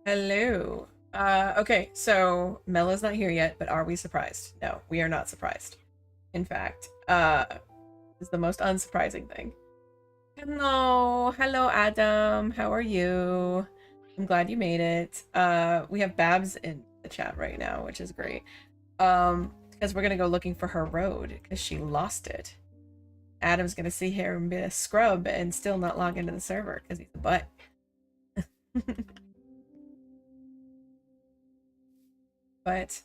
Hello. Okay, so Mella's not here yet, but are we surprised? No, we are not surprised. In fact, is the most unsurprising thing. Hello, Adam. How are you? I'm glad you made it. We have Babs in the chat right now, which is great. Because we're gonna go looking for her road because she lost it. Adam's gonna sit here and be a scrub and still not log into the server because he's a butt. But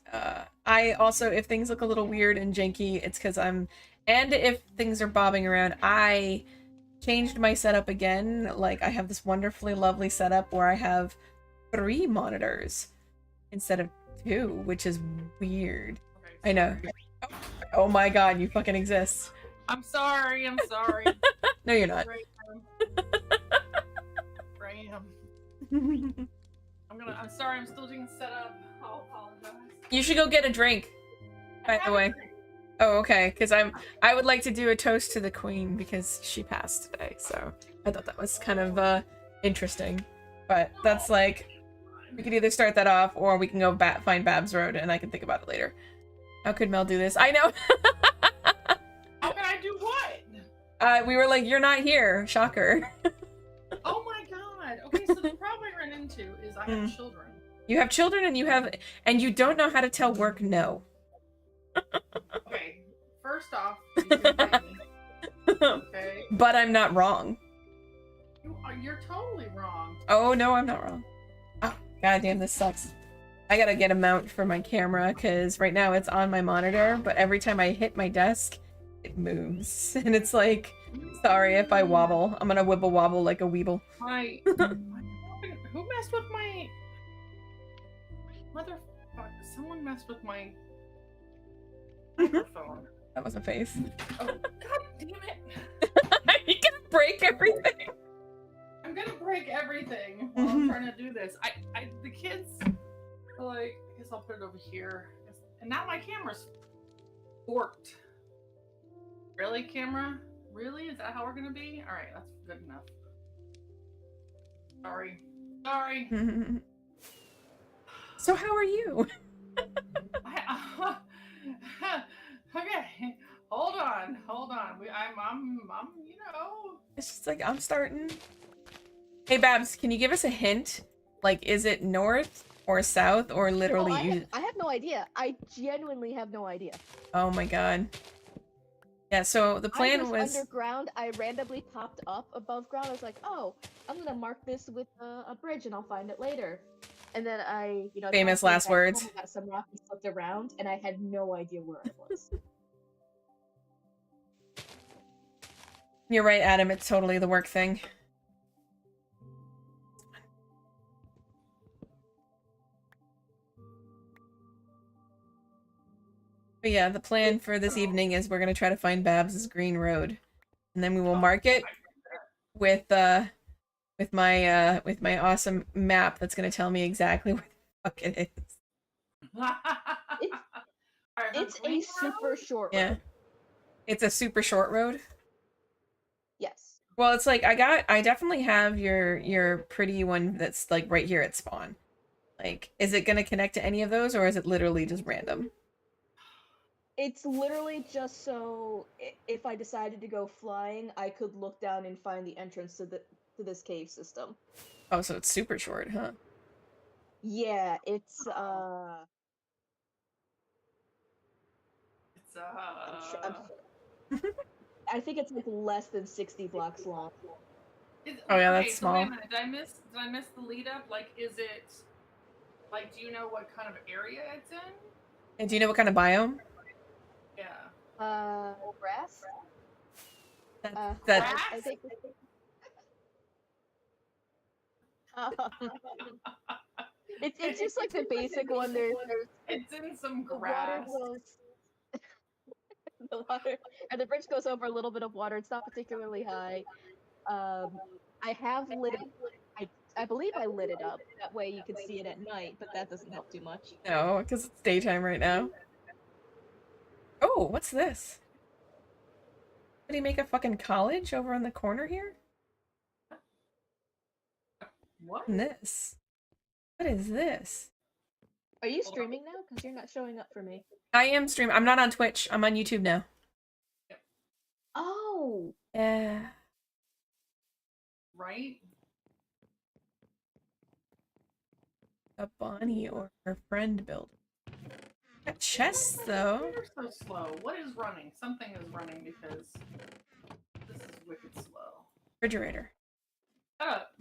I also, if things look a little weird and janky, it's because and if things are bobbing around, I changed my setup again. Like, I have this wonderfully lovely setup where I have 3 monitors instead of 2, which is weird. I know. Oh my god, you fucking exist. I'm sorry. No, you're not. I'm sorry, I'm still doing setup. I'll apologize. You should go get a drink, by the way. Oh, okay, because I would like to do a toast to the queen because she passed today, so I thought that was kind of interesting. But that's like, we could either start that off or we can go find Babs Road and I can think about it later. How could Mel do this? I know! How can I do what? We were like, you're not here. Shocker. Oh my god. Okay, so the problem I run into is I have children. You have children and you don't know how to tell work no. Okay, first off, you can blame me. Okay? But I'm not wrong. You're totally wrong. Oh, no, I'm not wrong. Oh, goddamn, this sucks. I gotta get a mount for my camera, because right now it's on my monitor, but every time I hit my desk, it moves. And it's like, sorry if I wobble. I'm gonna wibble wobble like a weeble. Who messed with my... Motherfucker, someone messed with my microphone. That was a face. Oh, god damn it! You gonna break everything? I'm gonna break everything while I'm trying to do this. The kids are like, I guess I'll put it over here. And now my camera's forked. Really, camera? Really? Is that how we're gonna be? Alright, that's good enough. Sorry. So how are you? Okay, hold on. I'm, you know. It's just like, I'm starting. Hey, Babs, can you give us a hint? Like, is it north or south or literally? I have no idea. I genuinely have no idea. Oh my god. Yeah, so the plan was underground. I randomly popped up above ground. I was like, oh, I'm gonna mark this with a bridge and I'll find it later. And then I, famous last words. Got some rocky flipped around and I had no idea where I was. You're right, Adam. It's totally the work thing. But yeah, the plan for this evening is we're gonna try to find Babs's Green Road, and then we will mark it with my awesome map that's gonna tell me exactly where the fuck it is. It's a super short road. Yeah. It's a super short road? Yes. Well, it's like I definitely have your pretty one that's like right here at spawn. Like, is it gonna connect to any of those or is it literally just random? It's literally just so if I decided to go flying, I could look down and find the entrance to this cave system. Oh, so it's super short, huh? Yeah, it's I think it's like less than 60 blocks long. Oh yeah, that's small. Wait a minute. Did I miss the lead up? Like, is it like, do you know what kind of area it's in? And do you know what kind of biome? Yeah. Grass. That I think. It's just like the basic one. It's in some grass. The water and the bridge goes over a little bit of water. It's not particularly high. I have lit it. I believe I lit it up. That way you can see it at night, but that doesn't help too much. No, because it's daytime right now. Oh, what's this? Did he make a fucking college over in the corner here? What? And this? What is this? Are you streaming now? Because you're not showing up for me. I am streaming. I'm not on Twitch. I'm on YouTube now. Oh. Yeah. Right? A Bonnie or her friend build. Got chests though. You're so slow. What is running? Something is running because this is wicked slow. Refrigerator. Shut up.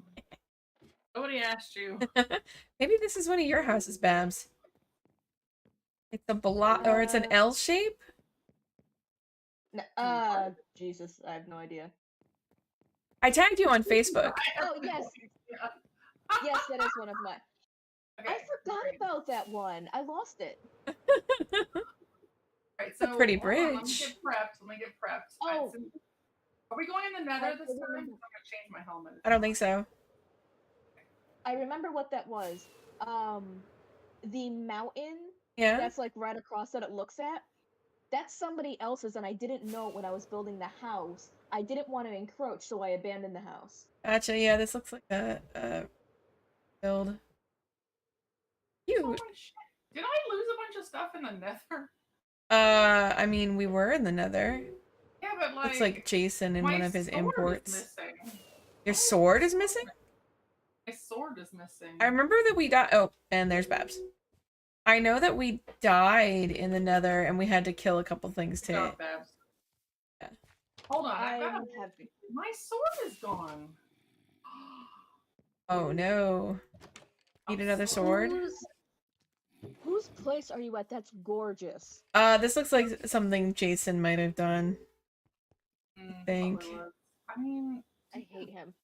Nobody asked you. Maybe this is one of your houses, Babs. It's a block, or it's an L shape? Jesus, I have no idea. I tagged you on Facebook. Oh, yes. Yes, that is one of mine. Okay, I forgot about that one. I lost it. Right, so a pretty bridge. Let me get prepped. Oh. Right, so are we going in the nether this time? I'm going to change my helmet. I don't think so. I remember what that was. The mountain that's like right across that it looks at. That's somebody else's, and I didn't know it when I was building the house. I didn't want to encroach, so I abandoned the house. Gotcha, yeah, this looks like a build. Cute. Oh, did I lose a bunch of stuff in the nether? I mean, we were in the nether. Yeah, but like... It's like Jason in one of his imports. Missing. Your sword is missing? My sword is missing. I remember that we died. Oh, and there's Babs. I know that we died in the nether and we had to kill a couple things to it. Yeah. Hold on, my sword is gone. Oh no. Need another sword? Whose place are you at? That's gorgeous. This looks like something Jason might have done. I think. I mean, I hate him.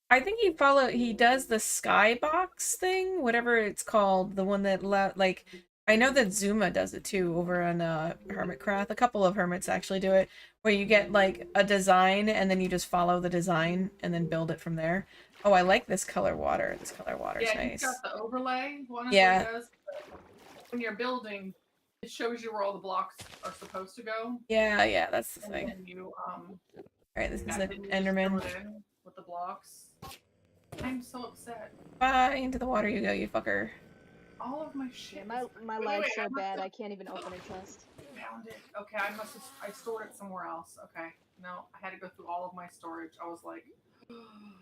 I think he does the skybox thing, whatever it's called, the one that like I know that Zuma does it too over on Hermitcraft. A couple of hermits actually do it, where you get like a design and then you just follow the design and then build it from there. Oh, I like this color water. This color water's nice. Yeah, got the overlay one. Yeah. Does. When you're building, it shows you where all the blocks are supposed to go. Yeah, that's the thing. And you Alright, this is an Enderman. With the blocks. I'm so upset. Bye, into the water you go, you fucker. All of my shit. Yeah, my life's so bad, I can't even open a chest. Found it. Okay, I stored it somewhere else. Okay. No, I had to go through all of my storage. I was like...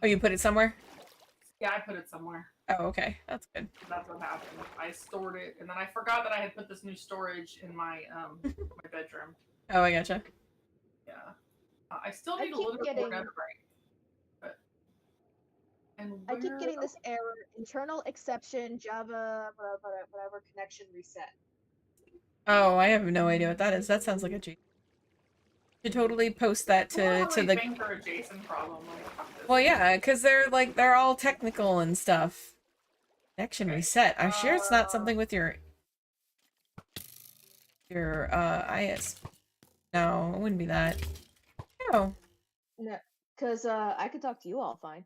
Oh, you put it somewhere? Yeah, I put it somewhere. Oh, okay. That's good. That's what happened. I stored it, and then I forgot that I had put this new storage in my my bedroom. Oh, I gotcha. Yeah. I still need a little bit more netherite. But... I keep getting this error, internal exception, Java, whatever, connection reset. Oh, I have no idea what that is. That sounds like a Jason. You should totally post that to the... a Jason problem. Like, well, yeah, because they're all technical and stuff. Connection reset. I'm sure it's not something with your IS. No, it wouldn't be that. No. No, because I could talk to you all fine.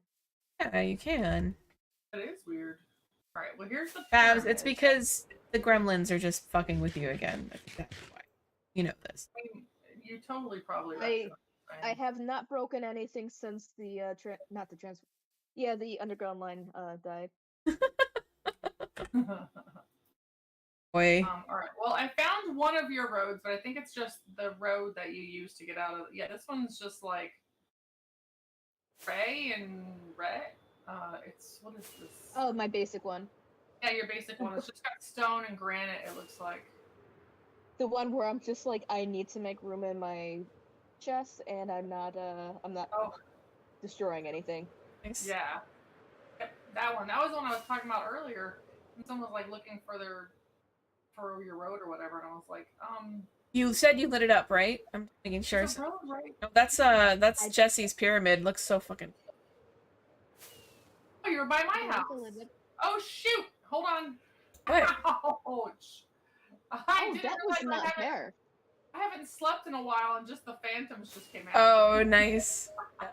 Yeah, you can. That is weird. Alright, well here's the Babs, it's because the gremlins are just fucking with you again. That's why. You know this. I mean, you totally probably I have not broken anything since the the underground line died. Boy. Alright, well I found one of your roads, but I think it's just the road that you use to get out of... Yeah, this one's just like... gray and red. It's... what is this? Oh, my basic one. Yeah, your basic one. It's just got stone and granite, it looks like. The one where I'm just like, I need to make room in my chest, and I'm not destroying anything. Nice. Yeah. Yep, that one. That was the one I was talking about earlier. And someone was like looking for your road or whatever, and I was like, You said you lit it up, right? I'm making sure. Road, right? No, that's Jesse's pyramid. Looks so fucking... Oh, you were by my house. Oh shoot! Hold on. What? Ouch! That was not fair. I haven't slept in a while, and just the phantoms just came out. Oh, nice. I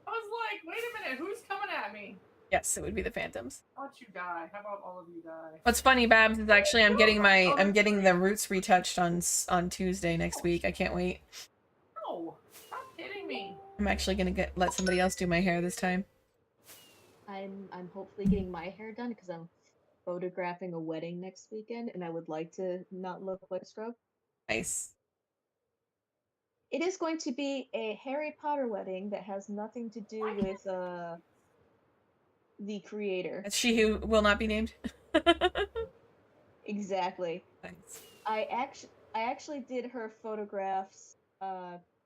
was like, wait a minute, who's coming at me? Yes, it would be the phantoms. How about you die? How about all of you die? What's funny, Babs, is actually I'm getting the roots retouched on Tuesday next week. I can't wait. No, stop hitting me. I'm actually gonna let somebody else do my hair this time. I'm hopefully getting my hair done because I'm photographing a wedding next weekend, and I would like to not look like a scrub. Nice. It is going to be a Harry Potter wedding that has nothing to do with the creator. That's she who will not be named. Exactly. Thanks. I actually did her photographs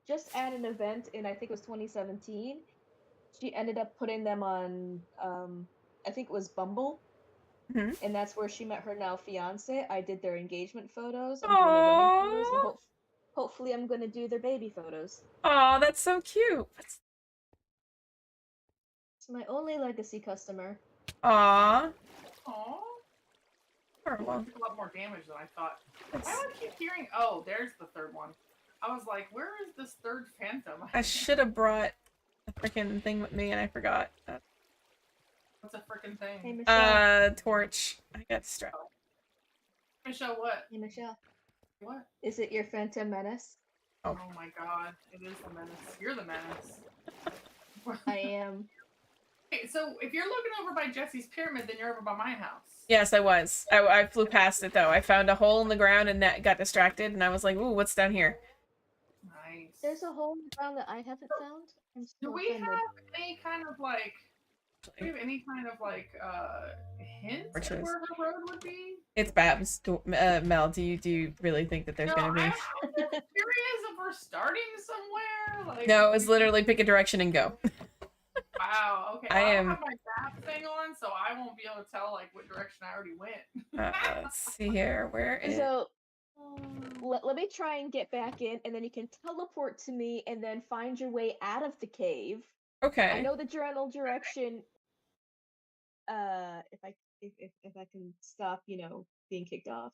just at an event in, I think it was 2017. She ended up putting them on I think it was Bumble. Mm-hmm. And that's where she met her now fiance. I did their engagement photos. I'm doing their wedding photos, and Aww. hopefully I'm gonna do their baby photos. Aw, that's so cute. It's my only legacy customer. Aw. Aww. Horrible. Took a lot more damage than I thought. Why do I keep hearing? Oh, there's the third one. I was like, where is this third phantom? I should have brought the freaking thing with me and I forgot. What's a freaking thing? Hey Michelle. Torch. I got distracted. Michelle, what? Hey Michelle. What? Is it your Phantom Menace? Oh my god, it is the menace. You're the menace. I am. Okay, so if you're looking over by Jesse's pyramid, then you're over by my house. Yes, I was. I flew past it though. I found a hole in the ground and that got distracted and I was like, ooh, what's down here? Nice. There's a hole in the ground that I haven't found. I'm Do so we offended. have any kind of like hint Which of is- where her road would be? It's Babs. Mel, do you really think that there's No, gonna be? I'm just curious if we're starting somewhere. Like, No, it's literally pick a direction and go. wow. Okay. I I am- don't have my map thing on, so I won't be able to tell like what direction I already went. Let's see here. Where is? So let me try and get back in, and then you can teleport to me, and then find your way out of the cave. Okay. I know the general direction. If I can stop, being kicked off.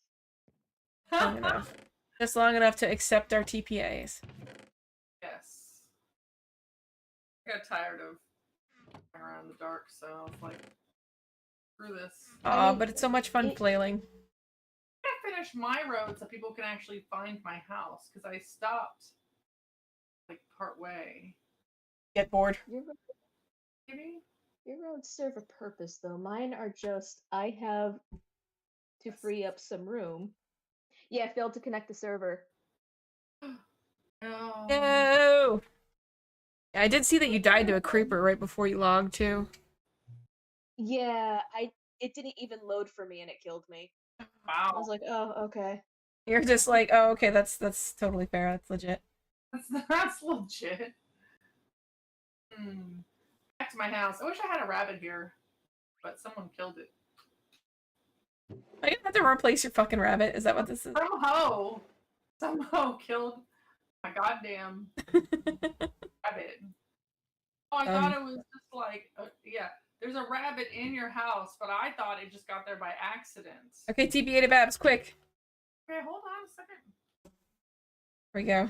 Long enough. Just long enough to accept our TPAs. Yes. I got tired of going around in the dark, so it's like, screw this. Aw, but it's so much fun flailing. I gotta finish my road so people can actually find my house, because I stopped like part way. Get bored. Maybe? Your roads serve a purpose, though. Mine are just, I have to free up some room. Yeah, I failed to connect the server. No. No. I did see that you died to a creeper right before you logged too. Yeah, it didn't even load for me and it killed me. Wow. I was like, oh, okay. You're just like, oh, okay, that's totally fair. That's legit. That's legit. Back to my house. I wish I had a rabbit here, but someone killed it. Are you have to replace your fucking rabbit? Is that what this is? Somehow killed my goddamn rabbit. Oh, I thought it was just like, yeah, there's a rabbit in your house, but I thought it just got there by accident. Okay, TPA to Babs, quick. Okay, hold on a second. Here we go.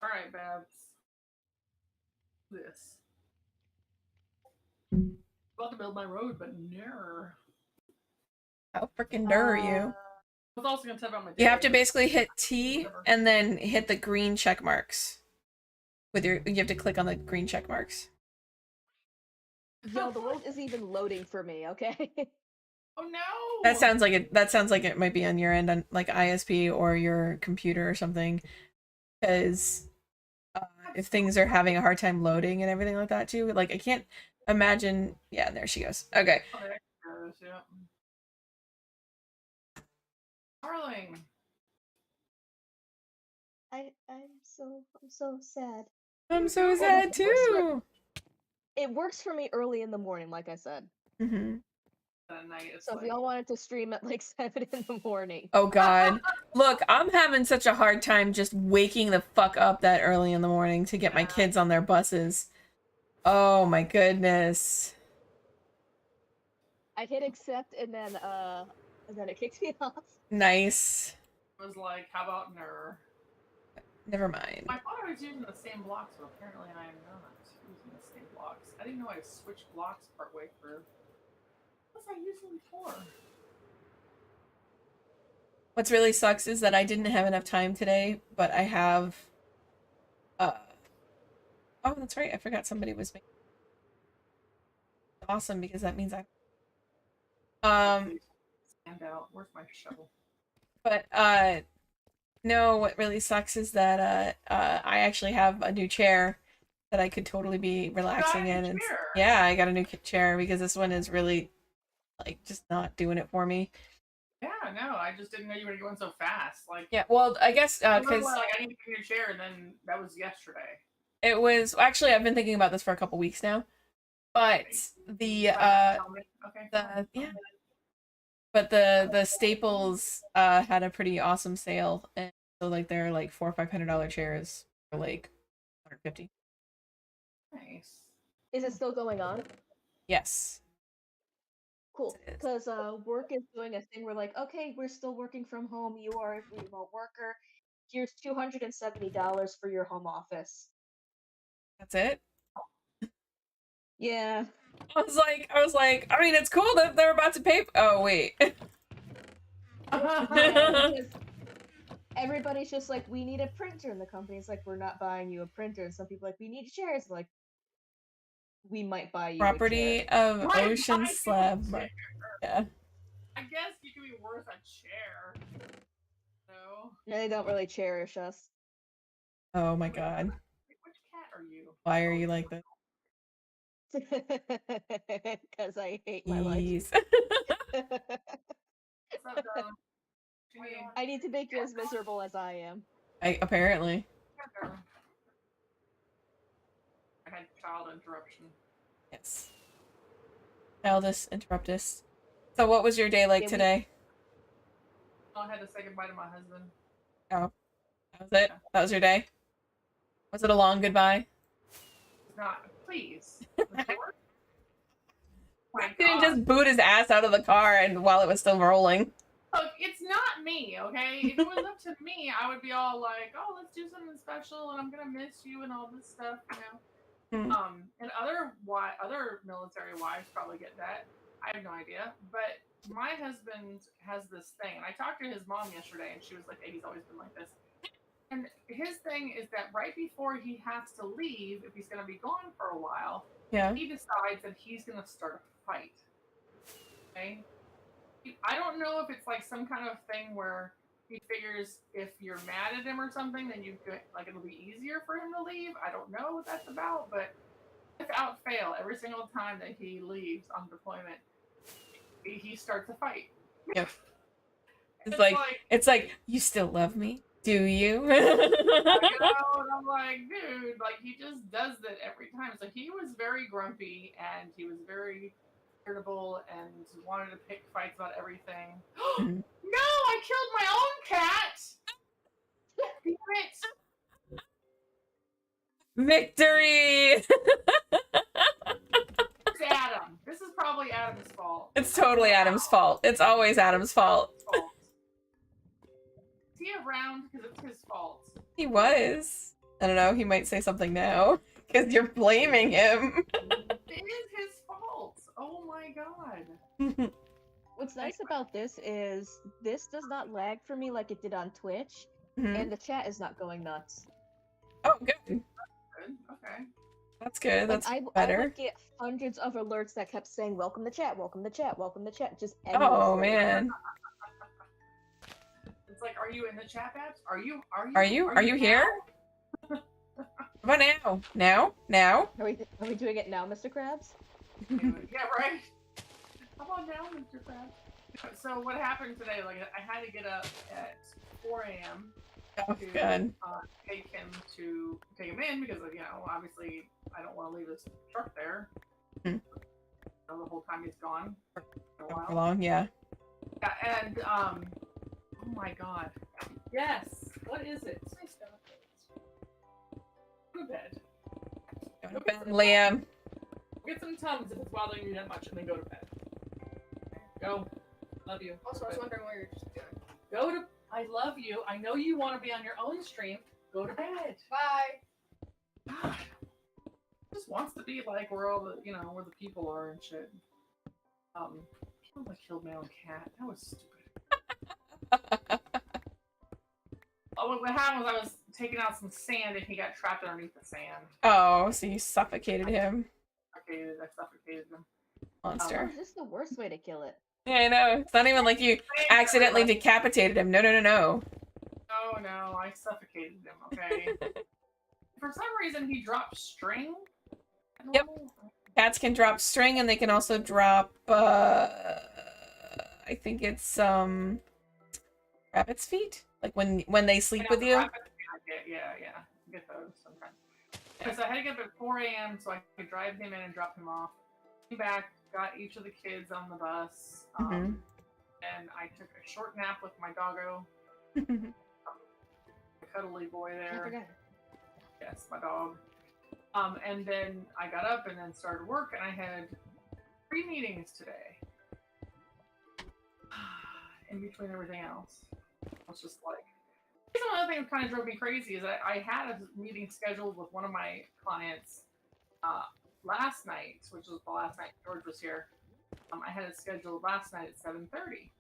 All right, Babs. This. About to build my road, but no. How freaking dare you? I was also gonna tell about my day. You have to basically hit T and then hit the green check marks. You have to click on the green check marks. Yo, the world isn't even loading for me, okay? Oh no! That sounds like it might be on your end, on like ISP or your computer or something. Because if things are having a hard time loading and everything like that too, like I can't imagine. Yeah, there she goes. Okay. Oh, there she goes, yeah. Darling. I'm so sad. I'm so sad too. It works for me early in the morning, like I said. Mm-hmm. At night, it's So like... if y'all wanted to stream at like 7 in the morning. Oh god. Look, I'm having such a hard time just waking the fuck up that early in the morning to get my kids on their buses. Oh my goodness. I hit accept and then it kicks me off. Nice. It was like, how about Ner? Never mind. I thought I was using the same blocks, but apparently I am not using the same blocks. I didn't know I switched blocks partway through. What was I using before? What's really sucks is that I didn't have enough time today, but I have oh, that's right. I forgot somebody was making awesome because that means I Stand out. Where's my shovel? but no, what really sucks is that I actually have a new chair that I could totally be relaxing in, and yeah, I got a new chair because this one is really like just not doing it for me. Yeah, no, I just didn't know you were going so fast. Like, yeah, well, I guess because like I need to get a chair, and then that was yesterday. it was actually I've been thinking about this for a couple weeks now, but the yeah, but the Staples had a pretty awesome sale, and so like they're like $400 or $500 chairs for like 150. Nice. Is it still going on? Yes. Cool. Because work is doing a thing where like, okay, we're still working from home. You are a remote worker. Here's $270 for your home office. That's it. Yeah. I was like, I mean, it's cool that they're about to pay. Oh wait. Yeah, because everybody's just like, we need a printer, and the company's like, we're not buying you a printer. And some people are like, we need chairs. Like, we might buy you Property a chair. of Ocean Slab. Yeah. I guess you could be worth a chair. No. They don't really cherish us. Oh my god. Which cat are you? Why are you like this? Because I hate my life. I need to make you as miserable as I am. Apparently. I had child interruption. Yes. Childus interruptus. So what was your day like today? I had to say goodbye to my husband. Oh. That was it? That was your day? Was it a long goodbye? Not, please. I didn't just boot his ass out of the car and while it was still rolling. Look, it's not me, okay? If it was up to me, I would be all like, oh, let's do something special and I'm gonna miss you and all this stuff, you know? And other military wives probably get that. I have no idea. But my husband has this thing, and I talked to his mom yesterday, and she was like, hey, he's always been like this. And his thing is that right before he has to leave, if he's going to be gone for a while, he decides that he's going to start a fight. Okay? I don't know if it's like some kind of thing where he figures if you're mad at him or something, then you could, like, it'll be easier for him to leave. I don't know what that's about, but without fail, every single time that he leaves on deployment, he starts a fight. Yep. It's like, you still love me? Do you? You know, and I'm like, dude, like he just does that every time. So he was very grumpy and he was very irritable and wanted to pick fights about everything. No, I killed my own cat! Damn it! Victory! It's Adam. This is probably Adam's fault. It's totally Adam's fault. It's always Adam's fault. Is he around? Because it's his fault. He was. I don't know, he might say something now. Because you're blaming him. It is his fault. Oh my god. What's nice about this is this does not lag for me like it did on Twitch, and the chat is not going nuts. Oh, good. Good. Okay. That's good. That's better. I would get hundreds of alerts that kept saying, welcome to chat, welcome to chat, welcome to chat, just oh, man. It's like, are you in the chat, Babs? Are you here? How about now? Now? Are we doing it now, Mr. Krabs? Yeah, right? How about now, Mr. Krabs? So what happened today, like, I had to get up at 4 a.m. Oh, good. Take him in because, you know, obviously I don't want to leave this truck there. The whole time he's gone. For a while. For long, yeah. Yeah, and, oh my god. Yes! What is it? Go to bed. Go to bed, Liam. Get some Tums if it's bothering you that much, and then go to bed. Go. Love you. Also, I was wondering what you're just doing. Go to... I love you. I know you want to be on your own stream. Go to bed. Bye. God. Just wants to be like where all the, you know, where the people are and shit. I killed my own cat. That was stupid. What happened was I was taking out some sand and he got trapped underneath the sand. Oh, so you suffocated him. I suffocated him. Monster. This is the worst way to kill it. Yeah, I know. It's not even like you accidentally decapitated him. No, no, no, no. Oh no, I suffocated him, okay? For some reason, he dropped string. Yep. Cats can drop string, and they can also drop, I think it's, rabbit's feet? Like when they sleep with you? Yeah. Get those sometimes. So I had to get up at 4 a.m. so I could drive him in and drop him off. Came back, got each of the kids on the bus, and I took a short nap with my doggo. The cuddly boy there. Yes, my dog. And then I got up and then started work, and I had 3 meetings today. In between everything else. I was just like, one other thing that kind of drove me crazy is I had a meeting scheduled with one of my clients last night, which was the last night George was here. I had it scheduled last night at 7:30.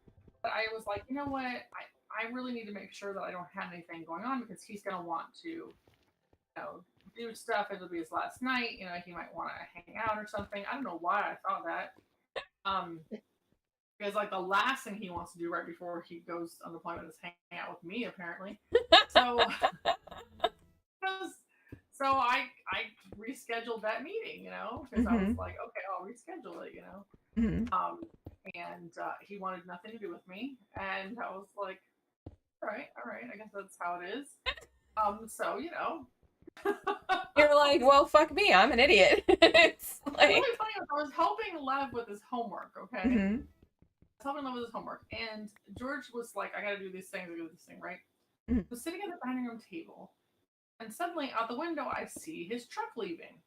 But I was like, you know what? I really need to make sure that I don't have anything going on because he's going to want to, do stuff. It'll be his last night. He might want to hang out or something. I don't know why I thought that. Because like the last thing he wants to do right before he goes on deployment is hang out with me, apparently. So I rescheduled that meeting, because I was like, okay, I'll reschedule it, and he wanted nothing to do with me, and I was like, all right, I guess that's how it is. So You're like, well, fuck me, I'm an idiot. It's like... really funny. I was helping Lev with his homework, okay? I was helping Lev with his homework, and George was like, I gotta do these things, right? I was sitting at the dining room table, and suddenly out the window I see his truck leaving.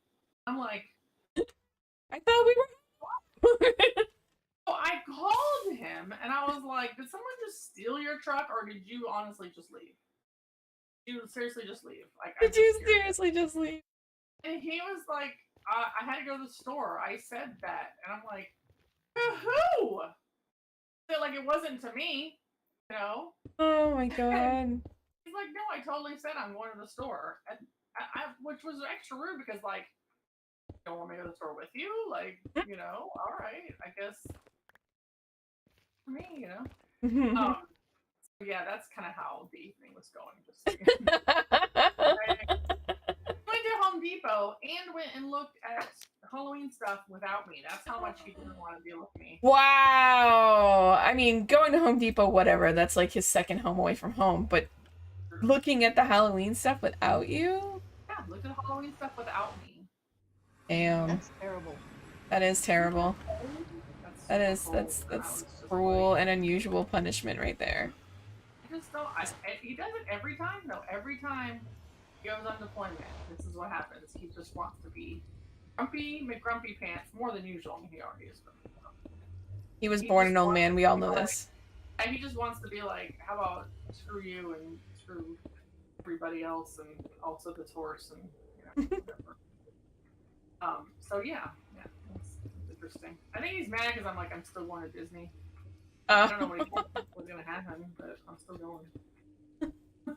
I'm like, I thought we were... So I called him, and I was like, did someone just steal your truck, or did you honestly just leave? You seriously just leave? Like, did you seriously just leave? And he was like, I had to go to the store. I said that. And I'm like, to who? Like, it wasn't to me, Oh my god. He's like, no, I totally said I'm going to the store. And which was extra rude because, like, you don't want me to go to the store with you? Like, all right, I guess. For me, yeah, that's kind of how the evening was going. Just went to Home Depot and went and looked at Halloween stuff without me. That's how much he didn't want to deal with me. Wow. I mean, going to Home Depot, whatever. That's like his second home away from home. But looking at the Halloween stuff without you? Yeah, look at the Halloween stuff without me. Damn. That's terrible. That is terrible. That's cruel and unusual punishment right there. I just don't. He does it every time, though. Every time he goes on deployment, this is what happens. He just wants to be grumpy McGrumpy pants more than usual. I mean, he already is. He was born an old man. We all know this. And he just wants to be like, how about screw you and screw everybody else, and also this horse and whatever. So yeah, that's interesting. I think he's mad because I'm still going to Disney. I don't know what was gonna happen, but I'm still going. I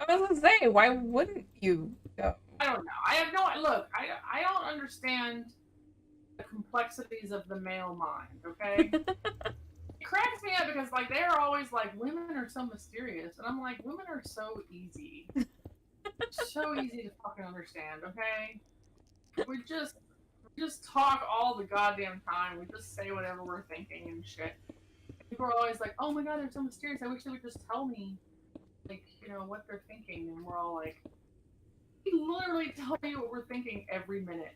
was gonna say, why wouldn't you go? I don't know. I have no look. I don't understand the complexities of the male mind. Okay, it cracks me up because like they're always like women are so mysterious, and I'm like women are so easy, so easy to fucking understand. Okay, we just talk all the goddamn time. We just say whatever we're thinking and shit. People are always like, oh my god, they're so mysterious. I wish they would just tell me, like, what they're thinking. And we're all like, we literally tell you what we're thinking every minute.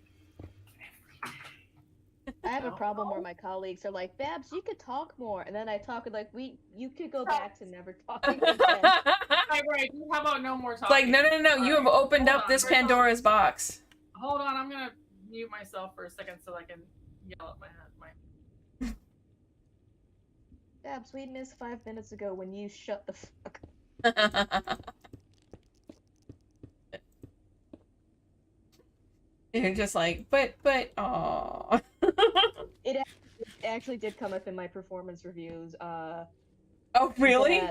I have a problem where my colleagues are like, Babs, you could talk more. And then I talk like, you could go back to never talking again. Right. How about no more talking? It's like, no, you have opened up this Pandora's box. Hold on, I'm going to mute myself for a second so I can yell at my Babs, we missed 5 minutes ago when you shut the fuck up. You're just like, but, aww. It actually did come up in my performance reviews. Oh, really?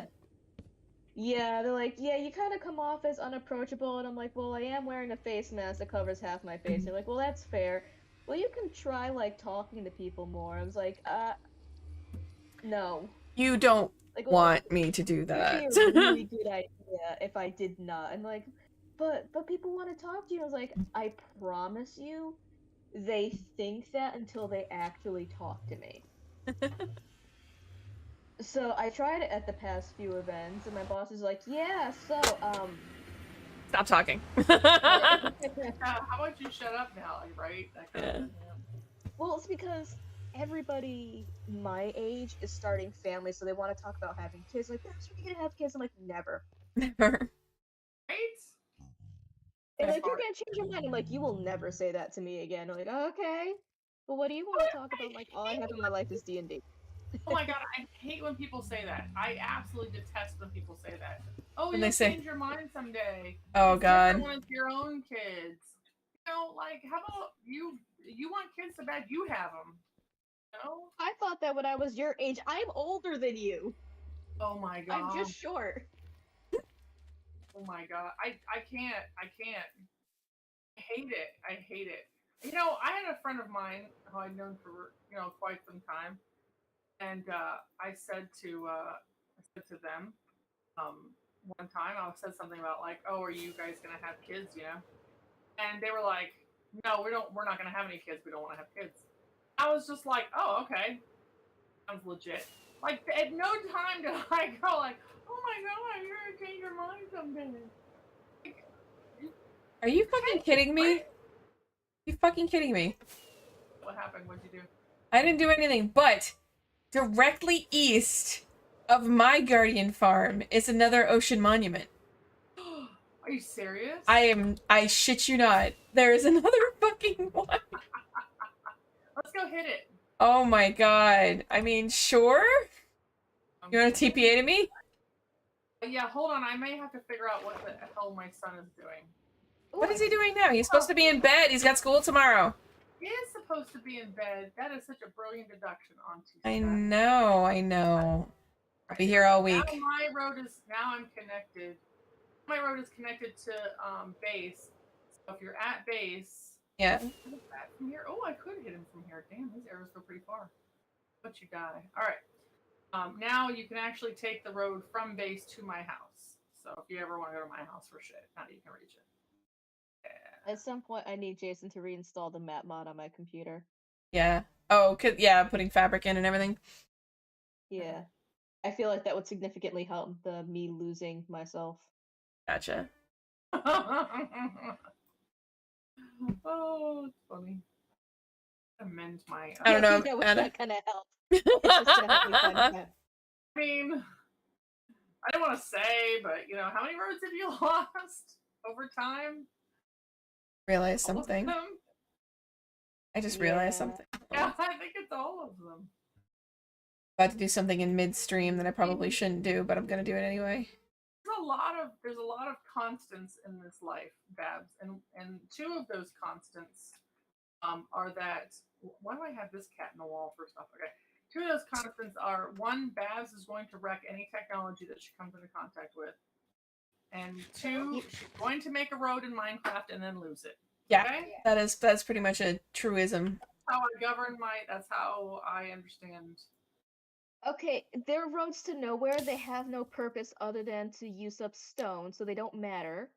Yeah, they're like, yeah, you kind of come off as unapproachable, and I'm like, well, I am wearing a face mask that covers half my face. They're like, well, that's fair. well, you can try like talking to people more. I was like, no. You don't Like, want me to do it would be that. a really good idea if I did not. And like, but people want to talk to you. I was like, I promise you, they think that until they actually talk to me. So I tried it at the past few events, and my boss is like, "Yeah, so Stop talking. How about you shut up now, right? That kind of Yeah. thing. Yeah. Well, it's because everybody my age is starting families, so they want to talk about having kids. Like, that's when you're gonna have kids. I'm like, never. Never. Right? And That's like, you're hard. gonna change your mind. I'm like, you will never say that to me again. I'm like, okay. But what do you want to talk about? I'm like, all I have in my life is D&D. Oh my god, I hate when people say that. I absolutely detest when people say that. Oh, When they you'll say, change your mind someday. oh It's different god. when it's your own kids. You know, like how about you? You want kids so bad, you have them. No. I thought that when I was your age. I'm older than you. Oh my I'm god. just short. Oh my god. I can't. I can't. I hate it. I hate it. You know, I had a friend of mine who I'd known for quite some time, and I said to them one time I said something about like, oh, are you guys gonna have kids? You know, and they were like, no, we don't. We're not gonna have any kids. We don't want to have kids. I was just like, oh, okay, sounds legit. Like at no time did I go like, oh my god, you're gonna change your mind someday. Like, Are you fucking kidding me? right? You fucking kidding me? What happened? What'd you do? I didn't do anything, but directly east of my guardian farm is another ocean monument. Are you serious? I shit you not. There is another fucking one. Let's go hit it. Oh my god. I mean, sure? You want to TPA to me? Yeah, hold on. I may have to figure out what the hell my son is doing. What is he doing now? He's supposed to be in bed. He's got school tomorrow. He is supposed to be in bed. That is such a brilliant deduction onto I stuff. know, I know. I'll be here all week. Now my road is I'm connected. My road is connected to base. So if you're at base, Yeah. from here. Oh, I could hit him from here. Damn, these arrows go pretty far. But you die. All right. Now you can actually take the road from base to my house. So if you ever want to go to my house for shit, now you can reach it. At some point, I need Jason to reinstall the map mod on my computer. Yeah. Oh, yeah, putting fabric in and everything. Yeah. I feel like that would significantly help me losing myself. Gotcha. Oh, it's funny. Amend my. I don't know. Yeah, it's not gonna help. It's just gonna help me find a map. I mean, I don't want to say, but how many roads have you lost over time? Realize something. I just realized something. Yeah, I think it's all of them. About to do something in midstream that I probably shouldn't do, but I'm gonna do it anyway. There's a lot of constants in this life, Babs, and two of those constants are that. Why do I have this cat in the wall? First off, okay. Two of those constants are one, Babs is going to wreck any technology that she comes into contact with, and two, she's going to make a road in Minecraft and then lose it. Yeah, okay? that's pretty much a truism. That's how I understand. Okay, they're roads to nowhere. They have no purpose other than to use up stone, so they don't matter.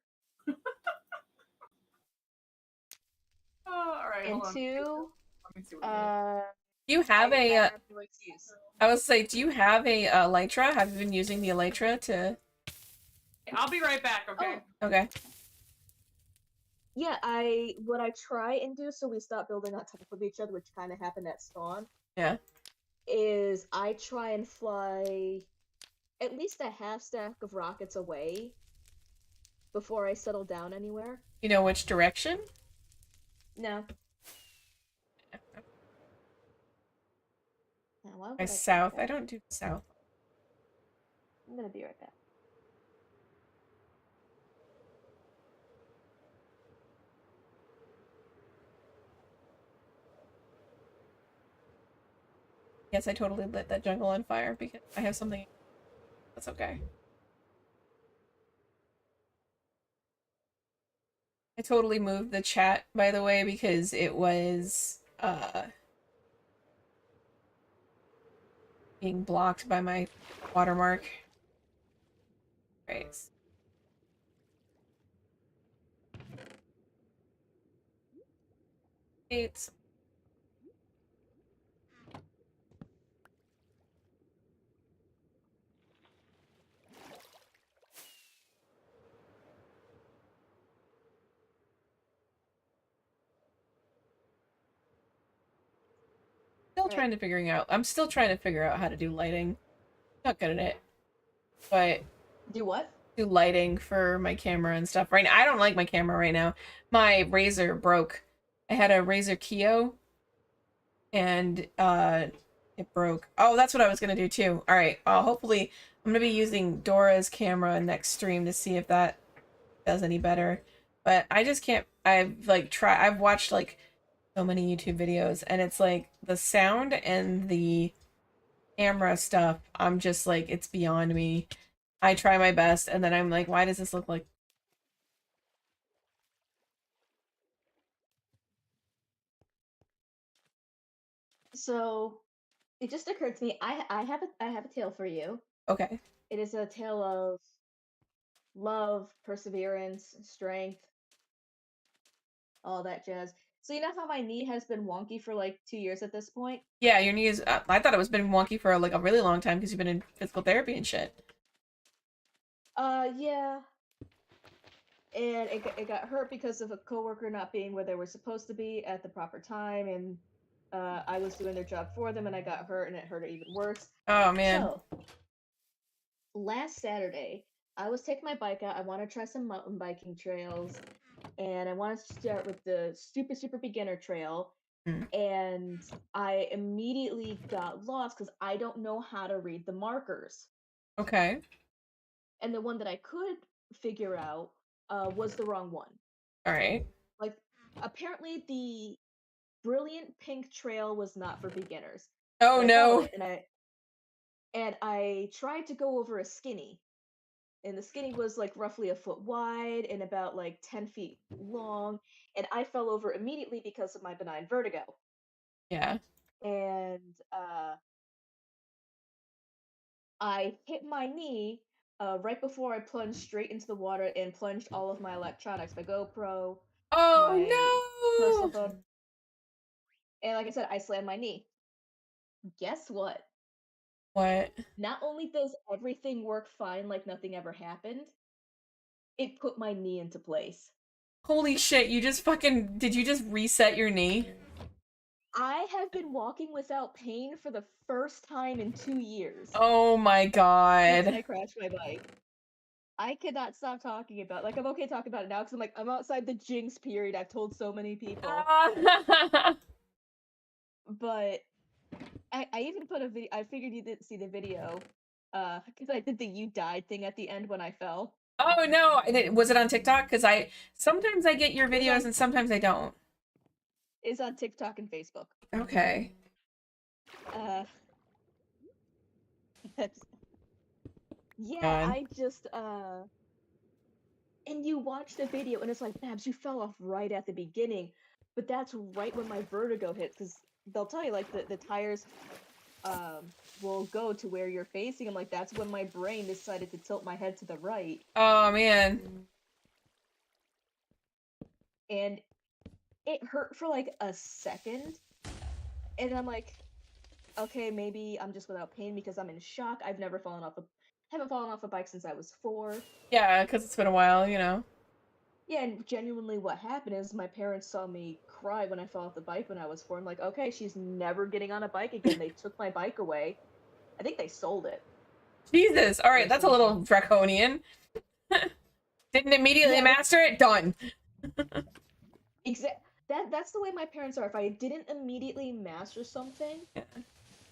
All right, And hold on. two, Let me see what do you have I a? have no excuse. I was say, do you have a elytra? Have you been using the elytra to? I'll be right back. Okay. Oh. Okay. Yeah, what I try and do so we stop building on top of each other, which kind of happened at spawn. Yeah. Is I try and fly at least a half stack of rockets away before I settle down anywhere. You know which direction? No. Now, why would By I south. I don't do south. I'm gonna be right back. Yes, I totally lit that jungle on fire because I have something. That's okay. totally moved the chat, by the way, because it was being blocked by my watermark. Right. It's still trying to figuring out. I'm still trying to figure out how to do lighting. Not good at it. But do what? Do lighting for my camera and stuff. Right now, I don't like my camera right now. My Razor broke. I had a Razor Keo and it broke. Oh, that's what I was gonna do too. All right. Hopefully I'm gonna be using Dora's camera next stream to see if that does any better. But I just can't. I've watched like so many YouTube videos, and it's like the sound and the camera stuff. I'm just like, it's beyond me. I try my best, and then I'm like, why does this look like? So it just occurred to me. I have a tale for you. Okay. It is a tale of love, perseverance, strength, all that jazz. So you know how my knee has been wonky for like 2 years at this point? Yeah, your knee is. I thought it was been wonky for like a really long time because you've been in physical therapy and shit. Yeah. And it got hurt because of a coworker not being where they were supposed to be at the proper time, and I was doing their job for them, and I got hurt, and it hurt even worse. Oh man. So last Saturday, I was taking my bike out. I want to try some mountain biking trails, and I wanted to start with the super beginner trail. And I immediately got lost because I don't know how to read the markers. Okay. And the one that I could figure out was the wrong one. All right. Like, apparently the brilliant pink trail was not for beginners. Oh no. And I tried to go over a skinny. And the skinny was like roughly a foot wide and about like 10 feet long. And I fell over immediately because of my benign vertigo. Yeah. And I hit my knee right before I plunged straight into the water and plunged all of my electronics, my GoPro, my personal Oh phone. And like I said, I slammed my knee. Guess what? no. What? Not only does everything work fine like nothing ever happened, it put my knee into place. Holy shit, you just fucking did you just reset your knee? I have been walking without pain for the first time in 2 years. Oh my god. Since I crashed my bike. I cannot stop talking about it. Like, I'm okay talking about it now because I'm outside the jinx period. I've told so many people. But I even put a video. I figured you didn't see the video because I did the "you died" thing at the end when I fell. Oh no! Was it on TikTok? Because sometimes I get your videos and sometimes I don't. It's on TikTok and Facebook. Okay. Yeah, God. I just and you watch the video and it's like, Babs, you fell off right at the beginning, but that's right when my vertigo hits because they'll tell you like the tires will go to where you're facing. I'm like, that's when my brain decided to tilt my head to the right. Oh man. And it hurt for like a second. And I'm like, okay, maybe I'm just without pain because I'm in shock. I've never haven't fallen off a bike since I was 4. Yeah, because it's been a while, you know. Yeah, and genuinely what happened is my parents saw me cry when I fell off the bike when I was 4. I'm like, okay, she's never getting on a bike again. They took my bike away. I think they sold it. Jesus. All right, that's a little draconian. Didn't immediately master it? Done. That's the way my parents are. If I didn't immediately master something,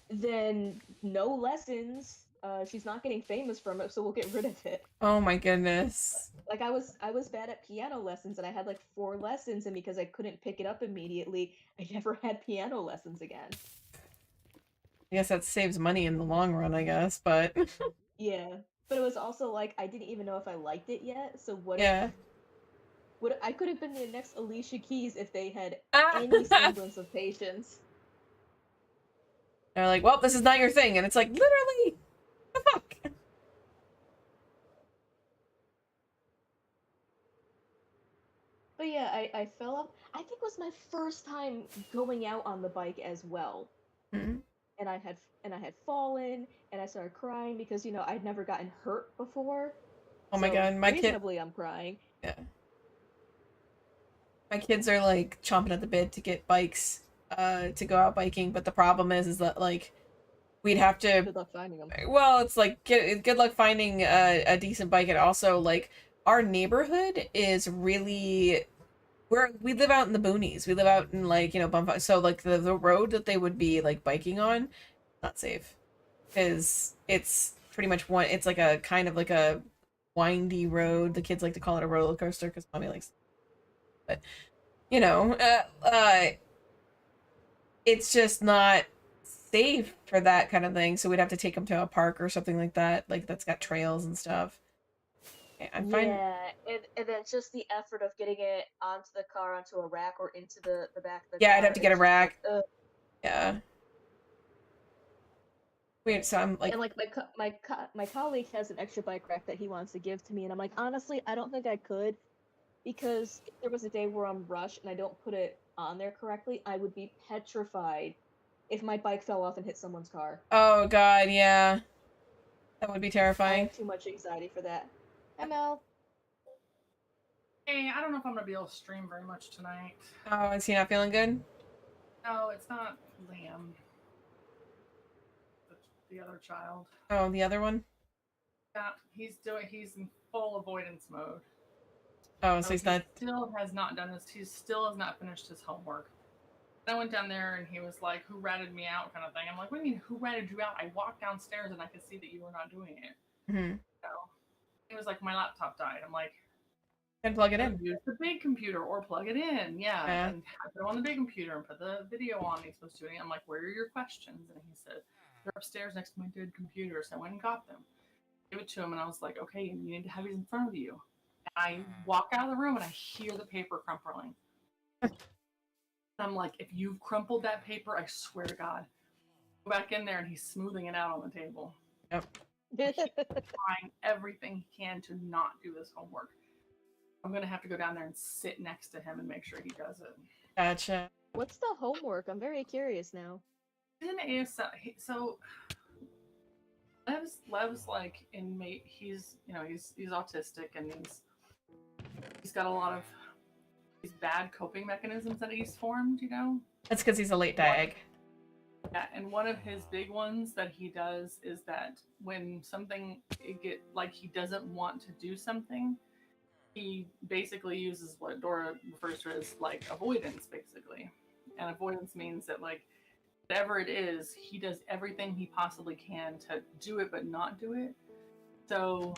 then no lessons. She's not getting famous from it, so we'll get rid of it. Oh my goodness. Like I was bad at piano lessons, and I had like 4 lessons, and because I couldn't pick it up immediately, I never had piano lessons again. I guess that saves money in the long run, I guess, but yeah. But it was also like I didn't even know if I liked it yet. So what I could have been the next Alicia Keys if they had Ah! any semblance of patience. They're like, well, this is not your thing. And it's like, literally, the fuck? But yeah, I fell up. I think it was my first time going out on the bike as well. Mm-hmm. And I had fallen and I started crying because I'd never gotten hurt before. Oh my So god, reasonably I'm crying. Yeah. My kids are like chomping at the bit to get bikes to go out biking, but the problem is that like we'd have to Good luck finding them. well, it's like good luck finding a decent bike, and also like our neighborhood is really we live out in the boonies. We live out in like, bumfuck, so like the road that they would be like biking on, not safe. Because it's pretty much it's like a kind of like a windy road. The kids like to call it a roller coaster because mommy likes it. But you know, it's just not safe for that kind of thing. So we'd have to take them to a park or something like that, like that's got trails and stuff. I'm fine. Yeah, and then just the effort of getting it onto the car, onto a rack, or into the back of the car. I'd have to get a it's just rack. like, Yeah. Weird. So I'm like, and like my colleague has an extra bike rack that he wants to give to me, and I'm like, honestly, I don't think I could, because if there was a day where I'm rushed and I don't put it on there correctly, I would be petrified if my bike fell off and hit someone's car. oh god, yeah, that would be I terrifying. have too much anxiety for that. Hi, Mel. Hey, I don't know if I'm gonna be able to stream very much tonight. Oh, is he not feeling good? No, it's not Liam. The other child. Oh, the other one? Yeah, he's in full avoidance mode. Oh, so he's not. Still has not done this. He still has not finished his homework. I went down there and he was like, "Who ratted me out?" kind of thing. I'm like, "What do you mean, who ratted you out? I walked downstairs and I could see that you were not doing it." Mm-hmm. So it was like, my laptop died. I'm like, Can plug it in. use the big computer or plug it in. Yeah. And I put it on the big computer and put the video on. He's supposed to do it. I'm like, "Where are your questions?" And he said, "They're upstairs next to my dead computer." So I went and got them. Give it to him and I was like, "Okay, you need to have these in front of you." And I walk out of the room and I hear the paper crumpling. I'm like, "If you've crumpled that paper, I swear to God." Go back in there and he's smoothing it out on the table. Yep. He's trying everything he can to not do this homework. I'm going to have to go down there and sit next to him and make sure he does it. Gotcha. What's the homework? I'm very curious now. He's an ASL. So Lev's like inmate. He's autistic and he's got a lot of these bad coping mechanisms that he's formed. That's because he's a late diag. Yeah, and one of his big ones that he does is that when he doesn't want to do something, he basically uses what Dora refers to as like avoidance, basically. And avoidance means that like whatever it is, he does everything he possibly can to do it but not do it. So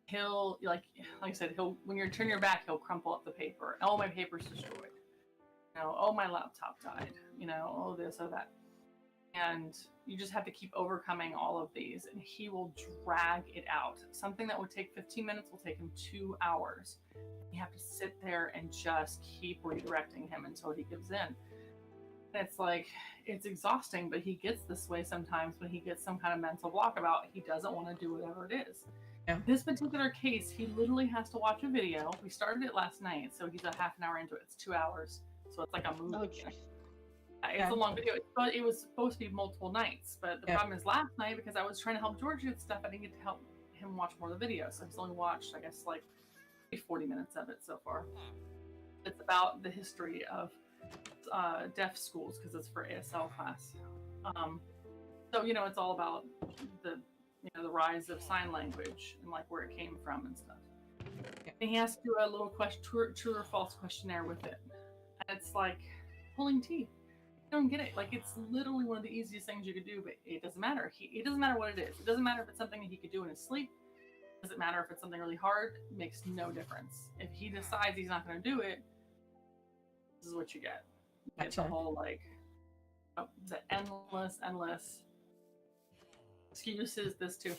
he'll like I said, when you turn your back, he'll crumple up the paper. "Oh, my paper's destroyed." "Oh, my laptop died." "Oh, this or that." And you just have to keep overcoming all of these, and he will drag it out. Something that would take 15 minutes will take him 2 hours. You have to sit there and just keep redirecting him until he gives in. And it's like, it's exhausting, but he gets this way sometimes when he gets some kind of mental block about he doesn't want to do whatever it is. Yeah. This particular case, he literally has to watch a video. We started it last night, so he's a half an hour into it. It's 2 hours, so it's like a movie. Oh, it's a long video. It was supposed to be multiple nights, but the problem is last night, because I was trying to help George with stuff, I didn't get to help him watch more of the video. So he's only watched, I guess, like 40 minutes of it so far. It's about the history of deaf schools, because it's for ASL class. So it's all about the rise of sign language and like where it came from and stuff. And he has to do a little true or false questionnaire with it, and it's like pulling teeth. I don't get it. Like, it's literally one of the easiest things you could do, but it doesn't matter. It doesn't matter what it is. It doesn't matter if it's something that he could do in his sleep. It doesn't matter if it's something really hard. It makes no difference. If he decides he's not going to do it, this is what you get. You get the whole, like, the endless excuses. This too.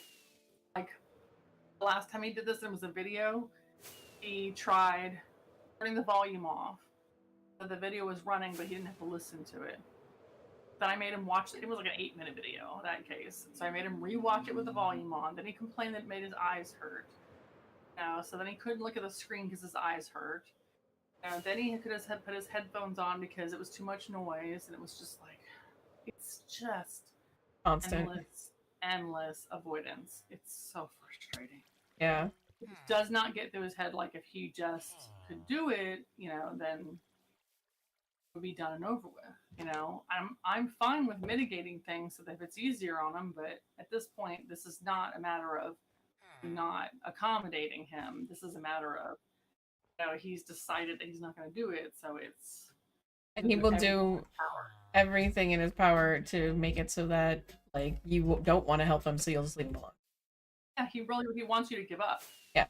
Like, the last time he did this, it was a video. He tried turning the volume off. So the video was running, but he didn't have to listen to it. Then I made him watch it. It was like an 8-minute video in that case. So I made him rewatch it with the volume on. Then he complained that it made his eyes hurt. So then he couldn't look at the screen because his eyes hurt. Then he could have put his headphones on because it was too much noise, and it was just like, it's just constant, endless avoidance. It's so frustrating. Yeah. It does not get through his head like if he just could do it, then it would be done and over with. I'm fine with mitigating things so that if it's easier on him, but at this point, this is not a matter of not accommodating him. This is a matter of he's decided that he's not going to do it, so it's and he will do everything in his power to make it so that like you don't want to help him, so you'll just leave him alone. Yeah, he wants you to give up. Yeah,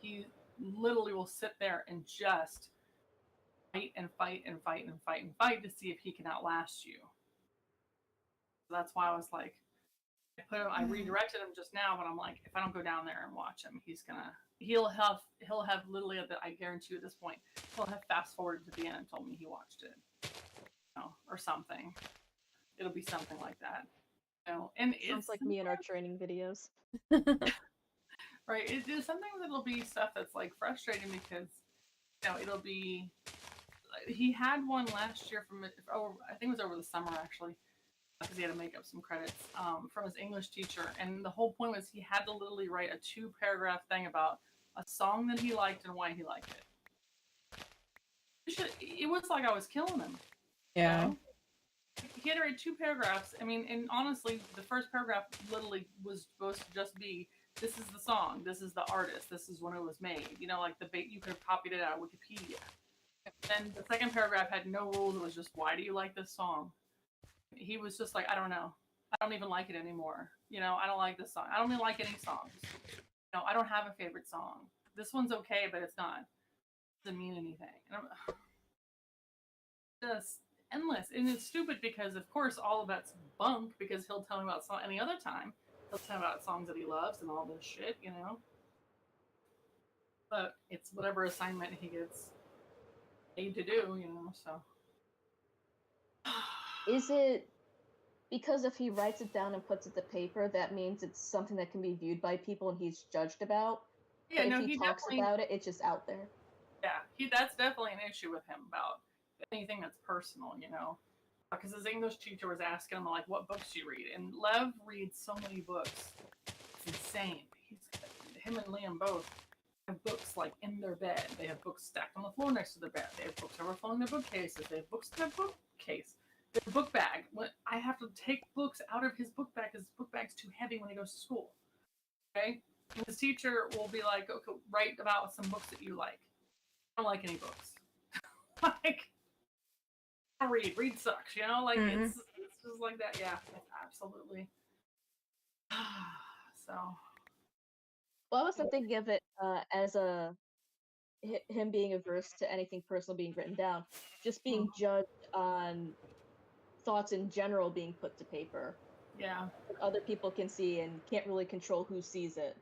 he literally will sit there and just fight and fight and fight and fight and fight to see if he can outlast you. So that's why I was like, I redirected him just now, but I'm like, if I don't go down there and watch him, he'll have literally, I guarantee you at this point, he'll have fast forwarded to the end and told me he watched it, or something. It'll be something like that, And sounds like me in our training videos. Right. Sometimes it'll be stuff that's like frustrating because, it'll be. He had one last year I think it was over the summer actually. Because he had to make up some credits from his English teacher. And the whole point was he had to literally write a 2-paragraph thing about a song that he liked and why he liked it. It was like I was killing him. Yeah. He had to write 2 paragraphs. I mean, and honestly, the first paragraph literally was supposed to just be, this is the song, this is the artist, this is when it was made. Like you could have copied it out of Wikipedia. Then the second paragraph had no rules. It was just, why do you like this song? He was just like, I don't know. I don't even like it anymore. I don't like this song. I don't even like any songs. I don't have a favorite song. This one's okay, but it's not. It doesn't mean anything. And I'm just endless. And it's stupid because, of course, all of that's bunk because he'll tell me about any other time. He'll tell me about songs that he loves and all this shit, But it's whatever assignment he gets paid to do, so. Is it because if he writes it down and puts it to paper, that means it's something that can be viewed by people and he's judged about? Yeah, but if he talks about it, it's just out there. Yeah, that's definitely an issue with him about anything that's personal, Because his English teacher was asking him, like, what books do you read? And Lev reads so many books. It's insane. Him and Liam both have books, like, in their bed. They have books stacked on the floor next to their bed. They have books overflowing their bookcases. They have books in their bookcase. Their book bag. I have to take books out of his book bag because his book bag's too heavy when he goes to school. Okay? And his teacher will be like, okay, write about some books that you like. I don't like any books. Like, I read sucks, it's just like that. Yeah, absolutely. So. Well, I wasn't thinking of it as him being averse to anything personal being written down, just being judged on thoughts in general being put to paper. Yeah. That other people can see and can't really control who sees it.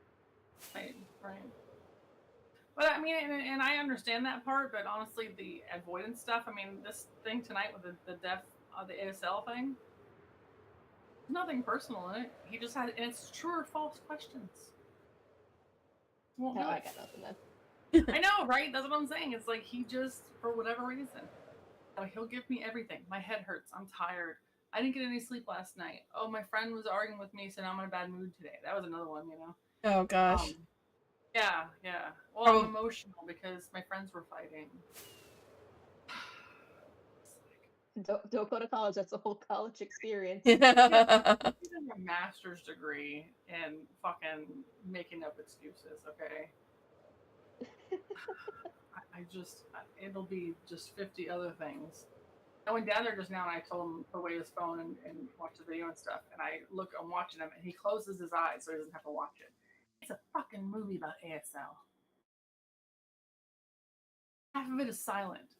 Right. But I mean, and I understand that part, but honestly, the avoidance stuff, I mean, this thing tonight with the death of the ASL thing, there's nothing personal in it. He just had, and it's true or false questions. Won't do it. I got nothing then. I know, right? That's what I'm saying. It's like he just, for whatever reason, he'll give me everything. My head hurts. I'm tired. I didn't get any sleep last night. Oh, my friend was arguing with me, so now I'm in a bad mood today. That was another one, Oh, gosh. Yeah. Well, I'm emotional because my friends were fighting. Don't go to college. That's a whole college experience. He's a master's degree in fucking making up excuses, okay? It'll be just 50 other things. I went down there just now and I told him to put away his phone and watch the video and stuff. And I'm watching him and he closes his eyes so he doesn't have to watch it. It's a fucking movie about ASL. Half of it is silent.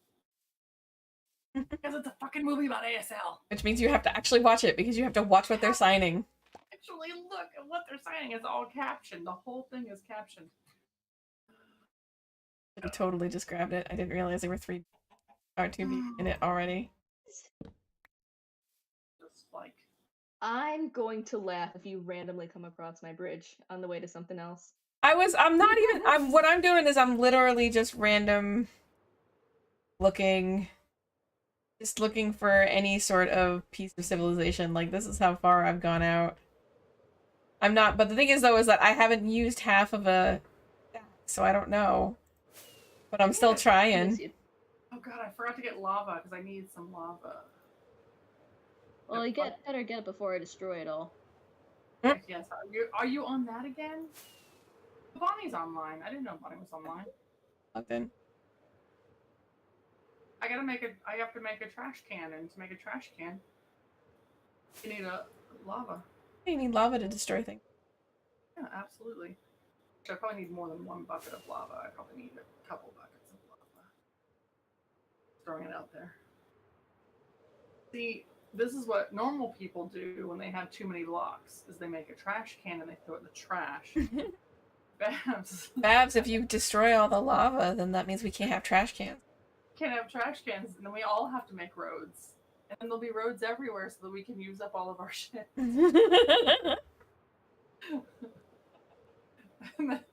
Because it's a fucking movie about ASL. Which means you have to actually watch it because you have to watch what they're signing. Actually look at what they're signing. It's all captioned. The whole thing is captioned. I totally just grabbed it. I didn't realize there were 3 R2B in it already. Just like. I'm going to laugh if you randomly come across my bridge on the way to something else. What I'm doing is I'm literally just random looking, just looking for any sort of piece of civilization. Like, this is how far I've gone out. I'm not, but the thing is though, is that I haven't used half of a, so I don't know. But I'm still trying. Oh god, I forgot to get lava because I need some lava. Well, you better get it before I destroy it all. Yes, are you on that again? Bonnie's online. I didn't know Bonnie was online. Logged in. I have to make a trash can, and to make a trash can, you need a lava. You need lava to destroy things. Yeah, absolutely. I probably need more than 1 bucket of lava. I probably need a couple buckets of lava. Throwing it out there. See, this is what normal people do when they have too many blocks, is they make a trash can and they throw it in the trash. Babs, if you destroy all the lava, then that means we can't have trash cans. Can't have trash cans, and then we all have to make roads. And then there'll be roads everywhere so that we can use up all of our shit.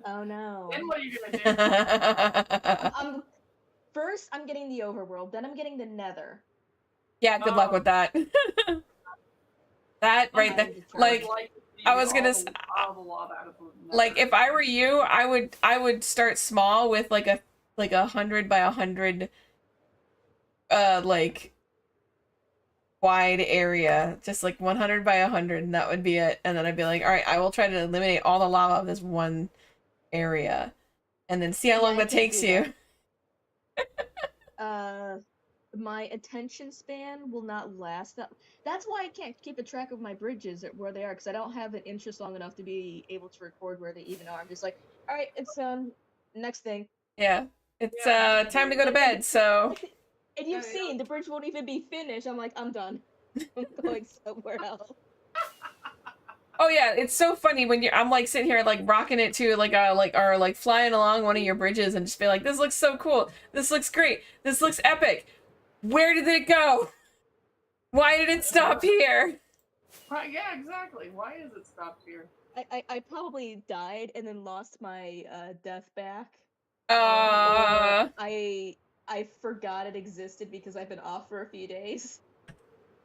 Oh no. Then what are you gonna do? First, I'm getting the overworld, then I'm getting the nether. Yeah, good luck with that. That right there, like I was gonna like if I were you, I would start small with like a 100 by 100 like wide area, just like 100 by 100, and that would be it. And then I'd be like, all right, I will try to eliminate all the lava of this one area, and then see how long that takes you. My attention span will not last. That's why I can't keep a track of my bridges where they are, because I don't have an interest long enough to be able to record where they even are. I'm just like, all right, it's next thing. Yeah, it's time to go to bed. So. And you've seen the bridge won't even be finished. I'm like, I'm done. I'm going somewhere else. Oh yeah, it's so funny when I'm like sitting here like rocking it to like flying along one of your bridges and just be like, this looks so cool. This looks great. This looks epic. Where did it go? Why did it stop here? Yeah, exactly. Why is it stopped here? I probably died and then lost my death back. Or I forgot it existed because I've been off for a few days.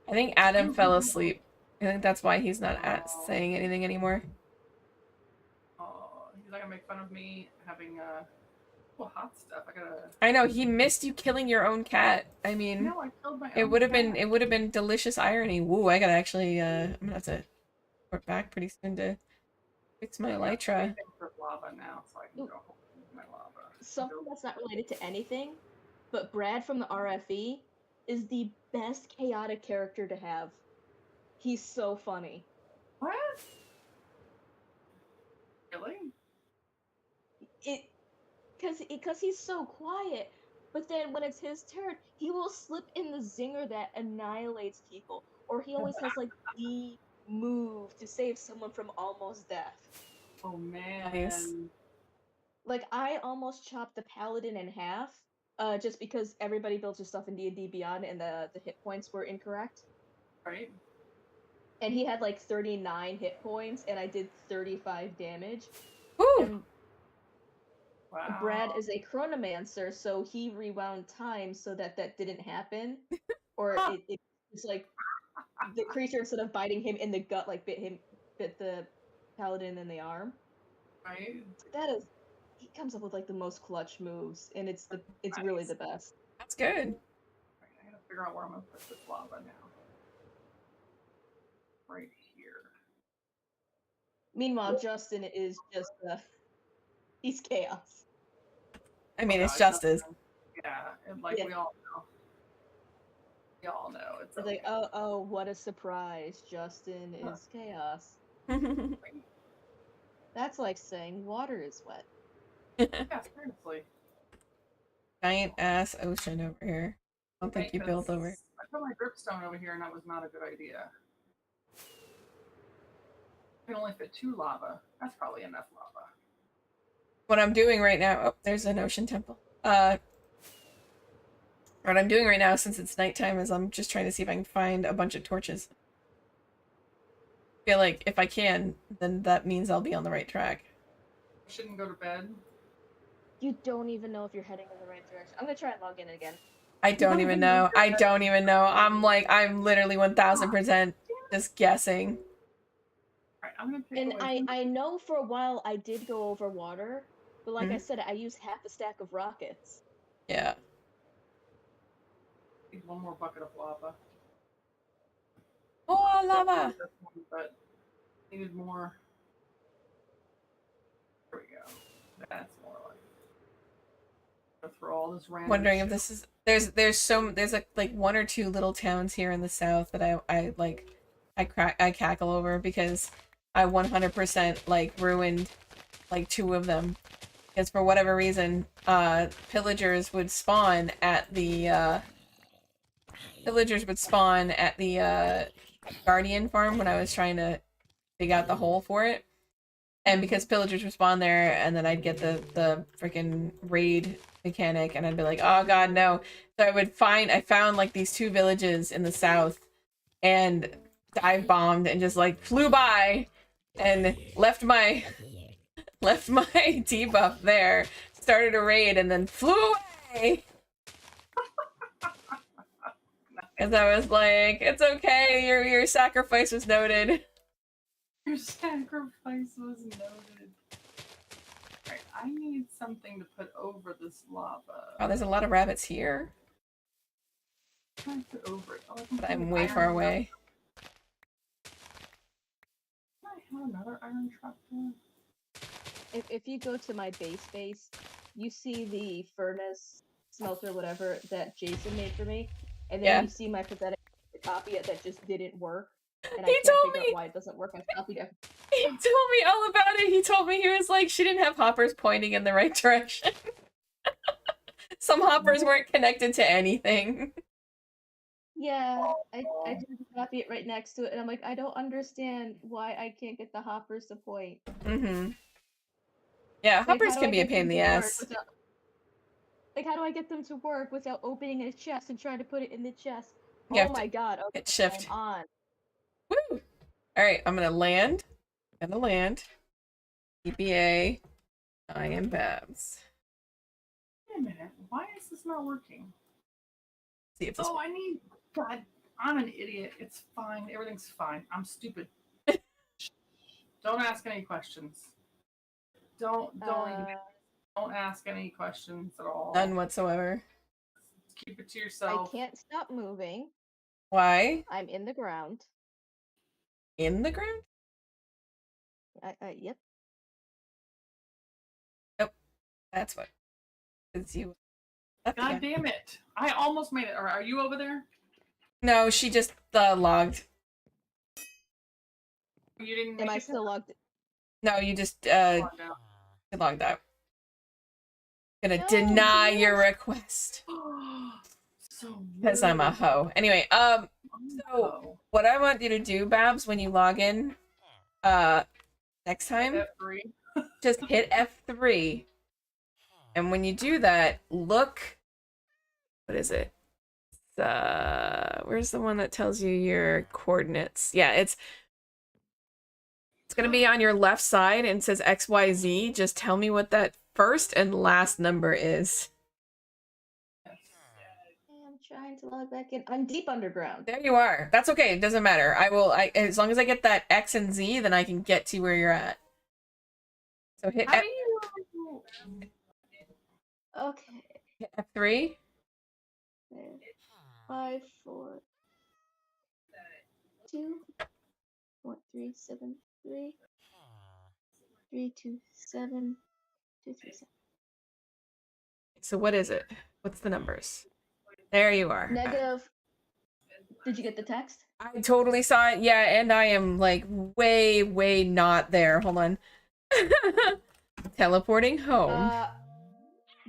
I think Adam fell asleep. I think that's why he's not saying anything anymore. Oh, he's not gonna make fun of me having hot stuff. I know, he missed you killing your own cat. I mean, no, I killed my it own would have cat. been delicious irony. Woo, I gotta actually I'm gonna have to report back pretty soon to fix my elytra. For lava now, so I can go home with my lava. Something that's not related to anything, but Brad from the RFE is the best chaotic character to have. He's so funny. What? Really? Because he's so quiet, but then when it's his turn, he will slip in the zinger that annihilates people, or he always has like the move to save someone from almost death. Oh man. Nice. Like, I almost chopped the paladin in half, just because everybody builds their stuff in D&D Beyond and the hit points were incorrect. Right. And he had like 39 hit points, and I did 35 damage. Woo! And wow. Brad is a chronomancer, so he rewound time so that didn't happen. Or it's like the creature, instead of biting him in the gut, like bit the paladin in the arm. Right. He comes up with like the most clutch moves, and it's really the best. That's good. Right, I gotta figure out where I'm gonna put this lava now. Right here. Meanwhile, Justin is just he's chaos. I mean, it's Justin. Yeah, and like we all know. We all know it's okay. Like, oh, what a surprise! Justin is chaos. That's like saying water is wet. Yeah, seriously. Giant ass ocean over here. I don't think you built over. I put my dripstone over here, and that was not a good idea. I can only fit 2 lava. That's probably enough lava. what I'm doing right now, oh, there's an ocean temple. What I'm doing right now, since it's nighttime, is I'm just trying to see if I can find a bunch of torches. I feel like if I can, then that means I'll be on the right track. I shouldn't go to bed. You don't even know if you're heading in the right direction. I'm gonna try and log in again. I don't even know. I don't even know. I'm literally 1000% just guessing. Alright, I'm gonna pick And away. I know for a while I did go over water, but like I said, I used half a stack of rockets. Yeah. Need one more bucket of lava. Oh, lava! But needed more. There we go. That's more like. Through all this random Wondering shit. if this is there's like one or two little towns here in the south that I cackle over because I 100% like ruined like 2 of them because for whatever reason pillagers would spawn at the Guardian farm when I was trying to dig out the hole for it. And because pillagers would spawn there, and then I'd get the freaking raid mechanic, and I'd be like, oh god, no. So I found like these 2 villages in the south, and dive bombed and just like flew by, and left my debuff there, started a raid, and then flew away. Because I was like, it's okay, your sacrifice was noted. Your sacrifice was noted. Alright, I need something to put over this lava. Oh, there's a lot of rabbits here. Trying to put over it. Oh, But I'm way far away. Can I have another iron trapdoor? If you go to my base, you see the furnace, smelter, whatever, that Jason made for me. And then you see my pathetic copy that just didn't work. And I can't figure out why it doesn't work. I copied it. He told me all about it. He told me he was like, she didn't have hoppers pointing in the right direction. Some hoppers weren't connected to anything. Yeah, I did copy it right next to it, and I'm like, I don't understand why I can't get the hoppers to point. Mm-hmm. Yeah, Like, hoppers can be a pain in the ass. Like, how do I get them to work without opening a chest and trying to put it in the chest? You Oh my god. Okay, hit shift. I'm on. Woo! Alright, I'm gonna land. EBA. I am Babs. Wait a minute. Why is this not working? See if this I need. God, I'm an idiot. It's fine. Everything's fine. I'm stupid. Don't ask any questions. Don't ask any questions at all. None whatsoever. Keep it to yourself. I can't stop moving. Why? I'm in the ground. In the ground? Yep. Nope. That's what. It's you. God damn it. I almost made it. Are you over there? No, she just logged. You didn't. Am I still logged? No, you just logged out. Gonna No, deny your request. So because I'm a hoe. Anyway, so what I want you to do, Babs, when you log in, next time, just hit F3. And when you do that, look, what is it? Where's the one that tells you your coordinates? Yeah, it's gonna be on your left side and it says XYZ. Just tell me what that first and last number is. I'm trying to log back in. I'm deep underground. There you are. That's okay. It doesn't matter. As long as I get that X and Z, then I can get to where you're at. So hit F. Okay. Hit F3. 5, 4, 2, 1, 3, 7, 3, 3, 2, 7, 2, 3, 7. So what is it? What's the numbers? There you are. Negative. Did you get the text? I totally saw it. Yeah, and I am like way not there. Hold on. Teleporting home.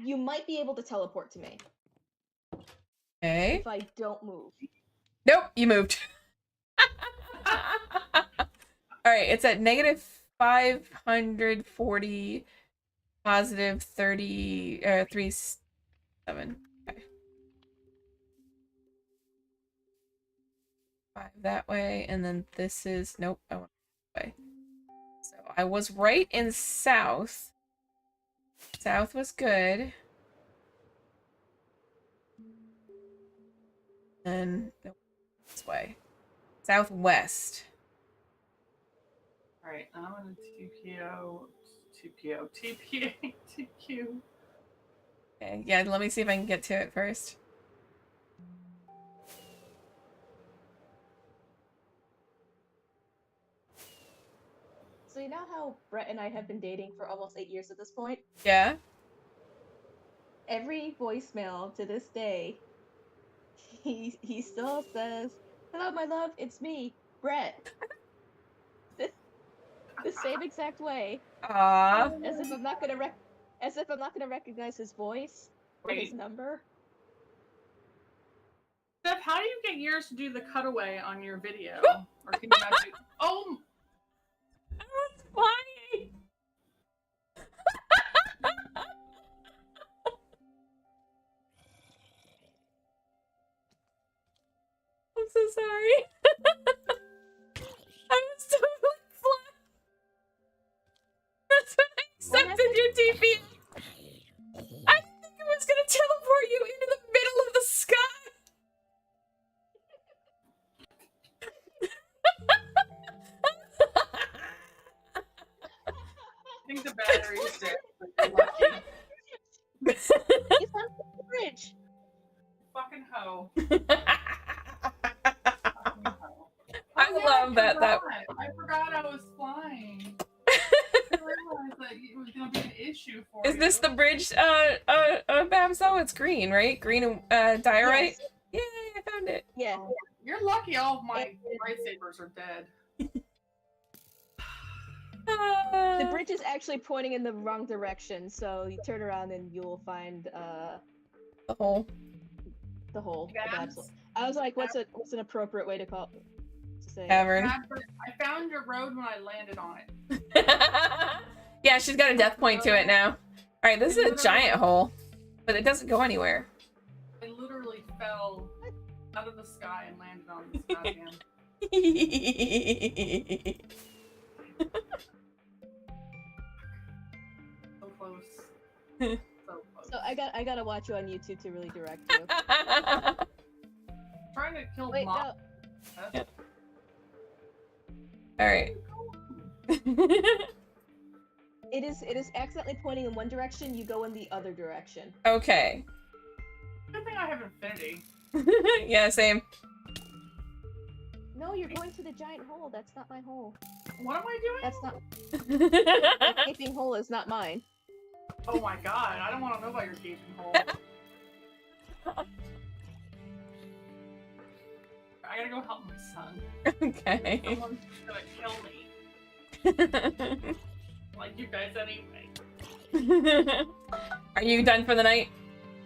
You might be able to teleport to me. Okay. If I don't move. Nope, you moved. Alright, it's at negative 540 Positive 30, 37. Okay. 5 that way, and then this is, nope, I want that way. So I was right in south. South was good. And nope, this way. Southwest. Alright, I'm gonna TQ. Okay, yeah, let me see if I can get to it first. So you know how Brett and I have been dating for almost 8 years at this point? Yeah? Every voicemail to this day, he still says, "Hello, my love, it's me, Brett." The same exact way, Aww. as if I'm not gonna recognize his voice or his number. Steph, how do you get yours to do the cutaway on your video? Or can you not do? Oh, I was flying. I'm so sorry. I was totally flying. That's when I accepted your TP. I didn't think it was gonna teleport you into the middle of the sky. I think the battery's dead. But you're lucky. He's on the bridge. Fucking hoe. I love that. I forgot I was flying. I realized that it was gonna be an issue for you. Is this the bridge, Babs, though? It's green, right? Green and diorite? Yes. Yay, I found it. Yeah. You're lucky all of my lightsabers are dead. The bridge is actually pointing in the wrong direction, so you turn around and you'll find the hole. The hole. Babs. I was like, what's an appropriate way to call it? To say Cavern. I found your road when I landed on it. Yeah, she's got a death point to it now. Alright, this is a giant hole, but it doesn't go anywhere. I literally fell out of the sky and landed on this goddamn. So close. So close. So I gotta watch you on YouTube to really direct you. Trying to kill Wait, Mom. no. Alright. It is accidentally pointing in one direction, you go in the other direction. Okay. Good thing I have infinity. Yeah, same. No, you're going to the giant hole. That's not my hole. What am I doing? That's not. That gaping hole is not mine. Oh my god, I don't want to know about your gaping hole. I gotta go help my son. Okay. Someone's gonna kill me. Like you guys anyway. Are you done for the night?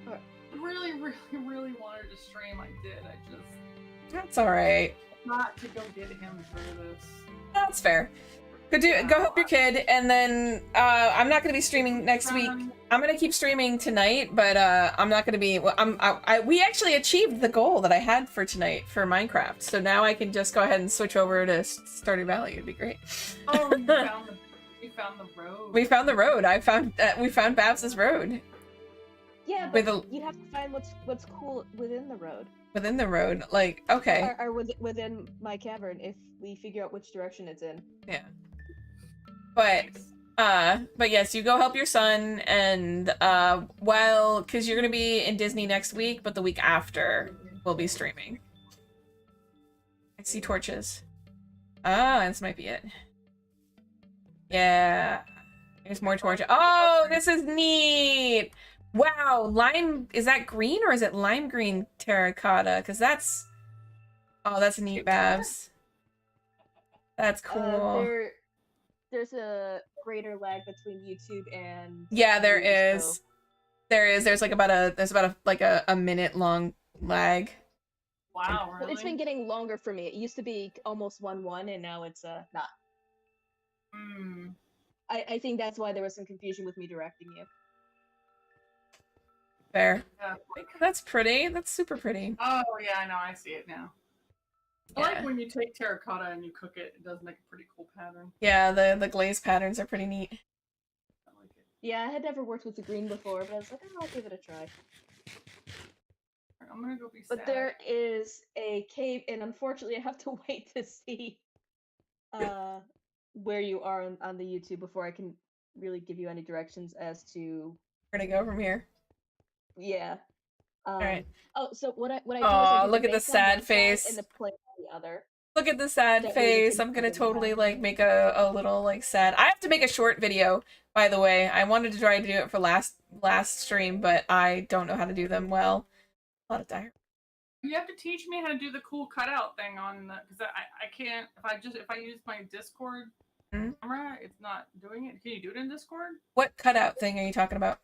I really wanted to stream. I did. I just That's alright. not to go get him through this. That's fair. Go help your kid, and then I'm not gonna be streaming next week. I'm gonna keep streaming tonight, but I'm not gonna be. Well, we actually achieved the goal that I had for tonight for Minecraft, so now I can just go ahead and switch over to Stardew Valley. It'd be great. Oh, we found the road. We found the road. We found Babs's road. Yeah, but you have to find what's cool within the road. Within the road, like okay. Or within my cavern, if we figure out which direction it's in. Yeah. But yes, you go help your son, and because you're gonna be in Disney next week, but the week after we'll be streaming. I see torches. Ah, this might be it. Yeah, there's more torches. Oh, this is neat. Wow, lime, is that green or is it lime green terracotta? Because that's neat, Babs. That's cool. There's a greater lag between YouTube and there is. So. There's about a minute long lag. Wow, really? It's been getting longer for me. It used to be almost 1-1, and now it's not. I think that's why there was some confusion with me directing you. Fair. Yeah. That's pretty. That's super pretty. Oh yeah, I know. I see it now. I Yeah. like when you take terracotta and you cook it. It does make a pretty cool pattern. Yeah, the glaze patterns are pretty neat. I like it. Yeah, I had never worked with the green before, but I was like, oh, I'll give it a try. I'm gonna go be sad. But there is a cave, and unfortunately, I have to wait to see where you are on the YouTube before I can really give you any directions as to Where to go from here? Yeah. All right. Oh, so what I do is Aw, I do look the at the bake on sad one side face. and the plain on the other. Look at the sad That way you face. can I'm gonna cook it totally without- like make a little like sad. I have to make a short video, by the way. I wanted to try to do it for last stream, but I don't know how to do them well. A lot of diary. You have to teach me how to do the cool cutout thing on the because I can't if I use my Discord camera, it's not doing it. Can you do it in Discord? What cutout thing are you talking about?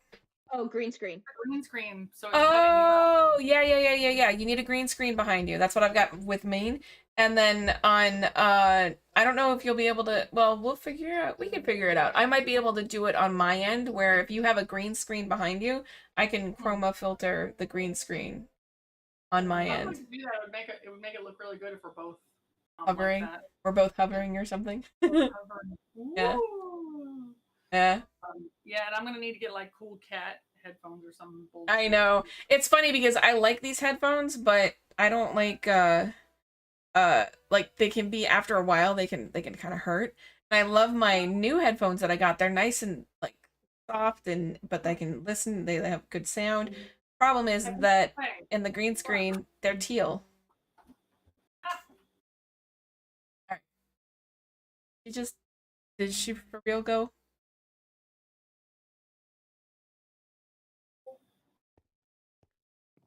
Oh, green screen. Green screen. So it's Oh, yeah. You need a green screen behind you. That's what I've got with main. And then on I don't know if you'll be able to, well, we can figure it out. I might be able to do it on my end where if you have a green screen behind you, I can chroma filter the green screen on my end. To do that, it would make it look really good if we're both hovering. Like that. We're both hovering or something. Yeah. Yeah. Yeah, and I'm gonna need to get like cool cat headphones or something. I know. It's funny because I like these headphones, but I don't like they can be after a while they can kind of hurt. And I love my new headphones that I got. They're nice and like soft but they can listen. They have good sound. Problem is that in the green screen they're teal. All right. Did she for real go?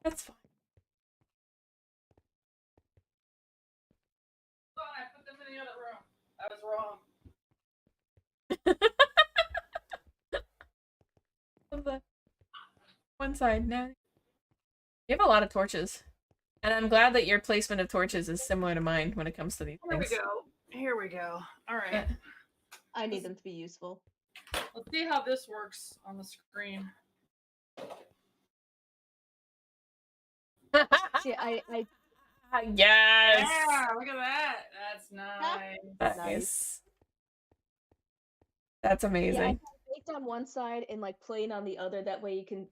That's fine. I put them in the other room. I was wrong. One side now. You have a lot of torches. And I'm glad that your placement of torches is similar to mine when it comes to these things. Here we go. All right. I need them to be useful. Let's see how this works on the screen. See, I Yes. Yeah, look at that. That's nice. Nice. That's amazing. Yeah, I baked on one side and like plain on the other. That way you can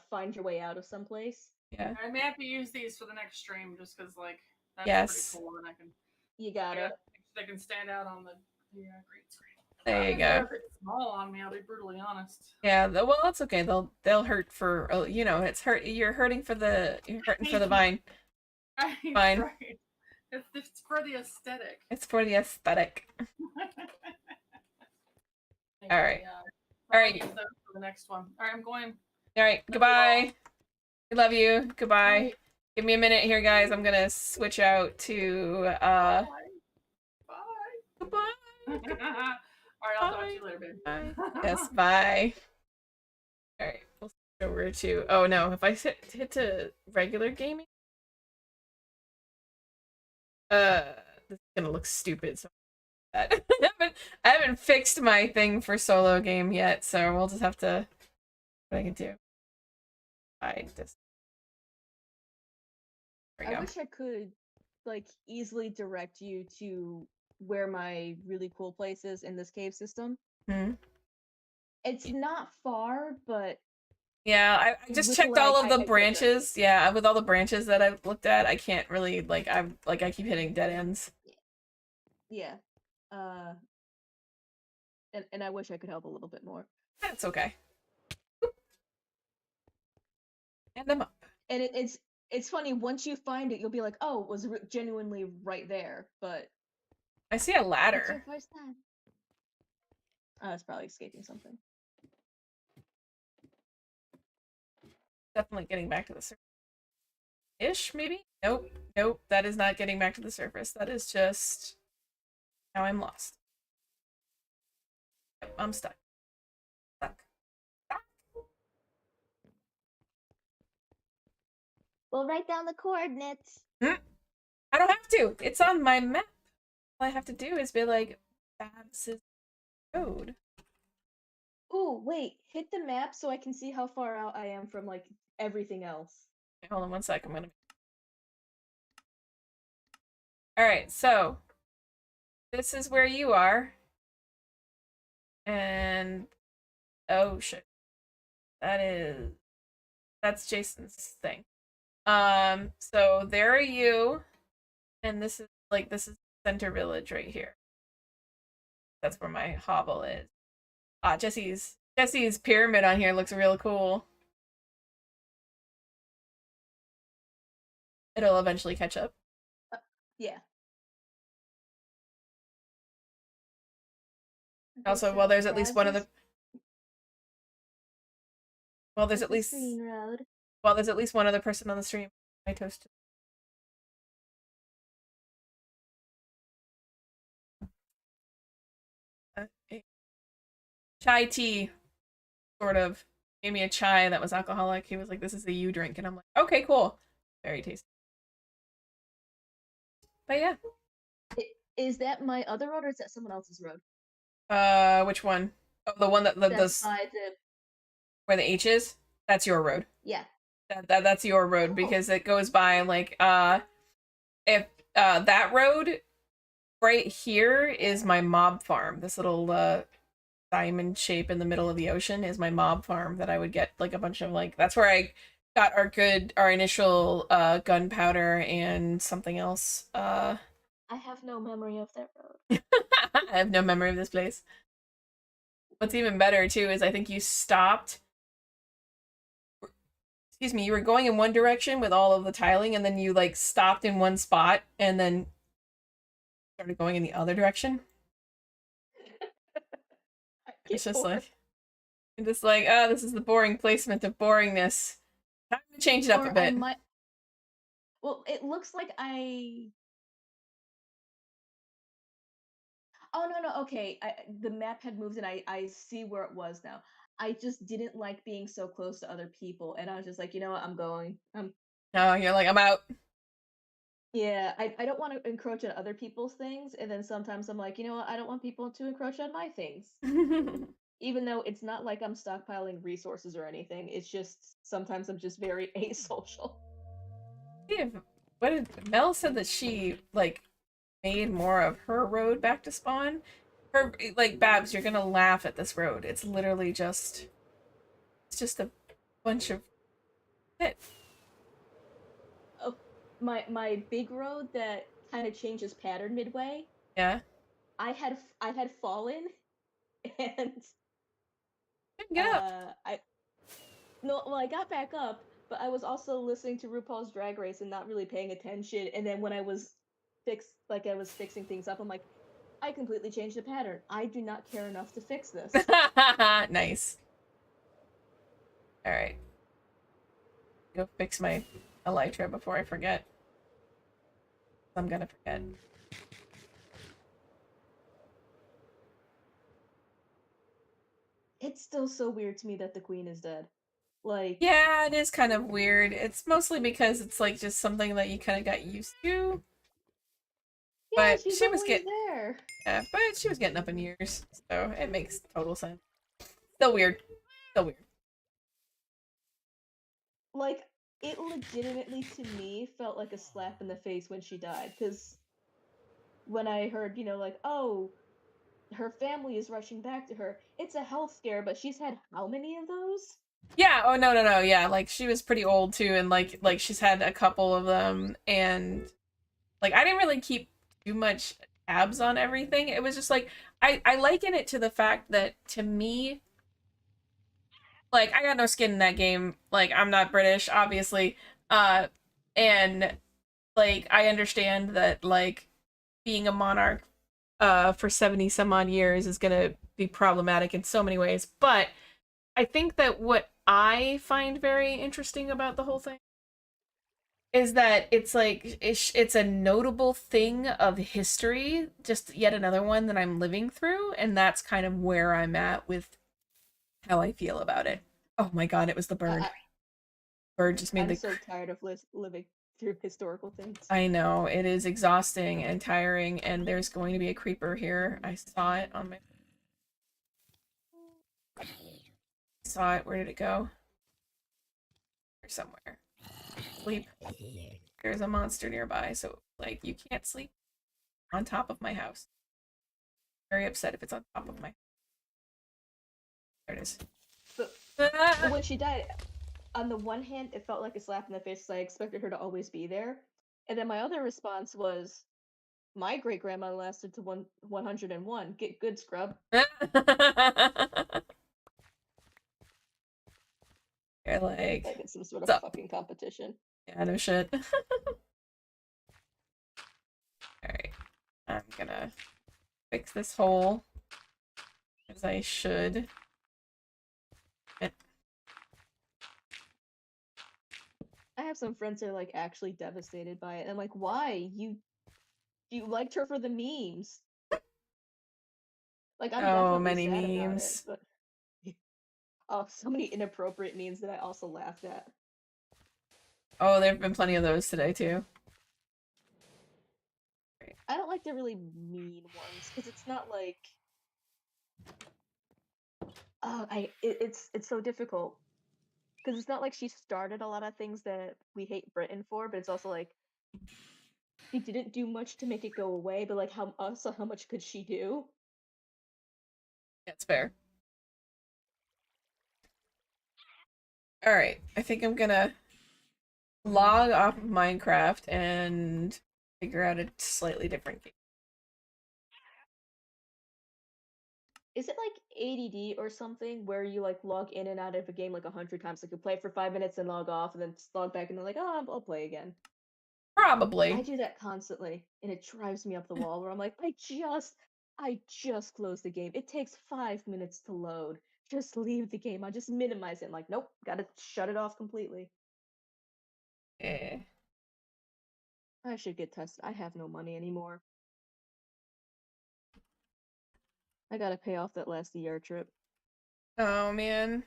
find your way out of someplace. Yeah. I may have to use these for the next stream just because like that's Yes. pretty cool and I can. You gotta. They can stand out on the green screen. There you go. If it's small on me, I'll be brutally honest. Yeah, well, that's okay. They'll hurt for it's hurt. You're hurting for the vine. Fine. Right. It's for the aesthetic. It's for the aesthetic. All right. All right. For the next one. All right, I'm going. All right. Goodbye. I love you. Goodbye. Give me a minute here, guys. I'm gonna switch out to Bye. Goodbye. All right, I'll talk to you later, babe. Bye. Yes. Bye. All right. We'll switch over to. Oh no! If I hit to regular gaming. This is gonna look stupid. So I haven't fixed my thing for solo game yet, so we'll just have to. What I can do. I wish I could like easily direct you to where my really cool place is in this cave system. It's not far, but yeah, I just checked all of the branches. Yeah, with all the branches that I've looked at, I can't really I keep hitting dead ends. Yeah. And I wish I could help a little bit more. That's okay. And I'm up. And it's funny, once you find it, you'll be like, oh, it was genuinely right there, but I see a ladder. Oh, it's probably escaping something. Definitely getting back to the surface. Ish, maybe? Nope. That is not getting back to the surface. That is just now I'm lost. Yep, I'm stuck. We'll write down the coordinates. I don't have to. It's on my map. All I have to do is be like, Babs' code. Ooh, wait, hit the map so I can see how far out I am from, like, everything else. Okay, hold on one sec. I'm gonna. All right, so this is where you are, and oh shit, that's Jason's thing. So there are you, and this is Center Village right here. That's where my hovel is. Ah, Jesse's pyramid on here looks real cool. It'll eventually catch up. Yeah. Also, well, there's at least one of the. Well, there's at least. Road. Well, there's at least one other person on the stream. I toasted. Chai tea, sort of. Gave me a chai that was alcoholic. He was like, "This is a you drink," and I'm like, "Okay, cool." Very tasty. But yeah. Is that my other road or is that someone else's road? Which one? Oh, the one that the where the H is? That's your road. Yeah. That's your road because it goes by like if that road right here is my mob farm. This little diamond shape in the middle of the ocean is my mob farm that I would get like a bunch of like that's where I got our initial gunpowder and something else. I have no memory of that road. I have no memory of this place. What's even better too is I think you stopped. Excuse me, you were going in one direction with all of the tiling and then you like stopped in one spot and then started going in the other direction. It's just like oh, this is the boring placement of boringness. Time to change it up a bit. Well, it looks like Oh no, okay. The map had moved and I see where it was now. I just didn't like being so close to other people, and I was just like, you know what, I'm going. No, you're like, I'm out. Yeah, I don't want to encroach on other people's things, and then sometimes I'm like, you know what, I don't want people to encroach on my things. Even though it's not like I'm stockpiling resources or anything, it's just sometimes I'm just very asocial. Yeah, what did Mel said that she like made more of her road back to spawn? Her like Babs, you're gonna laugh at this road. It's literally just a bunch of shit. Oh, my big road that kind of changes pattern midway. Yeah. I had fallen and get up. I got back up, but I was also listening to RuPaul's Drag Race and not really paying attention. And then when I was fixing things up, I'm like, I completely changed the pattern. I do not care enough to fix this. Nice. All right. Go fix my elytra before I forget. I'm gonna forget. It's still so weird to me that the queen is dead. Like, yeah, it is kind of weird. It's mostly because it's like just something that you kind of got used to. Yeah, but she was getting there. Yeah, but she was getting up in years, so it makes total sense. Still weird. Still weird. Like, it legitimately to me felt like a slap in the face when she died, because when I heard, like, oh, her family is rushing back to her, it's a health scare, but she's had how many of those? Yeah, oh no, yeah, like she was pretty old too, and like she's had a couple of them, and like I didn't really keep too much tabs on everything. It was just like I liken it to the fact that to me, like I got no skin in that game. Like I'm not British, obviously. And like I understand that like being a monarch for 70 some odd years is gonna be problematic in so many ways. But I think that what I find very interesting about the whole thing is that it's like it's a notable thing of history, just yet another one that I'm living through, and that's kind of where I'm at with how I feel about it. Oh my god, it was the bird. Bird just made I'm so tired of living through historical things. I know, it is exhausting and tiring, and there's going to be a creeper here. I saw it on my Saw it. Where did it go? Or somewhere. Sleep. There's a monster nearby, so like you can't sleep on top of my house. Very upset if it's on top of my. There it is. But when she died, on the one hand, it felt like a slap in the face. I expected her to always be there, and then my other response was, "My great grandma lasted to 101. Get good, scrub." You're like it's some sort of up? fucking competition. Yeah, no shit. Alright. I'm gonna fix this hole. As I should. I have some friends that are like actually devastated by it. And I'm like, why? You liked her for the memes. Like I'm Oh, definitely many sad memes. about it, but oh, so many inappropriate memes that I also laughed at. Oh, there have been plenty of those today too. I don't like the really mean ones because it's not like it's so difficult because it's not like she started a lot of things that we hate Britain for, but it's also like she didn't do much to make it go away, but like how much could she do? That's fair. Alright, I think I'm gonna log off of Minecraft and figure out a slightly different game. Is it like ADD or something where you like log in and out of a game like 100 times? Like you play for 5 minutes and log off, and then log back and then like, oh, I'll play again. Probably. I do that constantly, and it drives me up the wall. Where I'm like, I just closed the game. It takes 5 minutes to load. Just leave the game. I just minimize it. I'm like, nope, gotta shut it off completely. Eh. I should get tested. I have no money anymore. I gotta pay off that last ER trip. Oh man.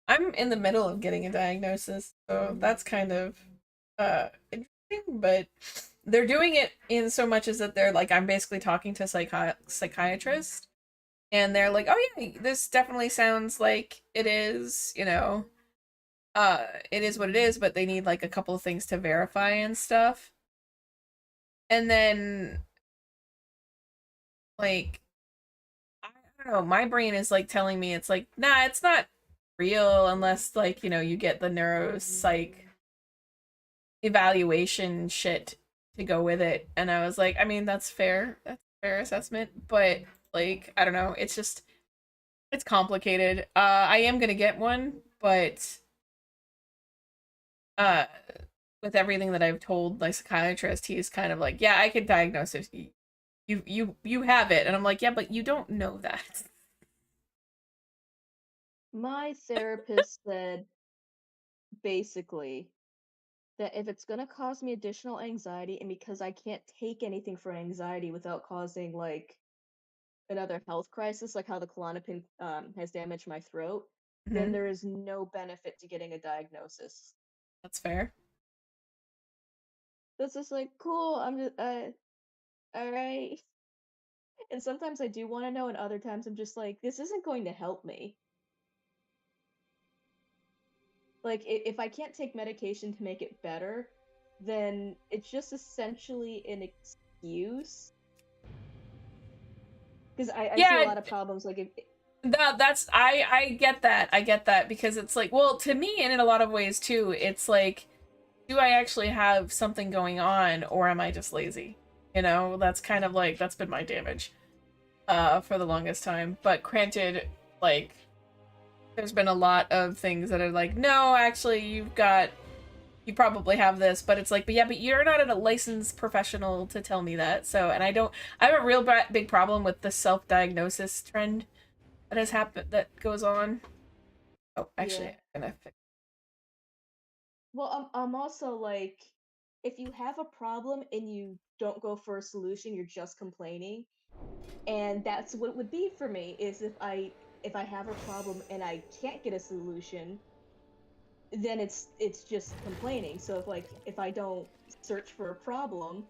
I'm in the middle of getting a diagnosis, so that's kind of interesting, but they're doing it in so much as that they're like I'm basically talking to a psychiatrist and they're like, "Oh yeah, this definitely sounds like it is, it is what it is, but they need like a couple of things to verify and stuff." And then like I don't know, my brain is like telling me it's like, "Nah, it's not real unless like, you get the neuropsych evaluation shit to go with it." And I was like, I mean, that's fair. That's a fair assessment, but like, I don't know. It's complicated. I am gonna get one, but uh with everything that I've told my psychiatrist, he's kind of like, yeah, I could diagnose it. You have it. And I'm like, yeah, but you don't know that. My therapist said basically that if it's gonna cause me additional anxiety, and because I can't take anything for anxiety without causing like another health crisis, like how the Klonopin has damaged my throat, then there is no benefit to getting a diagnosis. That's fair. That's just like cool. I'm just all right. And sometimes I do want to know, and other times I'm just like, this isn't going to help me. Like if I can't take medication to make it better, then it's just essentially an excuse. Because I see a lot of problems like if that's I get that. I get that because it's like, well, to me and in a lot of ways too, it's like, do I actually have something going on or am I just lazy? That's kind of like that's been my damage for the longest time. But granted, like there's been a lot of things that are like, no, actually you probably have this, but it's like, but yeah, but you're not a licensed professional to tell me that. So, and I have a real big problem with the self-diagnosis trend that has happened, that goes on. Oh, actually, yeah. I'm gonna fix. Well, I'm also like, if you have a problem and you don't go for a solution, you're just complaining. And that's what it would be for me, is if I have a problem and I can't get a solution, then it's just complaining. So if I don't search for a problem,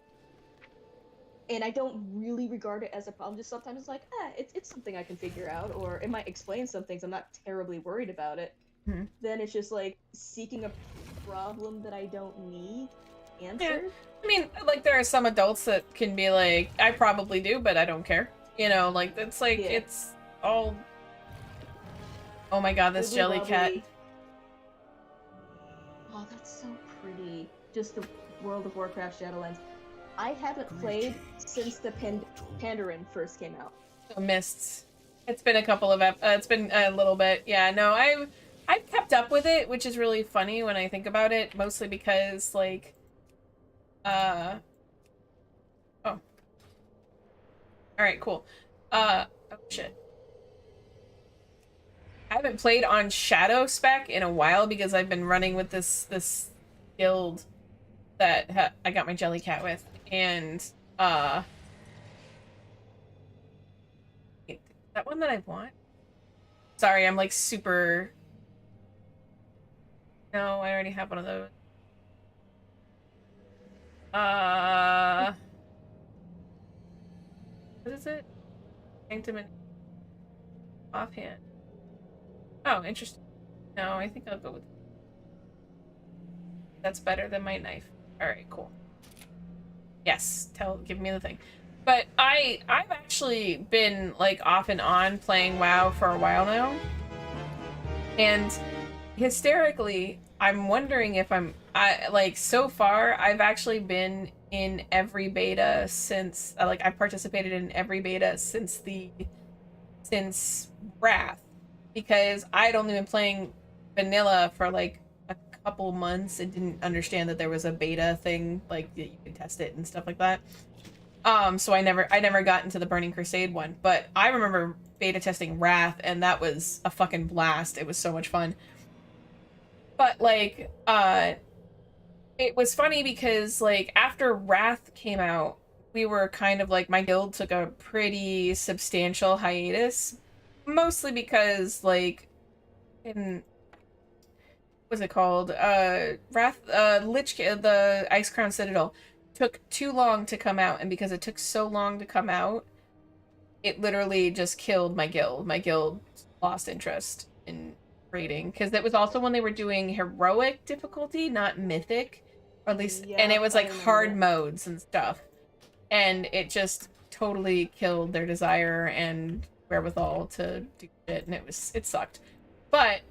and I don't really regard it as a problem. Just sometimes it's like, it's something I can figure out, or it might explain some things. I'm not terribly worried about it. Hmm. Then it's just like seeking a problem that I don't need answered. Yeah. I mean, like, there are some adults that can be like, I probably do, but I don't care. You know, like, it's like, Yeah. it's all... Oh my god, this jelly cat. Oh, that's so pretty. Just the World of Warcraft Shadowlands. I haven't played since the Pandaren first came out. So Mists. It's been a couple of it's been a little bit. Yeah, no, I've kept up with it, which is really funny when I think about it, mostly because like oh. All right, cool. Oh shit. I haven't played on Shadow Spec in a while because I've been running with this guild that I got my jelly cat with, and is that one that I want? Sorry, I'm like super... No, I already have one of those. What is it? Sanctum and offhand. Oh, interesting. No, I think I'll go with... That's better than my knife. Alright, cool. Yes, give me the thing. But I've actually been like off and on playing WoW for a while now. And hysterically, I'm wondering if so far I've actually been in every beta since like I've participated in every beta since Wrath, because I'd only been playing vanilla for like a couple months and didn't understand that there was a beta thing, like that you could test it and stuff like that. So I never got into the Burning Crusade one, but I remember beta testing Wrath, and that was a fucking blast. It was so much fun. But like, it was funny because like after Wrath came out, we were kind of like, my guild took a pretty substantial hiatus, mostly because like what's it called? The Ice Crown Citadel took too long to come out, and because it took so long to come out, it literally just killed my guild. My guild lost interest in raiding, because it was also when they were doing heroic difficulty, not mythic, or at least, and it was like hard modes and stuff, and it just totally killed their desire and wherewithal to do it, and it sucked. But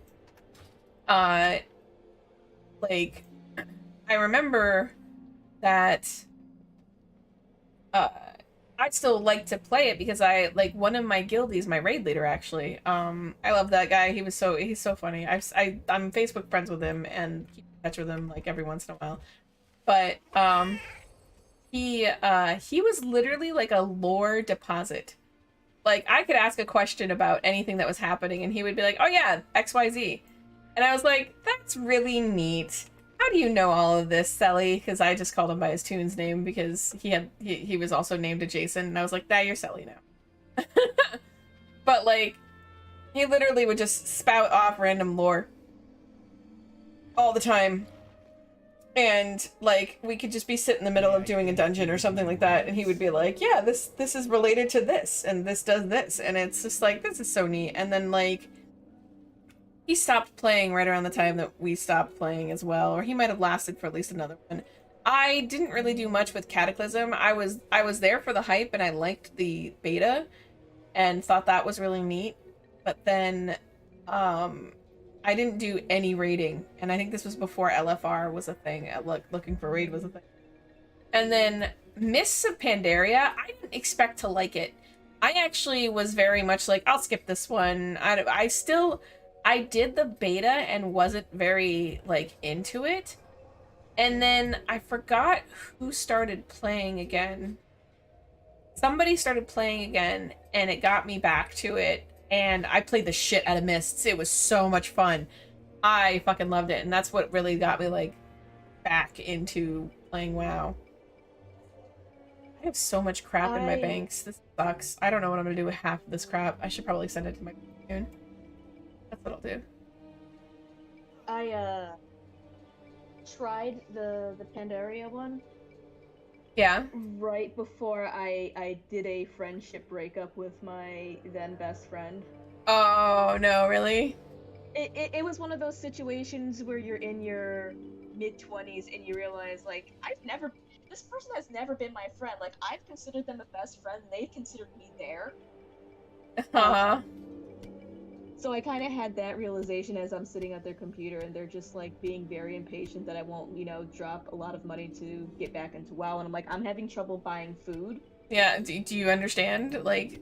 like, I remember that I'd still like to play it because I like one of my guildies, my raid leader actually. I love that guy. He's so funny. I'm Facebook friends with him and keep in touch with him like every once in a while. But he was literally like a lore deposit. Like, I could ask a question about anything that was happening and he would be like, "Oh yeah, XYZ." And I was like, "That's really neat. How do you know all of this, Selly?" Because I just called him by his tune's name because he was also named adjacent, and I was like, "Nah, you're Selly now." But like, he literally would just spout off random lore all the time. And like, we could just be sitting in the middle of doing a dungeon or something like that, and he would be like, "Yeah, this is related to this, and this does this," and it's just like, this is so neat. And then like, he stopped playing right around the time that we stopped playing as well, or he might have lasted for at least another one. I didn't really do much with Cataclysm. I was there for the hype, and I liked the beta and thought that was really neat. But then I didn't do any raiding, and I think this was before LFR was a thing. Looking for raid was a thing. And then Mists of Pandaria, I didn't expect to like it. I actually was very much like, I'll skip this one. I did the beta and wasn't very like into it. And then I forgot who started playing again. Somebody started playing again, and it got me back to it. And I played the shit out of Mists. It was so much fun. I fucking loved it. And that's what really got me like back into playing WoW. I have so much crap in my banks. This sucks. I don't know what I'm gonna do with half of this crap. I should probably send it to my cocoon. That's what I'll do. I tried the Pandaria one, Yeah. Right before I did a friendship breakup with my then best friend. Oh no, really? It was one of those situations where you're in your mid-20s and you realize, like, this person has never been my friend. Like, I've considered them a best friend, and they've considered me there. Uh-huh. So I kind of had that realization as I'm sitting at their computer, and they're just like being very impatient that I won't, drop a lot of money to get back into WoW. And I'm like, I'm having trouble buying food. Yeah, do you understand? Like,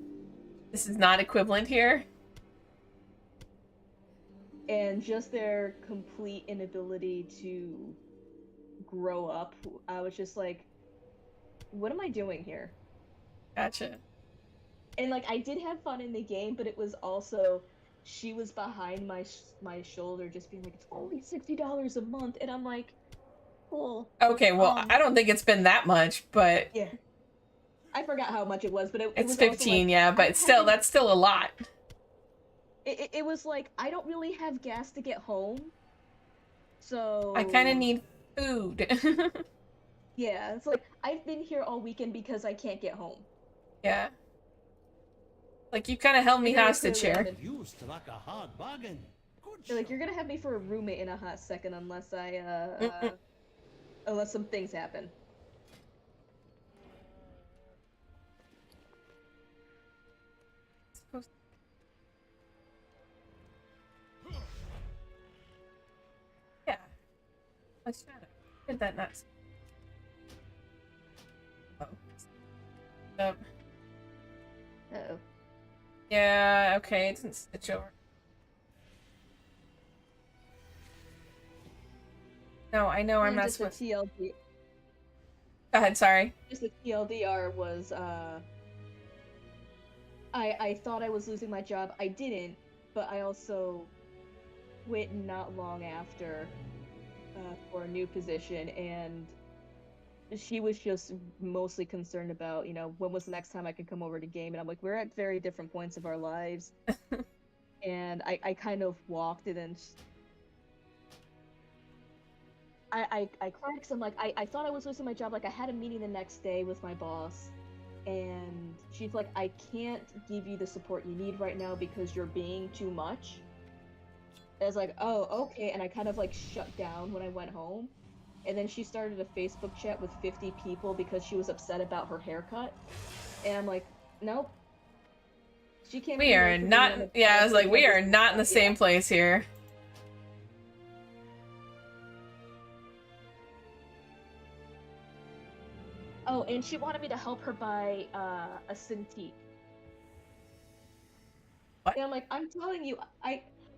this is not equivalent here. And just their complete inability to grow up, I was just like, what am I doing here? Gotcha. And like, I did have fun in the game, but it was also, she was behind my shoulder, just being like, it's only $60 a month, and I'm like, cool. Okay, well, I don't think it's been that much, but Yeah, I forgot how much it was, but it it's was 15, also like, yeah, but still, that's still a lot. it was like, I don't really have gas to get home, so I kind of need food. yeah, it's like, I've been here all weekend because I can't get home. Yeah. Like, you kind of held me Very hostage clearly, here. You struck a hard bargain. Good You're like, shot. you're gonna have me for a roommate in a hot second unless Mm-mm. unless some things happen. Yeah. Let's try to. Did that not? Oh. Uh-oh. Yeah, okay, it didn't stitch over. No, I know I'm not Just a supposed to. TLD. Go ahead, sorry. Just a TLDR was, I thought I was losing my job. I didn't, but I also quit not long after for a new position, and she was just mostly concerned about, when was the next time I could come over to game, and I'm like, we're at very different points of our lives. And I kind of walked, and then I cried because I'm like, I thought I was losing my job. Like, I had a meeting the next day with my boss, and she's like, I can't give you the support you need right now because you're being too much. I was like, oh, okay, and I kind of like shut down when I went home. And then she started a Facebook chat with 50 people because she was upset about her haircut. And I'm like, nope. She can't We be are mad for being not. on the Yeah, I was like, we are business not in the stuff, same yeah. place here. Oh, and she wanted me to help her buy a Cintiq. What? And I'm like, I'm telling you,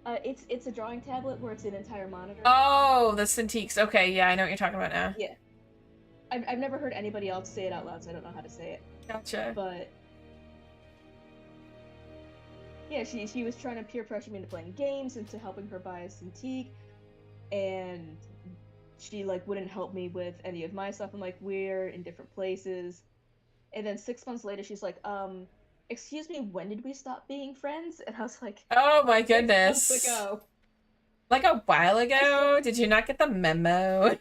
it's a drawing tablet where it's an entire monitor. Oh, the Cintiqs. Okay, yeah, I know what you're talking about now. Yeah. I've never heard anybody else say it out loud, so I don't know how to say it. Gotcha. But yeah, she was trying to peer pressure me into playing games, into helping her buy a Cintiq, and she like wouldn't help me with any of my stuff. I'm like, we're in different places. And then 6 months later, she's like, excuse me, when did we stop being friends? And I was like, Oh my 6 goodness. months ago. Like a while ago? Did you not get the memo?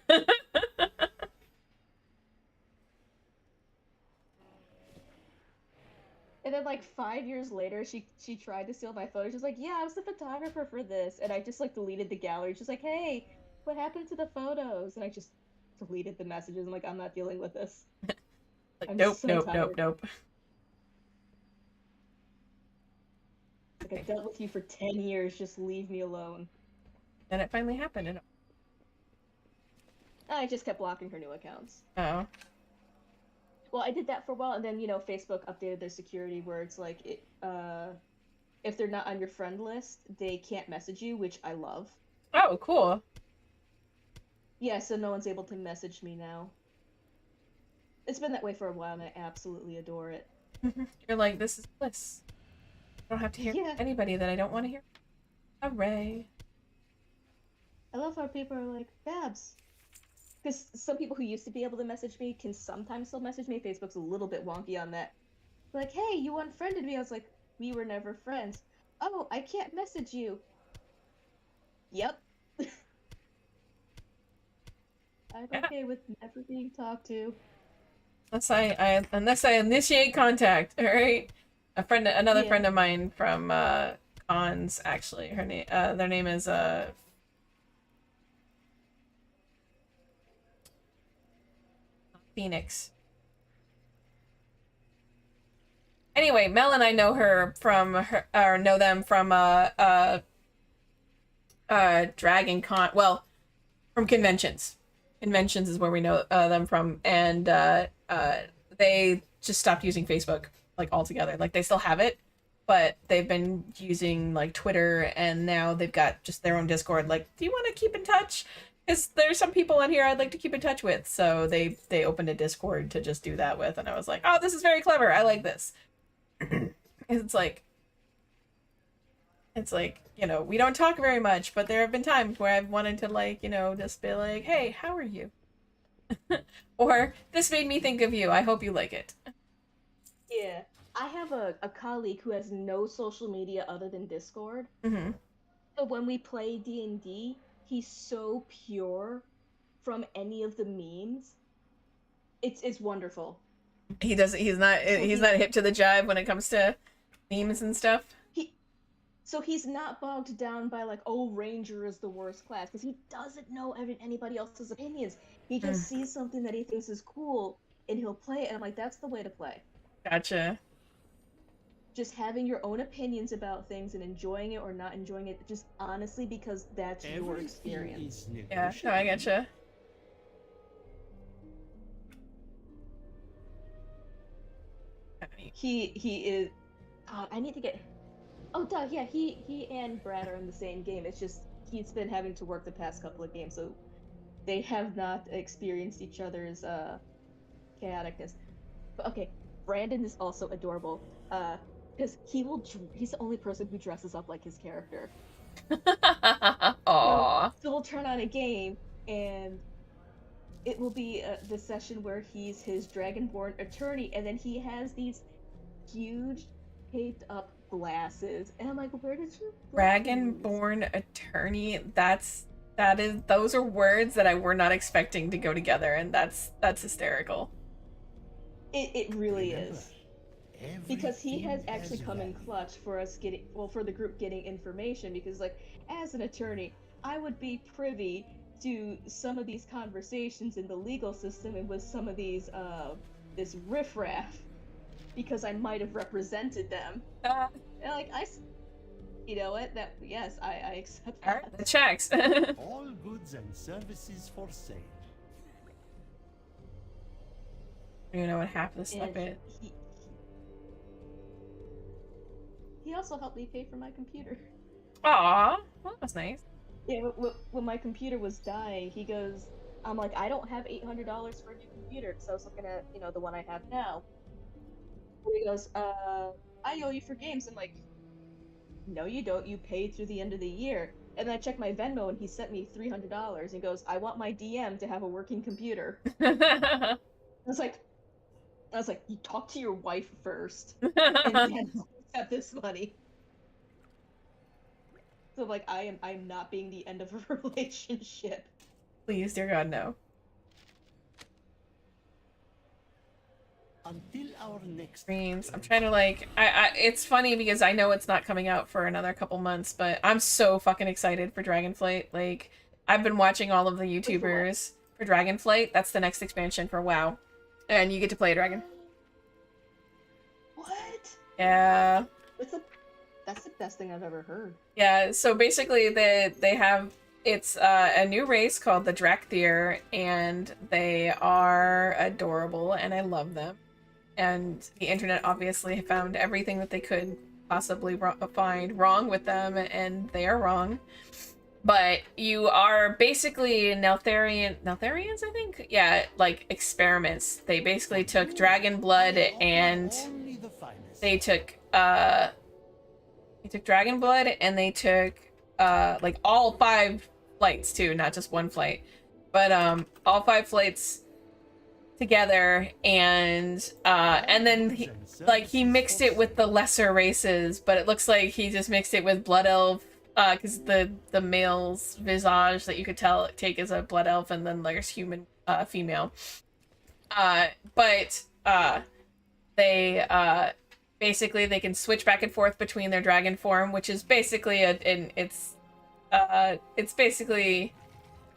And then like 5 years later, she tried to steal my photos. She's like, yeah, I was the photographer for this. And I just like deleted the gallery. She's like, hey, what happened to the photos? And I just deleted the messages. I'm like, I'm not dealing with this. Like, I'm nope, so nope, tired. nope. Like, I've dealt with you for 10 years. Just leave me alone. And it finally happened. And I just kept blocking her new accounts. oh. Well, I did that for a while, and then, Facebook updated their security where it's like, if they're not on your friend list, they can't message you, which I love. Oh, cool. Yeah, so no one's able to message me now. It's been that way for a while, and I absolutely adore it. You're like, this is bliss. I don't have to hear Yeah. anybody that I don't want to hear. Hooray. I love how people are like, Babs. Because some people who used to be able to message me can sometimes still message me. Facebook's a little bit wonky on that. Like, hey, you unfriended me. I was like, we were never friends. Oh, I can't message you. Yep. I'm Yeah. okay with never being talked to. Unless I initiate contact, all right? Another Yeah. friend of mine from Cons, actually. Their name is Phoenix. Anyway, Mel and I know know them from Dragon Con. Well, from conventions. Conventions is where we know them from, and they just stopped using Facebook like altogether. Like they still have it, but they've been using like Twitter, and now they've got just their own Discord. Like, do you want to keep in touch? Because there's some people in here I'd like to keep in touch with. So they opened a Discord to just do that with, and I was like, oh, this is very clever. I like this. It's like, you know, we don't talk very much, but there have been times where I've wanted to, like, you know, just be like, hey, how are you? Or, this made me think of you. I hope you like it. Yeah. I have a colleague who has no social media other than Discord. Mm-hmm. So when we play D&D, he's so pure from any of the memes. It's wonderful. He's not hip to the jive when it comes to memes and stuff. So he's not bogged down by like, oh, Ranger is the worst class, because he doesn't know anybody else's opinions. He just sees something that he thinks is cool, and he'll play it, and I'm like, that's the way to play. Gotcha. Just having your own opinions about things and enjoying it or not enjoying it, just honestly, because that's your experience. Yeah, no, I gotcha. He is... I need to get... Oh, duh, yeah, he and Brad are in the same game. It's just he's been having to work the past couple of games, so they have not experienced each other's chaoticness. But okay, Brandon is also adorable, because he's the only person who dresses up like his character. Aww. So we'll turn on a game, and it will be the session where he's his Dragonborn attorney, and then he has these huge taped up glasses, and I'm like, where did you Dragonborn attorney? Those are words that I were not expecting to go together, and that's hysterical. It really is, because he has actually come in clutch for us for the group getting information, because like, as an attorney, I would be privy to some of these conversations in the legal system and with some of these this riffraff, because I might have represented them. And like, you know what? Yes, I accept that. Alright, the checks. All goods and services for sale. You know what half of the stuff is. He also helped me pay for my computer. Aw, that was nice. Yeah, when my computer was dying, he goes, I'm like, I don't have $800 for a new computer, because I was looking at, you know, the one I have now. And he goes, I owe you for games. I'm like, no, you don't. You paid through the end of the year. And then I checked my Venmo, and he sent me $300. He goes, I want my DM to have a working computer. I was like, you talk to your wife first, and then have this money. So like, I'm not being the end of a relationship. Please, dear God, no. Until our next Streams. I'm trying to like, it's funny because I know it's not coming out for another couple months, but I'm so fucking excited for Dragonflight. Like, I've been watching all of the YouTubers for Dragonflight. That's the next expansion for WoW. And you get to play a dragon. What? Yeah. That's the best thing I've ever heard. Yeah, so basically they have, it's a new race called the Drakthir, and they are adorable, and I love them. And the internet obviously found everything that they could possibly find wrong with them, and they are wrong. But you are basically Neltharians, I think? Yeah, like experiments. They basically took dragon blood, and they took dragon blood, and they took like all 5 flights too, not just one flight, but all 5 flights together, and then he mixed it with the lesser races, but it looks like he just mixed it with blood elf, because the male's visage that you could take as a blood elf, and then there's human female. But they basically they can switch back and forth between their dragon form, which is basically it's basically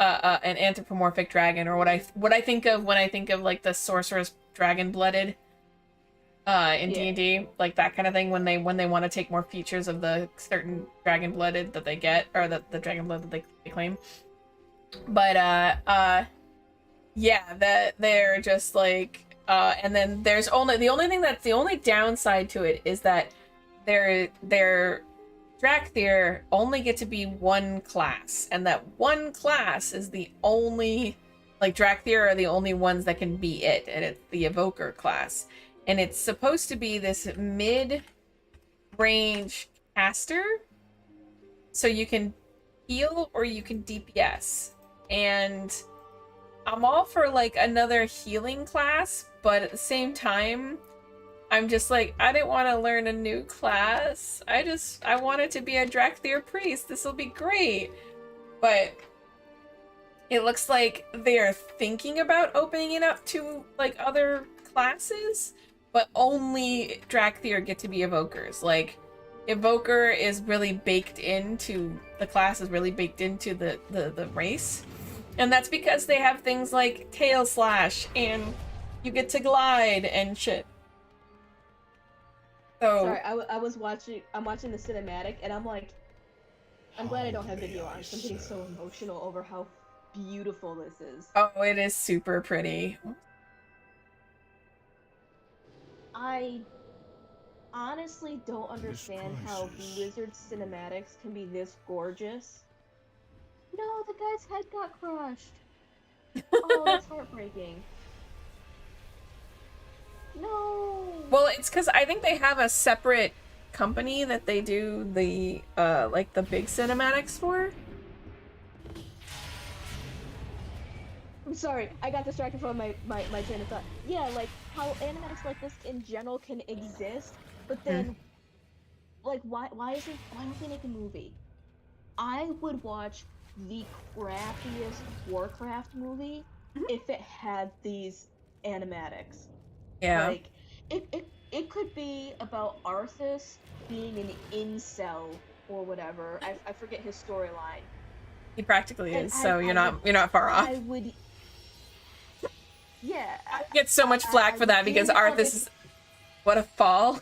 an anthropomorphic dragon, or what I think of when I think of like the sorceress dragon blooded in D&D, like that kind of thing, when they want to take more features of the certain dragon blooded that they get, or the dragon blood that they claim. But yeah, that they're just like and then there's the only downside to it is that their Drakthir only get to be one class, and that one class is the only, like, Drakthir are the only ones that can be it, and it's the Evoker class. And it's supposed to be this mid-range caster, so you can heal or you can DPS. And I'm all for, like, another healing class, but at the same time, I'm just like, I didn't want to learn a new class. I wanted to be a Drakthir priest. This will be great. But it looks like they're thinking about opening it up to, like, other classes, but only Drakthir get to be evokers. Like, evoker is really baked into, the class is really baked into the race. And that's because they have things like tail slash, and you get to glide and shit. So, sorry, I'm watching the cinematic, and I'm like, I'm glad I don't have video on, 'cause I'm getting so emotional over how beautiful this is. oh, it is super pretty. I honestly don't understand how Blizzard cinematics can be this gorgeous. No, the guy's head got crushed. Oh, that's heartbreaking. No. Well, it's because I think they have a separate company that they do the like the big cinematics for. I'm sorry, I got distracted from my train of thought. Yeah, like how animatics like this in general can exist, but then like why don't they make a movie? I would watch the crappiest Warcraft movie if it had these animatics. Yeah. Like it could be about Arthas being an incel or whatever. I forget his storyline. He practically is, so you're not far off. I would. Yeah. I get so much flack for that because Arthas is, what a fall.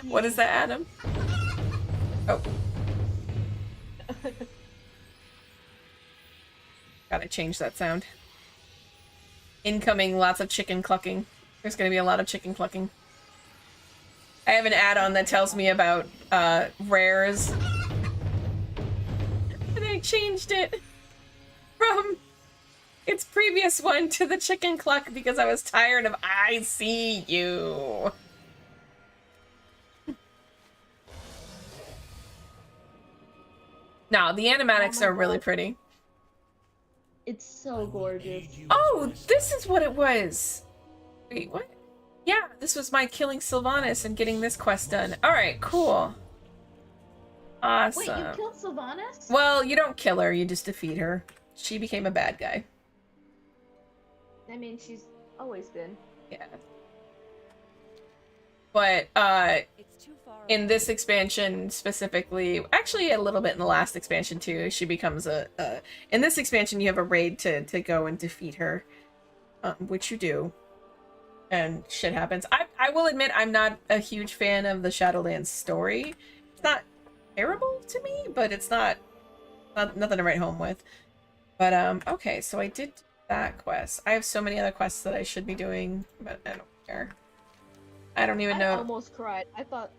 What is that, Adam? Oh. Gotta change that sound. Incoming, lots of chicken clucking. There's gonna be a lot of chicken clucking. I have an add-on that tells me about rares. And I changed it from its previous one to the chicken cluck because I was tired of I see you. No, the animatics are really pretty. It's so gorgeous. Oh, this is what it was. Wait, what? Yeah, this was my killing Sylvanas and getting this quest done. Alright, cool. Awesome. Wait, you killed Sylvanas? Well, you don't kill her, you just defeat her. She became a bad guy. I mean, she's always been. Yeah. But, in this expansion specifically, actually a little bit in the last expansion too, she becomes in this expansion you have a raid to go and defeat her, which you do, and shit happens. I will admit I'm not a huge fan of the Shadowlands story. It's not terrible to me, but it's not nothing to write home with. But okay, so I did that quest. I have so many other quests that I should be doing, but I don't care. I don't even know. I almost cried. I thought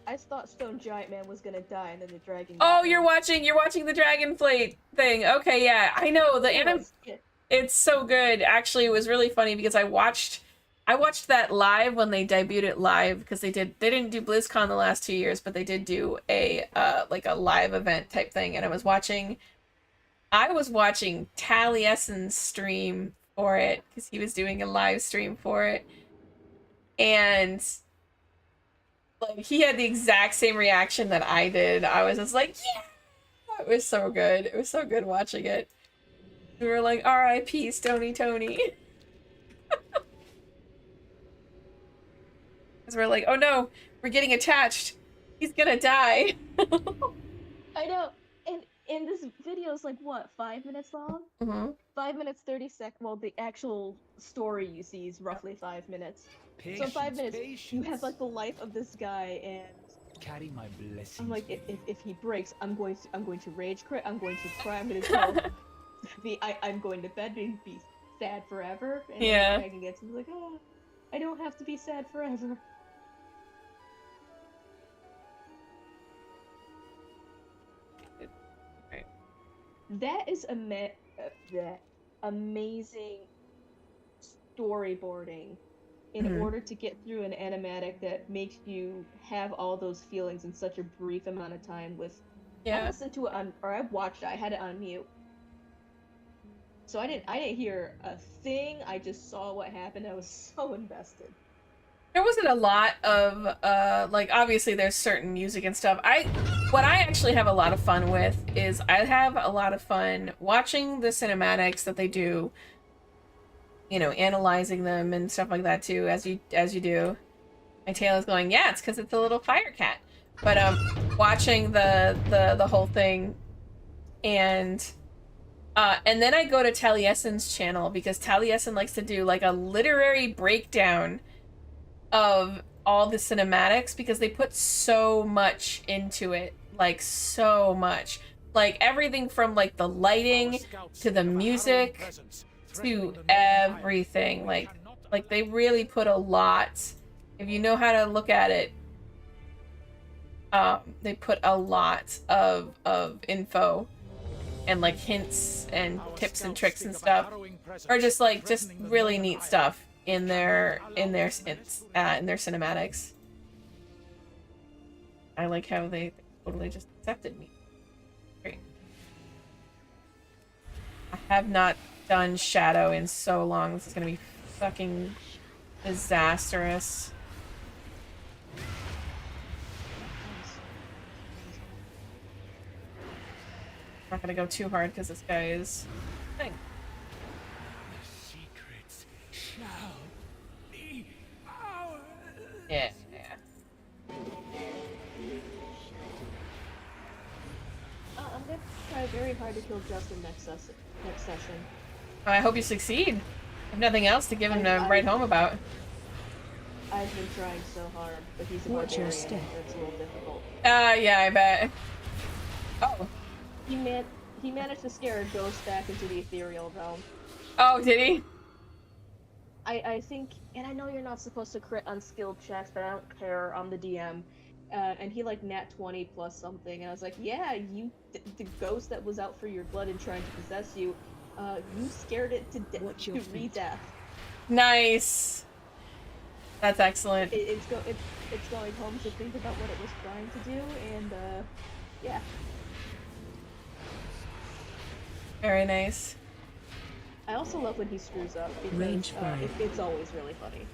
Stone Giant Man was gonna die, and then the dragon. Oh, you're watching the Dragonflate thing. Okay, yeah, I know the anime. It's so good. Actually, it was really funny because I watched that live when they debuted it live, because they didn't do BlizzCon the last 2 years, but they did do a like a live event type thing, and I was watching Taliesin's stream for it because he was doing a live stream for it, and like he had the exact same reaction that I did. I was just like, yeah, it was so good. It was so good watching it. We were like, R.I.P. Stony Tony. Because we're like, oh no, we're getting attached. He's gonna die. I know. And this video is like what, 5 minutes long? 5 minutes 30 seconds. Well, the actual story you see is roughly 5 minutes. So in 5 minutes, you have like the life of this guy, and Carry my blessings. I'm like, with you. if he breaks, I'm going to rage quit. I'm going to cry. I'm going to tell I'm going to bed and be sad forever. And Yeah. Dragon gets like, oh, I don't have to be sad forever. Right. That is that amazing storyboarding in order to get through an animatic that makes you have all those feelings in such a brief amount of time. With I listened to it on, or I watched it. I had it on mute, so I didn't hear a thing. I just saw what happened. I was so invested. There wasn't a lot of like, obviously there's certain music and stuff. What I actually have a lot of fun with is I have a lot of fun watching the cinematics that they do, you know, analyzing them and stuff like that too, as you do. My tail is going, yeah, it's because it's a little fire cat. But watching the whole thing, and then I go to Taliesin's channel because Taliesin likes to do like a literary breakdown of all the cinematics because they put so much into it, like so much, like everything from like the lighting to the music to everything. Like they really put a lot. If you know how to look at it, they put a lot of info and like hints and tips and tricks and stuff, or just really neat stuff in their cinematics. I like how they totally just accepted me. Great. I have not done Shadow in so long. This is gonna be fucking disastrous. I'm not gonna go too hard because this guy is thing. The secrets shall be ours. Yeah. I'm gonna try very hard to kill Justin next session. I hope you succeed. If nothing else to give him to write home about. I've been trying so hard, but he's a barbarian. It's a little difficult. Yeah, I bet. Oh. He managed to scare a ghost back into the ethereal realm. Oh, did he? I think, and I know you're not supposed to crit on skilled checks, but I don't care. I'm the DM. And he like nat 20 plus something, and I was like, yeah, the ghost that was out for your blood and trying to possess you, you scared it to re-death. Nice. That's excellent. It's going home to think about what it was trying to do, and yeah. Very nice. I also love when he screws up because it's always really funny.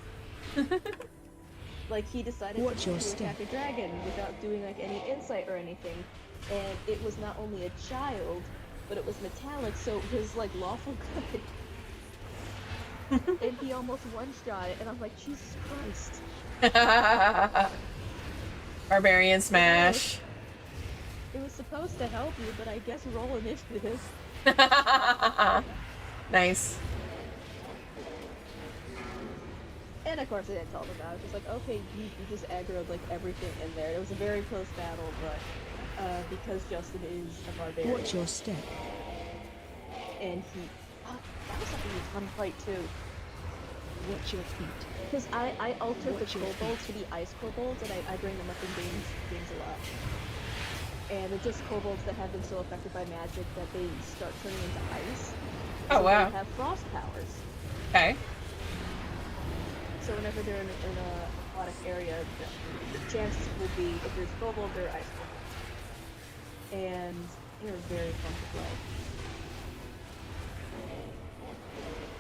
Like he decided to attack a dragon without doing like any insight or anything, and it was not only a child, but it was metallic, so it was like lawful good. And he almost one-shot it, and I'm like, Jesus Christ. Barbarian smash. It was supposed to help you, but I guess roll initiative. Nice. And of course I didn't tell them that. I was just like, okay, you just aggroed like everything in there. It was a very close battle, but because Justin is a barbarian. Watch your step. And he... that was a really fun fight too. Watch your feet. Because I altered the kobolds to be ice kobolds, and I bring them up in games a lot. And they're just kobolds that have been so affected by magic that they start turning into ice. Oh, so wow. They have frost powers. Okay. So whenever they're in a aquatic area, the chances will be, if there's kobold, they're ice kobolds. And they're very fun to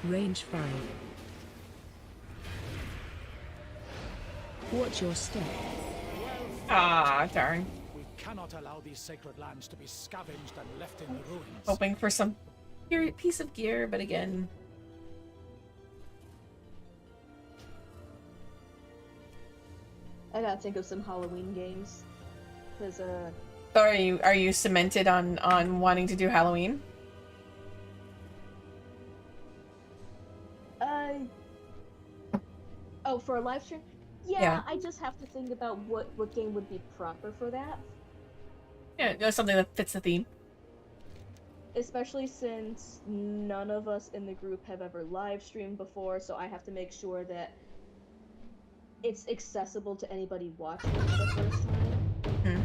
play. Range 5. Watch your step. Ah, darn. We cannot allow these sacred lands to be scavenged and left in the ruins. Hoping for some piece of gear, but again. I gotta think of some Halloween games. Cause So are you cemented on wanting to do Halloween? Oh, for a live stream? Yeah, I just have to think about what game would be proper for that. Yeah, just something that fits the theme. Especially since none of us in the group have ever live streamed before, so I have to make sure that it's accessible to anybody watching for the first time. Mm-hmm.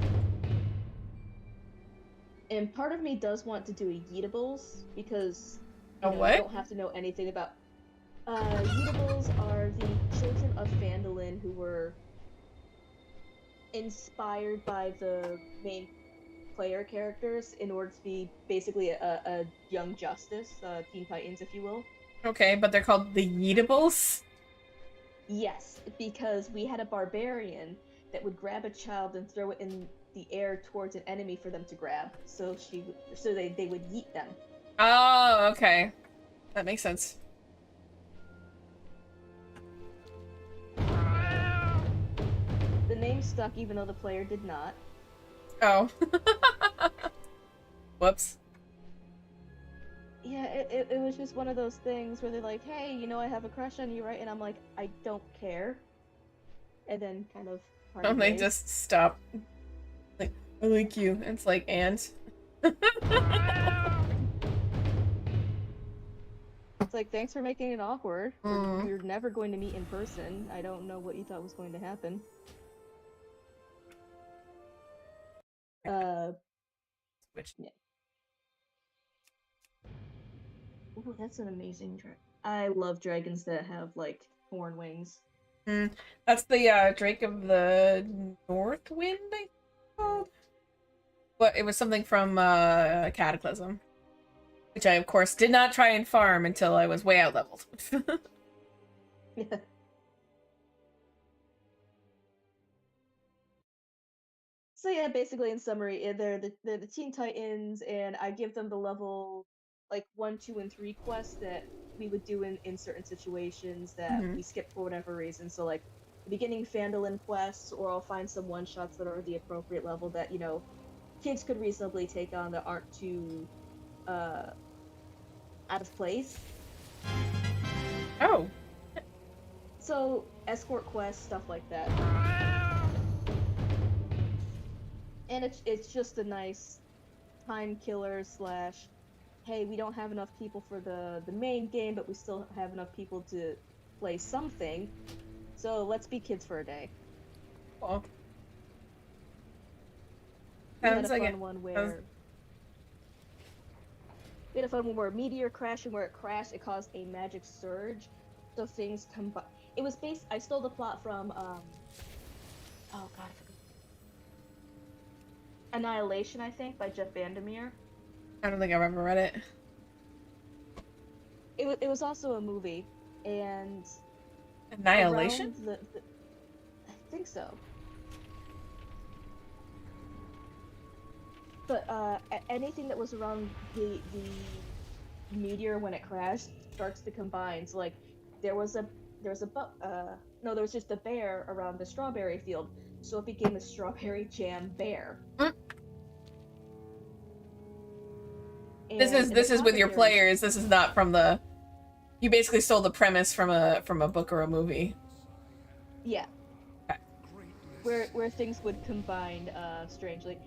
And part of me does want to do a Yeetables, because A you what? don't have to know anything about... Yeetables are the children of Phandalin who were inspired by the main player characters in order to be basically a young Justice, Teen Titans, if you will. Okay, but they're called the Yeetables? Yes, because we had a barbarian that would grab a child and throw it in the air towards an enemy for them to grab, so they would yeet them. Oh, okay. That makes sense. The name stuck even though the player did not. Oh. Whoops. Yeah, it was just one of those things where they're like, hey, you know I have a crush on you, right? And I'm like, I don't care. And then kind of... And they just stop. Like, I like you. It's like, and? It's like, thanks for making it awkward. Mm. We're never going to meet in person. I don't know what you thought was going to happen. Which... Yeah. Ooh, that's an amazing dragon. I love dragons that have, like, horn wings. That's the Drake of the North Wind, I think it's called. Well, it was something from Cataclysm, which I, of course, did not try and farm until I was way out leveled. Yeah. So yeah, basically in summary, they're the Teen Titans, and I give them the level, like, 1, 2, and 3 quests that we would do in certain situations that we skip for whatever reason. So, like, the beginning Phandalin quests, or I'll find some one-shots that are the appropriate level that, you know, kids could reasonably take on that aren't too, out of place. Oh. So, escort quests, stuff like that. And it's just a nice time killer slash, hey, we don't have enough people for the main game, but we still have enough people to play something, so let's be kids for a day. Cool. We had a fun one where a meteor crashed, and where it crashed, it caused a magic surge, so things combine. It was based... I stole the plot from, oh god, I forgot. Annihilation, I think, by Jeff Vandermeer. I don't think I've ever read it. It was also a movie, and... Annihilation? I think so. But anything that was around the meteor when it crashed starts to combine. So, like, there was just a bear around the strawberry field, so it became a strawberry jam bear. This is with your players. This is not from the... You basically stole the premise from a book or a movie. Yeah. Okay. Where things would combine strangely.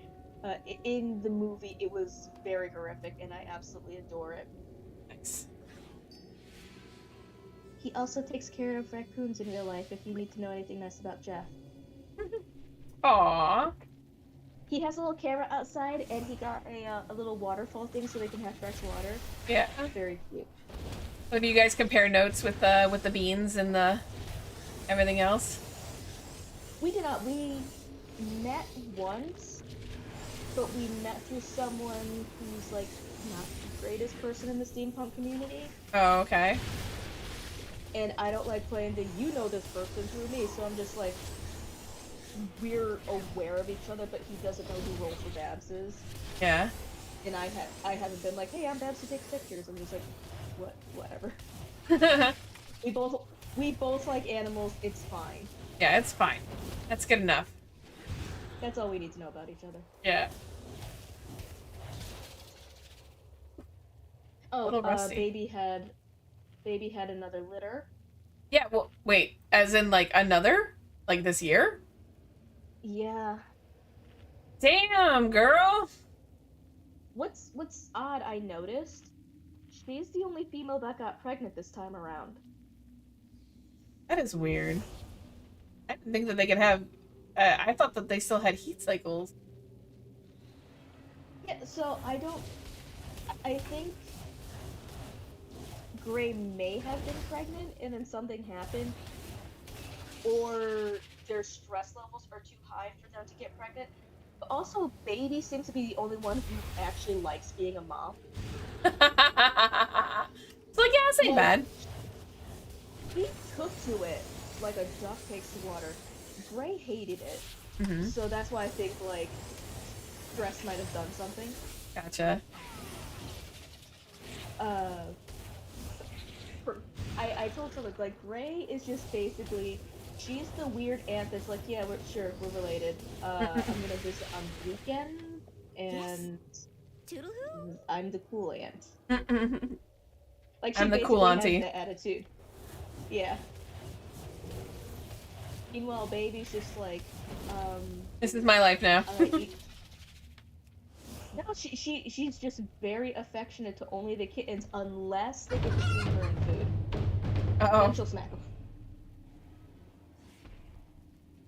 In the movie, it was very horrific, and I absolutely adore it. Thanks. He also takes care of raccoons in real life, if you need to know anything nice about Jeff. Aww. He has a little camera outside, and he got a little waterfall thing so they can have fresh water. Yeah. Very cute. So do you guys compare notes with the beans and the everything else? We did not. We met once, but we met through someone who's, like, not the greatest person in the steampunk community. Oh, okay. And I don't like playing the you know this person through me, so I'm just like, we're aware of each other, but he doesn't know who Roll for Babs is. Yeah. and I haven't been like, hey, I'm Babs to take pictures. I'm just like, whatever. We both like animals. It's fine. Yeah, it's fine. That's good enough. That's all we need to know about each other. Yeah. Oh, baby had another litter. Yeah, well, wait, as in, like, another? Like, this year? Yeah. Damn, girl! What's odd, I noticed, she's the only female that got pregnant this time around. That is weird. I didn't think that they could have... I thought that they still had heat cycles. Yeah, so I think Gray may have been pregnant and then something happened, or their stress levels are too high for them to get pregnant. But also, Baby seems to be the only one who actually likes being a mom. It's like, yeah, this ain't bad. He took to it like a duck takes to water. Gray hated it. Mm-hmm. So that's why I think, like, stress might have done something. Gotcha. I told her, like, Gray is just basically, she's the weird aunt that's like, yeah, we're related. I'm gonna visit on the weekend, and I'm the cool aunt. Like, she I'm the basically cool has auntie. that attitude. Yeah. Meanwhile, Baby's just like, This is my life now. No, she's just very affectionate to only the kittens unless they get between her and food. Uh-oh. Then she'll smack them.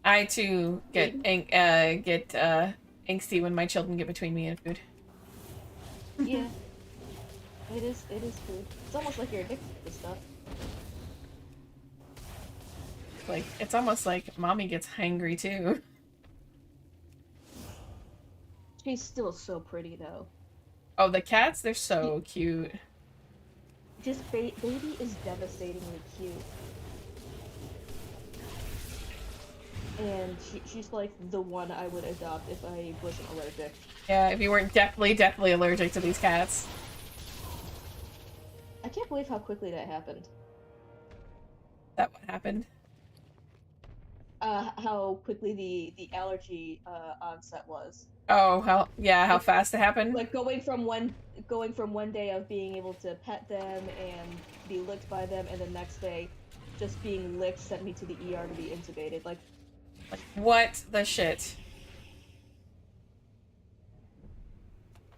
I too get angsty when my children get between me and food. Yeah. It is food. It's almost like you're addicted to this stuff. Like, it's almost like mommy gets hangry too. She's still so pretty though. Oh, the cats, they're so cute. Just Baby is devastatingly cute. And she's like the one I would adopt if I wasn't allergic. Yeah, if you weren't definitely allergic to these cats. I can't believe how quickly that happened. That what happened? How quickly the allergy onset was. Oh, how fast it happened? Like going from one day of being able to pet them and be licked by them, and the next day just being licked sent me to the ER to be intubated. Like what the shit?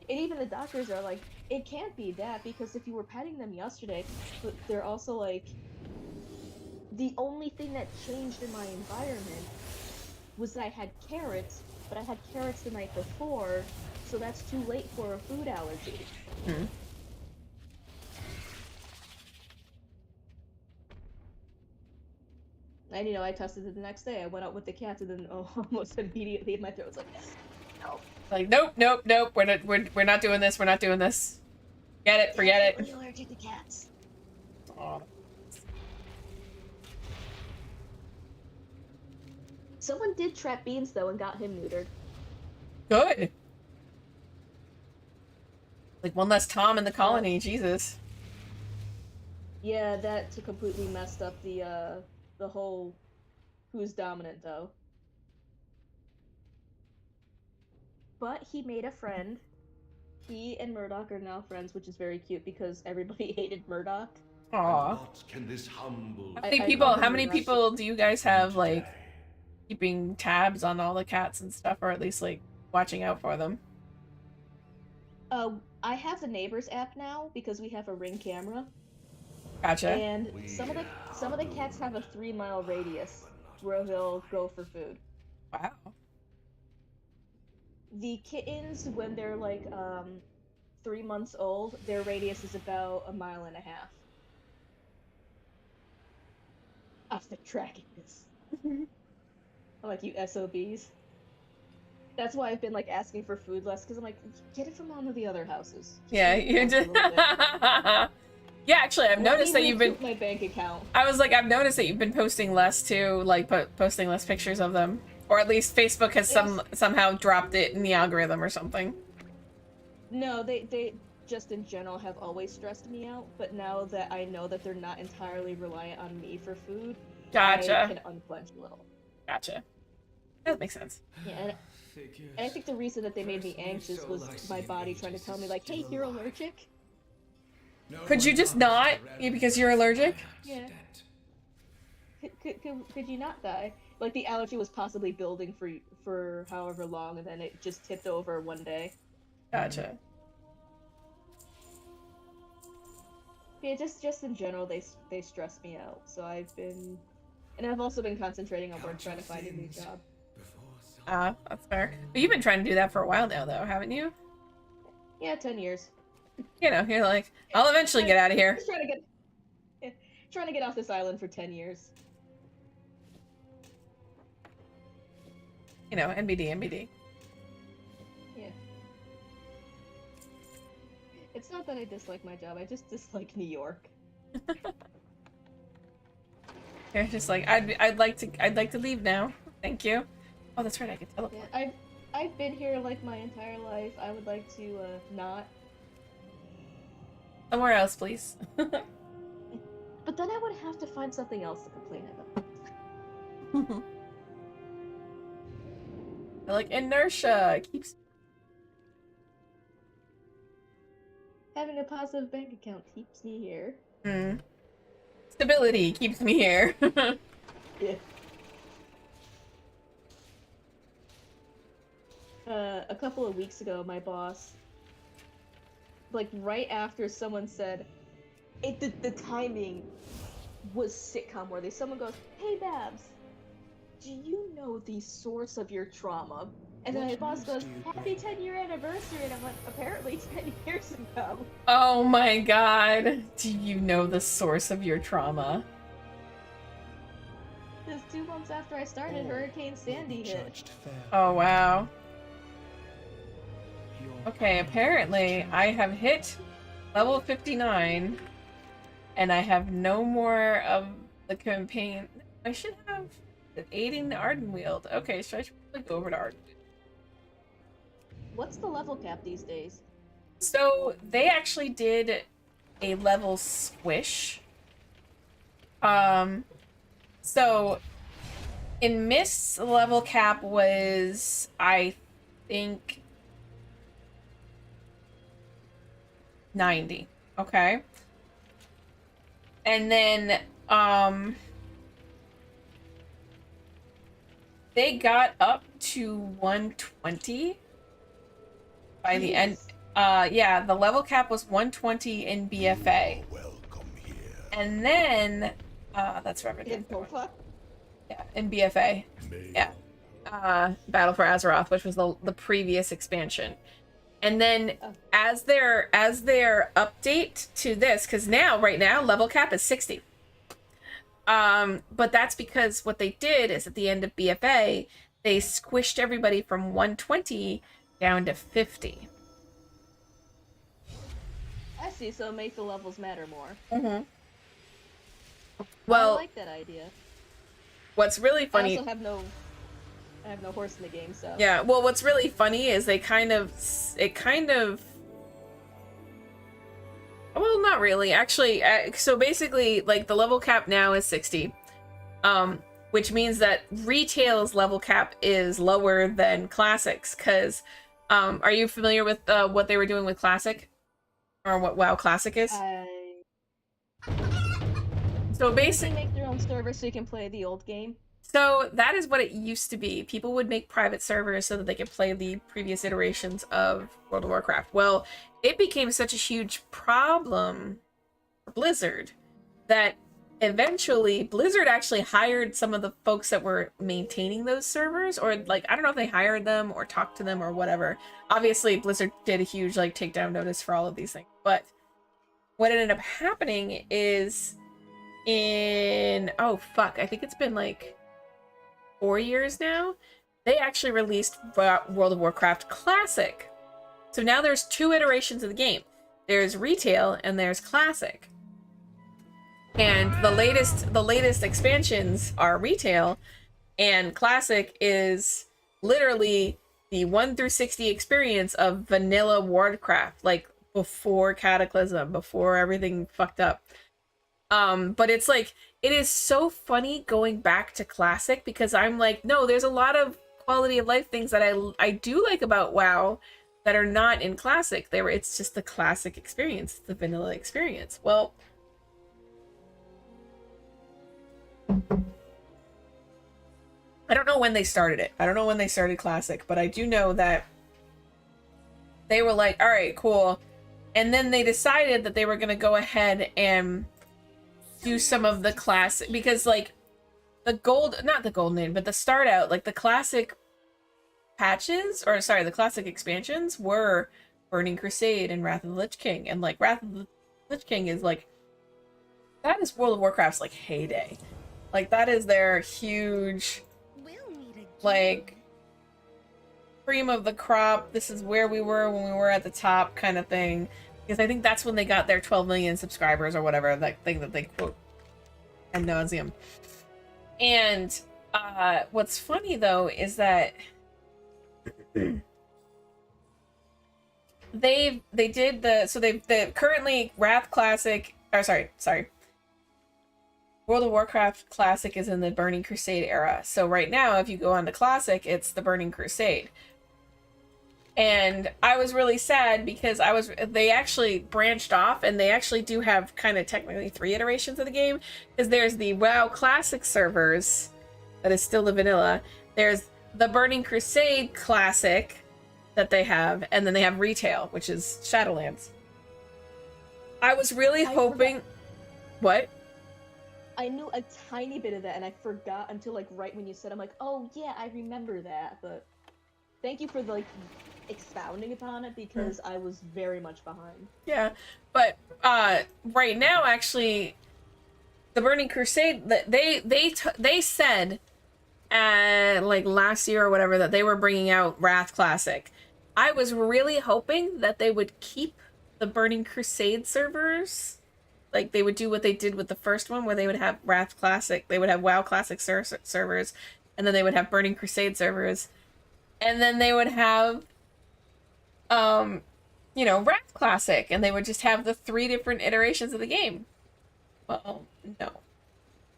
And even the doctors are like, it can't be that, because if you were petting them yesterday, but they're also like, the only thing that changed in my environment was that I had carrots, but I had carrots the night before, so that's too late for a food allergy. Hmm. And I tested it the next day. I went out with the cats, and then almost immediately my throat was like, no. Like, nope. We're not doing this. We're not doing this. Get it. Forget it. I'm allergic to cats. Aw. Someone did trap Beans though and got him neutered. Good. Like one less Tom in the colony. Jesus. Yeah, that completely messed up the whole who's dominant though. But he made a friend. He and Murdoch are now friends, which is very cute because everybody hated Murdoch. Aw. How many people do you guys have, like, keeping tabs on all the cats and stuff, or at least, like, watching out for them? I have the Neighbors app now because we have a Ring camera. Gotcha. And some of the cats have a 3-mile radius where they'll go for food. Wow. The kittens, when they're like 3 months old, their radius is about 1.5 miles. I've been tracking this. I'm like, you SOBs. That's why I've been like asking for food less, because I'm like, get it from one of the other houses. Yeah, you did. Yeah, actually, I've noticed that you've been. My bank account. I was like, I've noticed that you've been posting less too, like posting less pictures of them, or at least Facebook has somehow dropped it in the algorithm or something. No, they just in general have always stressed me out, but now that I know that they're not entirely reliant on me for food, I Gotcha. can unclench a little. Gotcha. That makes sense. Yeah, and I think the reason that they made me anxious was my body trying to tell me, like, hey, you're allergic? Could you just not? Because you're allergic? Yeah. Could you not die? Like, the allergy was possibly building for however long, and then it just tipped over one day. Gotcha. Yeah, just in general, they stress me out. So I've also been concentrating on work, trying to find a new job. That's fair. But you've been trying to do that for a while now, though, haven't you? Yeah, 10 years. You know, you're like, I'll eventually get out of here. Just trying to get off this island for 10 years. You know, NBD. Yeah. It's not that I dislike my job, I just dislike New York. You're just like, I'd like to leave now. Thank you. Oh, that's right, I can teleport. Yeah, I've been here like my entire life. I would like to not. Somewhere else, please. But then I would have to find something else to complain about. Like inertia keeps. Having a positive bank account keeps me here. Stability keeps me here. Yeah. A couple of weeks ago, my boss, like right after someone said, the timing was sitcom worthy. Someone goes, "Hey Babs, do you know the source of your trauma?" And then my boss goes, "Happy 10-year anniversary," and I'm like, apparently 10 years ago. Oh my god. Do you know the source of your trauma? Because 2 months after I started, Hurricane Sandy hit. Oh wow. Okay, apparently I have hit level 59 and I have no more of the campaign. I should have aiding the Ardenweald. Okay, so I should probably go over to Ardenweald. What's the level cap these days? So they actually did a level squish. So in Mist's level cap was, I think, 90. Okay. And then they got up to 120 by the end. Yeah, the level cap was 120 in BFA. And then that's Reverend. In Pofa? Yeah, in BFA. Yeah. Battle for Azeroth, which was the previous expansion. And then as their update to this, because right now level cap is 60. But that's because what they did is at the end of BFA, they squished everybody from 120 down to 50. I see, so make the levels matter more. Mm-hmm. Well, I like that idea. What's really funny... I have no horse in the game, so... Yeah, well, what's really funny is it kind of... Well, not really. Actually, so basically, like, the level cap now is 60. Which means that retail's level cap is lower than Classic's, because... are you familiar with what they were doing with Classic? Or what WoW Classic is? So basically... They make their own server so you can play the old game? So that is what it used to be. People would make private servers so that they could play the previous iterations of World of Warcraft. Well, it became such a huge problem for Blizzard that eventually Blizzard actually hired some of the folks that were maintaining those servers, or like, I don't know if they hired them or talked to them or whatever. Obviously, Blizzard did a huge like takedown notice for all of these things. But what ended up happening is I think it's been like 4 years now, they actually released World of Warcraft Classic. So now there's 2 iterations of the game. There's retail and there's classic. And the latest expansions are retail, and classic is literally the 1 through 60 experience of vanilla Warcraft, like before Cataclysm, before everything fucked up. But it's like, it is so funny going back to Classic, because I'm like, no, there's a lot of quality of life things that I do like about WoW that are not in Classic. It's just the Classic experience, the vanilla experience. Well, I don't know when they started it. I don't know when they started Classic, but I do know that they were like, all right, cool. And then they decided that they were going to go ahead and do some of the classic, because like not the golden age, but the start out, like the classic patches, or sorry, the classic expansions were Burning Crusade and Wrath of the Lich King. And like Wrath of the Lich King is like, that is World of Warcraft's like heyday. Like that is their huge, like, cream of the crop. This is where we were when we were at the top kind of thing. Because I think that's when they got their 12 million subscribers or whatever, that thing that they quote ad nauseum. And what's funny though is that they currently Wrath Classic, or sorry, World of Warcraft Classic is in the Burning Crusade era. So right now, if you go on to Classic, it's the Burning Crusade. And I was really sad because they actually branched off, and they actually do have kind of technically 3 iterations of the game, because there's the WoW Classic servers that is still the vanilla. There's the Burning Crusade Classic that they have, and then they have retail, which is Shadowlands. I was really hoping... What? I knew a tiny bit of that, and I forgot until like right when you said, I'm like, oh yeah, I remember that. But thank you for like expounding upon it, because I was very much behind. Yeah, but right now, actually, the Burning Crusade, they said like last year or whatever that they were bringing out Wrath Classic. I was really hoping that they would keep the Burning Crusade servers. Like they would do what they did with the first one, where they would have Wrath Classic, they would have WoW Classic servers, and then they would have Burning Crusade servers, and then they would have Wrath Classic, and they would just have the 3 different iterations of the game. Well, no.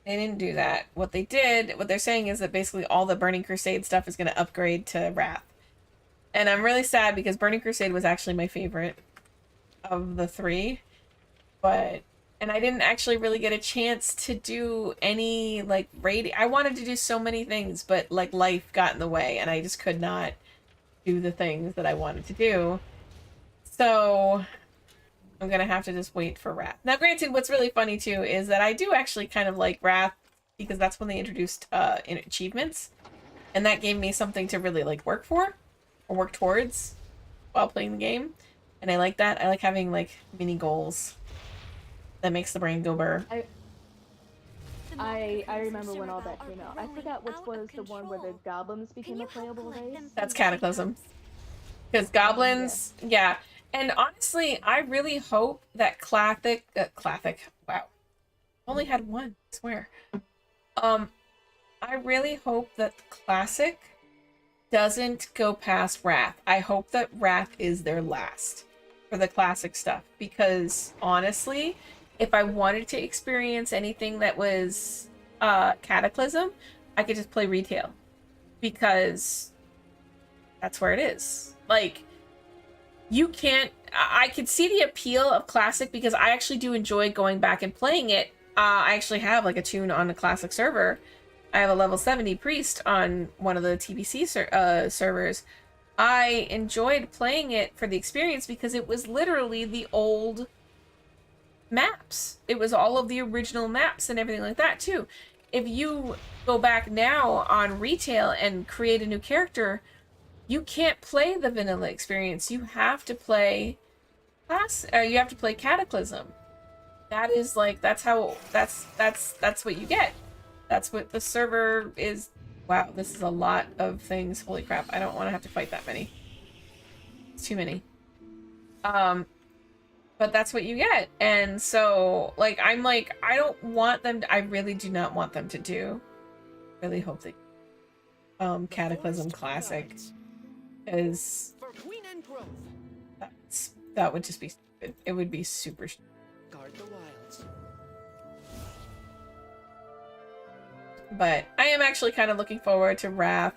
They didn't do that. What they're saying is that basically all the Burning Crusade stuff is going to upgrade to Wrath. And I'm really sad, because Burning Crusade was actually my favorite of the 3. And I didn't actually really get a chance to do any, like, raid. I wanted to do so many things, but, like, life got in the way, and I just could not do the things that I wanted to do. So I'm gonna have to just wait for Wrath. Now, granted, what's really funny too is that I do actually kind of like Wrath, because that's when they introduced in achievements, and that gave me something to really like work for or work towards while playing the game, and I like that. I like having like mini goals that makes the brain go burr. I remember when all that came out. I forgot which was the one where the goblins became a playable race. That's Cataclysm. Because goblins, yeah. And honestly, I really hope that Classic, wow. Only had one, I swear. I really hope that Classic doesn't go past Wrath. I hope that Wrath is their last for the Classic stuff. Because honestly, if I wanted to experience anything that was Cataclysm, I could just play retail. Because that's where it is. Like, you can't... I could see the appeal of Classic, because I actually do enjoy going back and playing it. I actually have like a tune on the Classic server. I have a level 70 priest on one of the TBC servers. I enjoyed playing it for the experience, because it was literally the old maps. It was all of the original maps and everything like that too. If you go back now on retail and create a new character, you can't play the vanilla experience. You have to play you have to play Cataclysm. That is like, that's what you get. That's what the server is. Wow, this is a lot of things. Holy crap, I don't want to have to fight that many. It's too many. But that's what you get. And so, like, I'm like, I don't want them to, I really do not want them to do. Really hope they Cataclysm Classic. because that would just be stupid. It would be super stupid. Guard the wilds. But I am actually kind of looking forward to Wrath.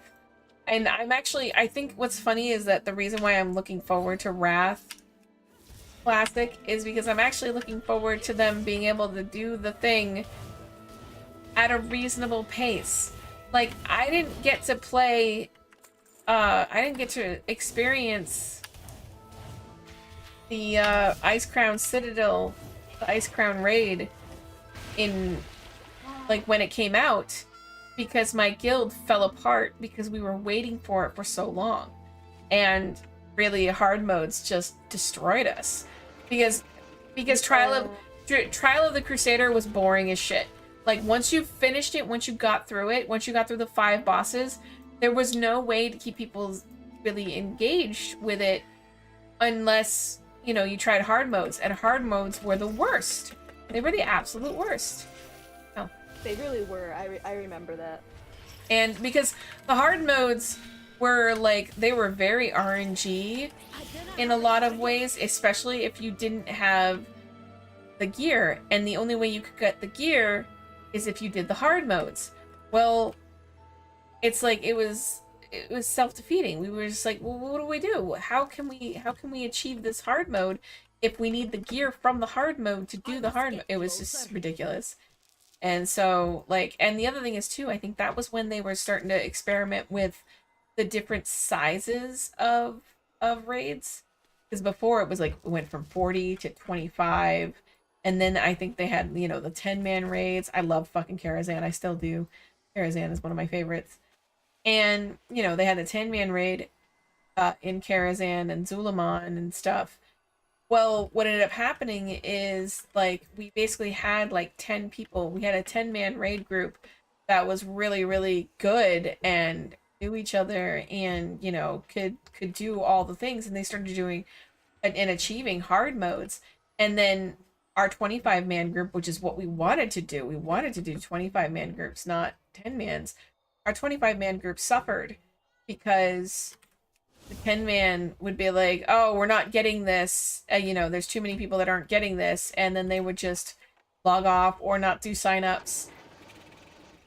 And I think what's funny is that the reason why I'm looking forward to Wrath Classic is because I'm actually looking forward to them being able to do the thing at a reasonable pace. Like, I didn't get to play, I didn't get to experience the Ice Crown Citadel, the Ice Crown Raid in, like, when it came out, because my guild fell apart because we were waiting for it for so long. And really, hard modes just destroyed us. Because Trial of the Crusader was boring as shit. Like, once you finished it, once you got through it, once you got through the 5 bosses, there was no way to keep people really engaged with it unless, you know, you tried hard modes. And hard modes were the worst. They were the absolute worst. Oh. They really were. I remember that. And because the hard modes were, like, they were very RNG in a lot of ways, especially if you didn't have the gear. And the only way you could get the gear is if you did the hard modes. Well, it's like it was self-defeating. We were just like, well, what do we do? How can we achieve this hard mode if we need the gear from the hard mode to do the hard mode? It was just ridiculous. And so, like, and the other thing is too, I think that was when they were starting to experiment with the different sizes of raids. Because before it was like, it went from 40 to 25. And then I think they had, you know, the 10-man raids. I love fucking Karazhan. I still do. Karazhan is one of my favorites. And, you know, they had the 10-man raid in Karazhan and Zulaman and stuff. Well, what ended up happening is, like, we basically had, like, 10 people. We had a 10-man raid group that was really, really good and knew each other and, you know, could do all the things. And they started doing and achieving hard modes. And then our 25-man group, which is what we wanted to do. We wanted to do 25-man groups, not 10-mans. Our 25-man group suffered because the 10-man would be like, oh, we're not getting this. You know, there's too many people that aren't getting this. And then they would just log off or not do signups.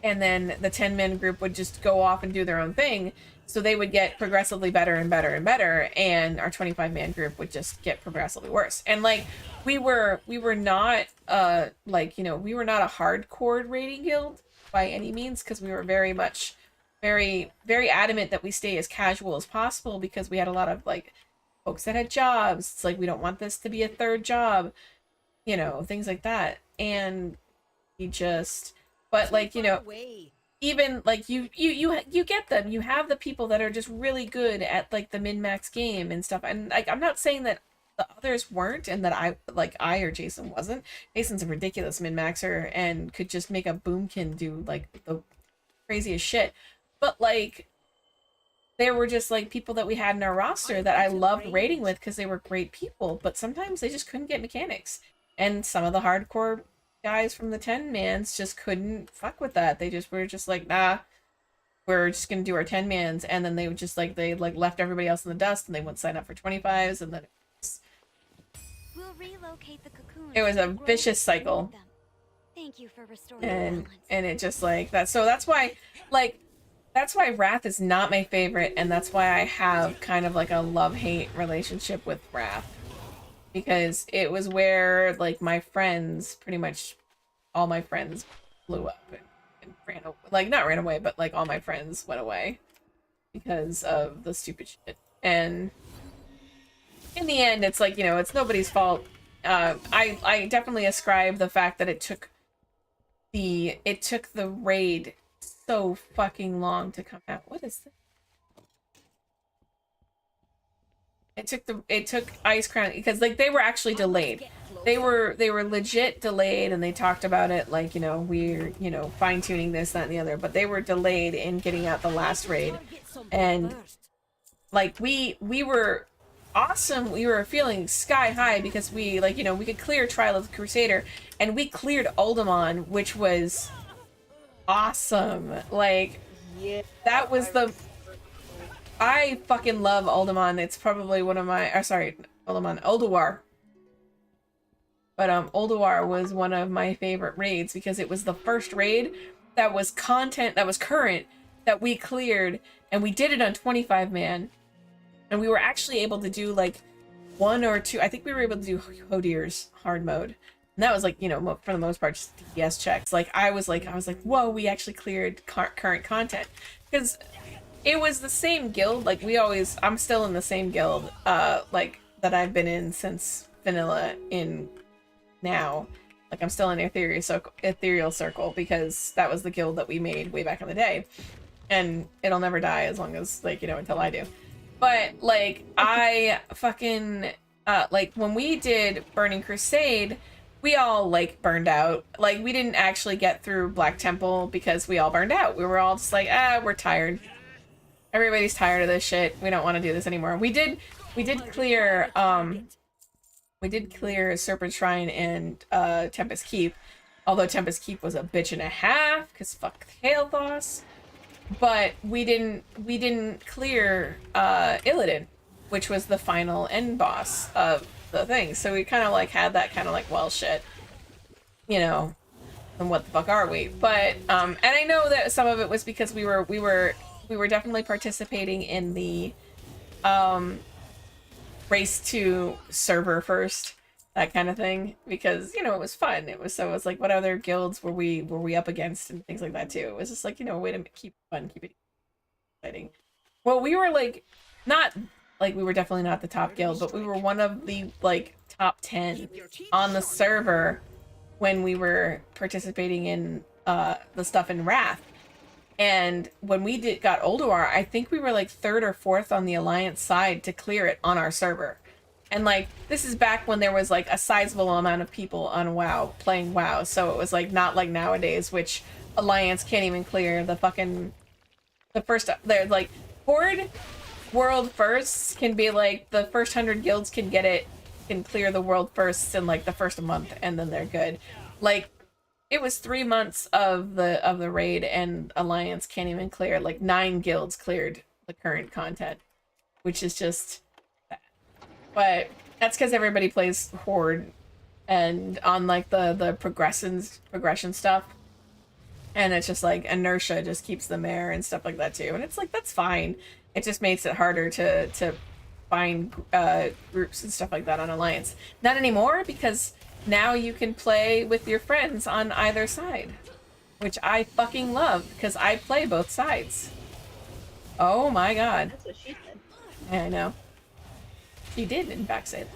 And then the 10-man group would just go off and do their own thing. So they would get progressively better and better and better. And our 25-man group would just get progressively worse. And, like, we were not, like, you know, we were not a hardcore raiding guild by any means, because we were very much, very, very adamant that we stay as casual as possible, because we had a lot of, like, folks that had jobs. It's like, we don't want this to be a third job, you know, things like that. And we just, but, like, you know, even, like, you get them. You have the people that are just really good at, like, the min-max game and stuff. And, like, I'm not saying that the others weren't and that I or Jason wasn't. Jason's a ridiculous min-maxer and could just make a boomkin do, like, the craziest shit. But, like, there were just, like, people that we had in our roster that I loved raiding with because they were great people. But sometimes they just couldn't get mechanics. And some of the hardcore guys from the 10-mans just couldn't fuck with that. They just were just like, nah, we're just gonna do our 10-mans. And then they would just, like, they, like, left everybody else in the dust and they wouldn't sign up for 25s. And then We'll relocate the cocoons. it was a vicious cycle. Thank you for restoring balance. And it just, like, that. So that's why, like, that's why Wrath is not my favorite. And that's why I have kind of like a love-hate relationship with Wrath. Because it was where, like, my friends, pretty much all my friends blew up and ran away. Like, not ran away, but, like, all my friends went away because of the stupid shit. And in the end, it's like, you know, it's nobody's fault. I definitely ascribe the fact that it took the raid so fucking long to come out. What is this? It took Ice Crown because, like, they were actually delayed. They were legit delayed, and they talked about it, like, you know, we're, you know, fine-tuning this, that, and the other, but they were delayed in getting out the last raid. And, like, we were awesome. We were feeling sky high because we, like, you know, we could clear Trial of the Crusader, and we cleared Uldaman, which was awesome. Like, Yeah, that was the I fucking love Uldaman. It's probably one of my, sorry, Ulduar. But Ulduar was one of my favorite raids because it was the first raid that was content, that was current, that we cleared, and we did it on 25 man. And we were actually able to do like 1 or 2, I think we were able to do Hodir's hard mode. And that was like, you know, for the most part, just DPS checks. Like, I was like, whoa, we actually cleared current content. Because it was the same guild, like I'm still in the same guild, like, that I've been in since vanilla in now. Like, I'm still in Ethereal Circle because that was the guild that we made way back in the day. And it'll never die as long as, like, you know, until I do. But, like, I fucking, like, when we did Burning Crusade, we all, like, burned out. Like, we didn't actually get through Black Temple because we all burned out. We were all just like, we're tired. Everybody's tired of this shit. We don't want to do this anymore. We did clear, Serpent Shrine and, Tempest Keep. Although Tempest Keep was a bitch and a half, because fuck Hailthos. But we didn't clear Illidan, which was the final end boss of the thing. So we kind of like had that kind of like, well, shit, you know, and what the fuck are we? But and I know that some of it was because we were definitely participating in the race to server first, that kind of thing, because, you know, it was fun. It was like, what other guilds were we up against and things like that too. It was just like, you know, a way to keep it fun, keep it exciting. Well, we were like, not like, we were definitely not the top guild, but we were one of the like top 10 on the server when we were participating in the stuff in Wrath. And when we got Ulduar, I think we were like 3rd or 4th on the Alliance side to clear it on our server. And like, this is back when there was like a sizable amount of people on WoW playing WoW. So it was like not like nowadays, which Alliance can't even clear the first, they're like, Horde world firsts can be like, the first 100 guilds can clear the world firsts in like the first month, and then they're good. Like, it was 3 months of the raid, and Alliance can't even clear. Like 9 guilds cleared the current content, which is just bad. But that's because everybody plays Horde, and on like the progression stuff, and it's just like inertia just keeps them there and stuff like that too. And it's like, that's fine. It just makes it harder to find groups and stuff like that on Alliance. Not anymore, because now you can play with your friends on either side, which I fucking love, because I play both sides. Oh my god. That's what she said. Yeah, I know. She did, in fact, say that.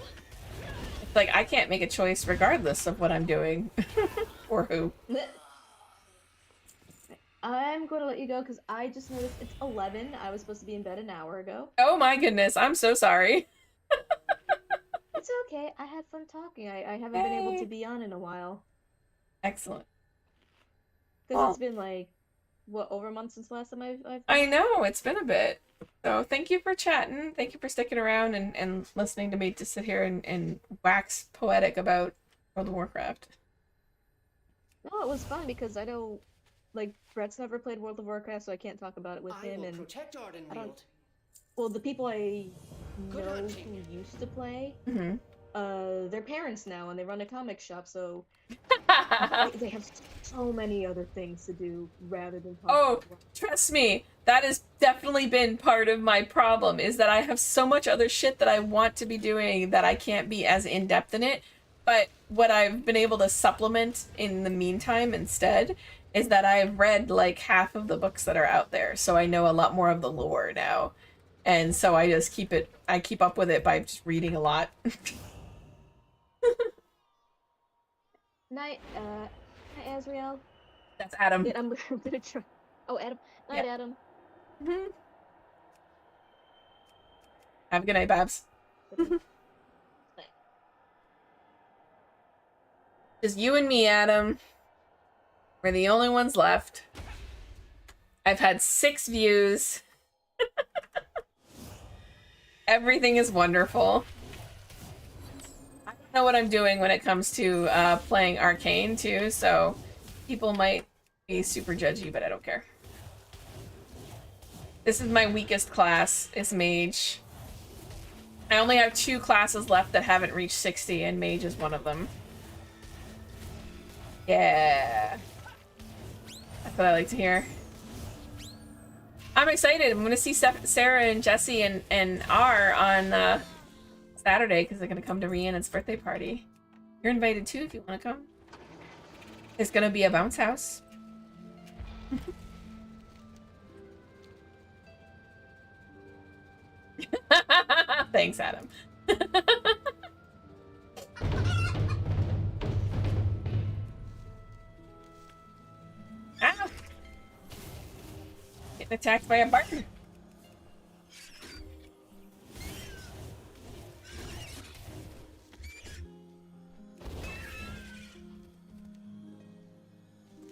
It's like, I can't make a choice regardless of what I'm doing. Or who. I'm going to let you go because I just noticed it's 11. I was supposed to be in bed an hour ago. Oh my goodness, I'm so sorry. It's okay. I had fun talking. I haven't been able to be on in a while. Excellent. Because it's been like, what, over a month since last time I've... I know, it's been a bit. So thank you for chatting. Thank you for sticking around and listening to me to sit here and wax poetic about World of Warcraft. No, it was fun because I know, like, Brett's never played World of Warcraft, so I can't talk about it with him, and I don't... Well, the people I know who used to play, they're parents now, and they run a comic shop, so they have so many other things to do rather than talk. Oh, trust me, that has definitely been part of my problem, is that I have so much other shit that I want to be doing that I can't be as in-depth in it. But what I've been able to supplement in the meantime instead is that I've read like half of the books that are out there, so I know a lot more of the lore now. And so I just keep up with it by just reading a lot. Night, hi, Azrael. That's Adam. Yeah, I'm gonna try. Oh, Adam. Night, Yeah. Adam. Have a good night, Babs. Night. Just you and me, Adam. We're the only ones left. I've had 6 views. Everything is wonderful. I don't know what I'm doing when it comes to playing Arcane too, so people might be super judgy, but I don't care. This is my weakest class, is mage. I only have 2 classes left that haven't reached 60, and mage is one of them. Yeah. That's what I like to hear. I'm excited. I'm gonna see Sarah and Jesse and R on Saturday because they're gonna come to Rhiannon's birthday party. You're invited too if you want to come. It's gonna be a bounce house. Thanks, Adam. Ah! Getting attacked by a bark.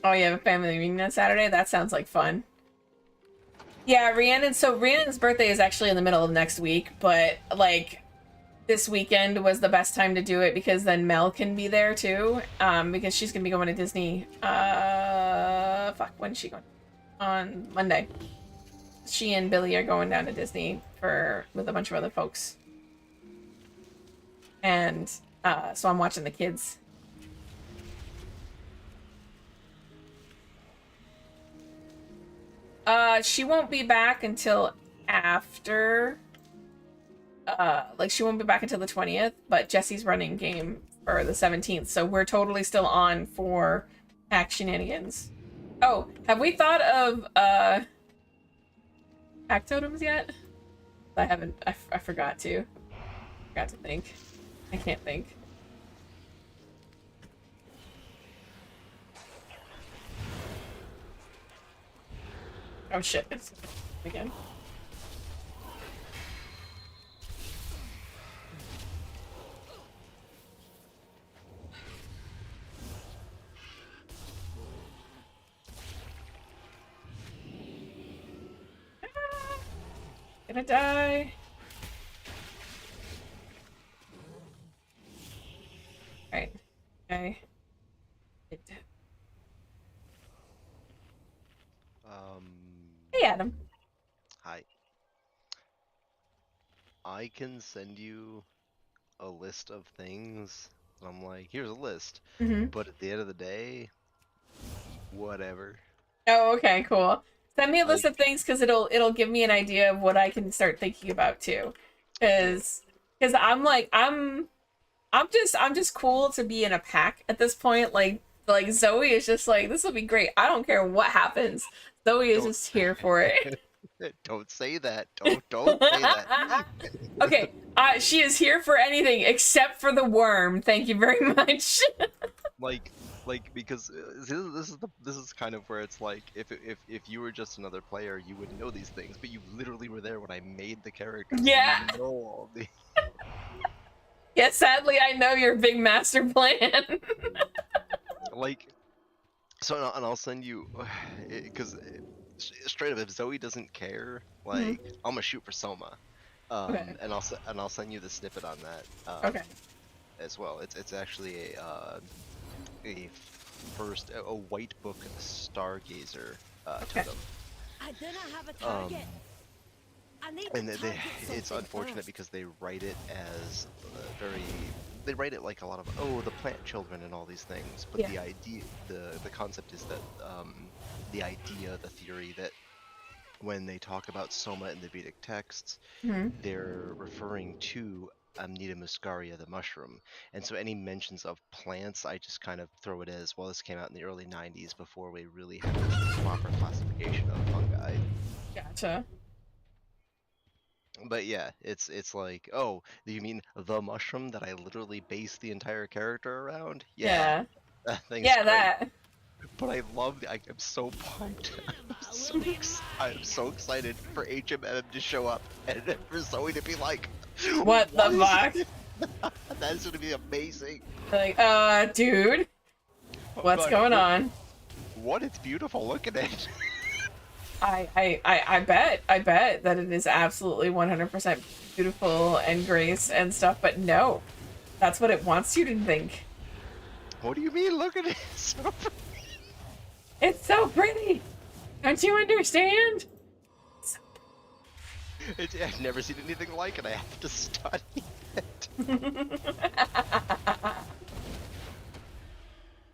Oh, you have a family reunion on Saturday? That sounds like fun. Yeah, Rhiannon's birthday is actually in the middle of next week, but like this weekend was the best time to do it because then Mel can be there too. Because she's gonna be going to Disney. When's she going? On Monday. She and Billy are going down to Disney with a bunch of other folks. And so I'm watching the kids. She won't be back until after, she won't be back until the 20th, but Jesse's running game for the 17th, so we're totally still on for hack shenanigans. Oh, have we thought of, hack totems yet? I haven't, I forgot to. Forgot to think. I can't think. Oh shit, it's again. Gonna die. Alright. Okay. Hey, Adam. Hi. I can send you a list of things. I'm like, here's a list. Mm-hmm. But at the end of the day, whatever. Oh, okay, cool. Send me a list of things because it'll give me an idea of what I can start thinking about too. Because I'm like I'm just cool to be in a pack at this point. Like Zoe is just like, this will be great. I don't care what happens. Zoe is just here for it. Don't say that. Don't say that. Okay, she is here for anything except for the worm. Thank you very much. Because this is kind of where it's like, if you were just another player, you wouldn't know these things, but you literally were there when I made the character. Yeah. So you know all the... Yeah, sadly, I know your big master plan. And I'll send you, because straight up, if Zoe doesn't care, I'm gonna shoot for Soma, Okay. and I'll send you the snippet on that. Okay. As well, it's actually a white book stargazer totem. I do not have a target. I need And to target it's something unfortunate first. because they write it as they write it like a lot of the plant children and all these things, but Yeah. the idea, the concept is that the theory that when they talk about Soma in the Vedic texts, they're referring to Amnita muscaria, the mushroom, and so any mentions of plants, I just kind of throw it as, well, this came out in the early 90s before we really had a proper classification of fungi. Gotcha. But yeah, it's like, oh, you mean the mushroom that I literally based the entire character around? Yeah. That thing's great. That. But I love I'm so pumped. I'm so excited for HMM to show up and for Zoe to be like, What the fuck? That's gonna be amazing. Like, dude, what's going on? What? It's beautiful. Look at it. I bet that it is absolutely 100% beautiful and grace and stuff, but no, that's what it wants you to think. What do you mean? Look at it. It's so pretty. It's so pretty. Don't you understand? So I've never seen anything like it. I have to study it.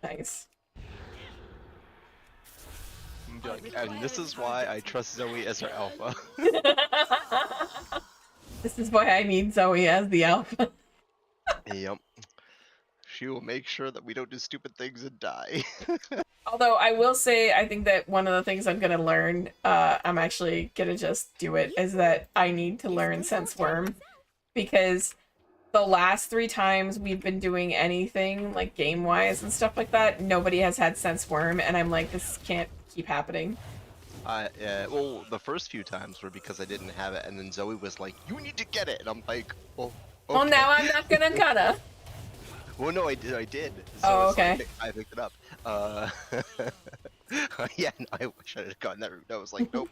Nice. And this is why I trust Zoe as her alpha. This is why I need Zoe as the alpha. Yep. She will make sure that we don't do stupid things and die. Although I will say, I think that one of the things I'm gonna learn, I'm actually gonna just do it, is that I need to learn Sense Worm. Because the last 3 times we've been doing anything, like game-wise and stuff like that, nobody has had Sense Worm, and I'm like, this can't keep happening. Well, the first few times were because I didn't have it, and then Zoe was like, "You need to get it," and I'm like, "Well, okay." Well, now I'm not gonna. Well, no, I did. So Oh, it's like, okay. I picked it up. Yeah, no, I wish I had gotten that route. I was like, nope.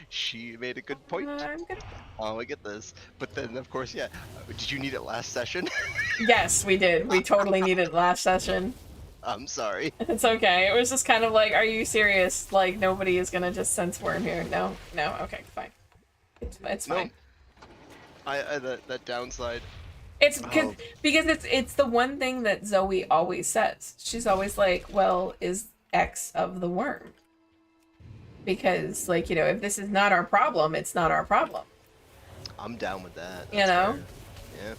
She made a good point. I'm good. Oh, I get this. But then, of course, yeah. Did you need it last session? Yes, we did. We totally needed it last session. I'm sorry. It's okay. It was just kind of like, are you serious? Like, nobody is gonna just Sense Worm here. No. Okay, fine. It's fine. That downside. It's because it's the one thing that Zoe always says. She's always like, well, is X of the worm? Because, like, you know, if this is not our problem, it's not our problem. I'm down with that. You know? Fair. Yeah.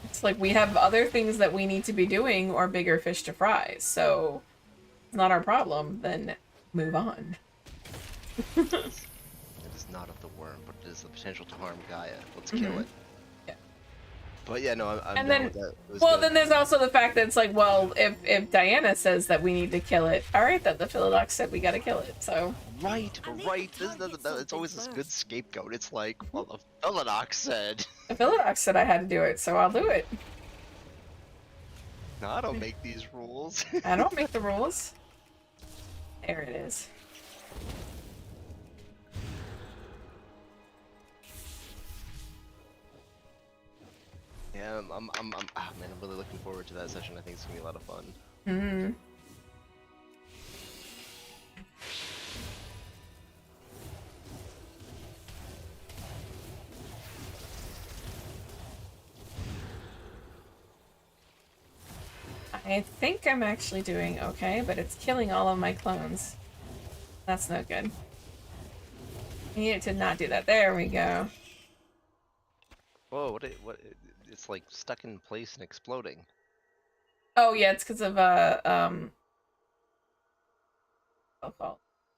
It's like we have other things that we need to be doing or bigger fish to fry. So it's not our problem, then move on. It is not of the worm, but it is the potential to harm Gaia. Let's kill it. Yeah. But yeah, no, I'm And down then, with that. It was well, good. then there's also the fact that it's like, well, if Diana says that we need to kill it, all right, then the Philodox said we gotta kill it. So Right. It's always this good scapegoat. It's like, well, the Philodox said. the Philodox said I had to do it, so I'll do it. No, I don't make these rules. I don't make the rules. There it is. Yeah, man, I'm really looking forward to that session. I think it's gonna be a lot of fun. Hmm. I think I'm actually doing okay, but it's killing all of my clones. That's no good. I needed to not do that. There we go. Whoa, what? It's like stuck in place and exploding. Oh yeah, it's because of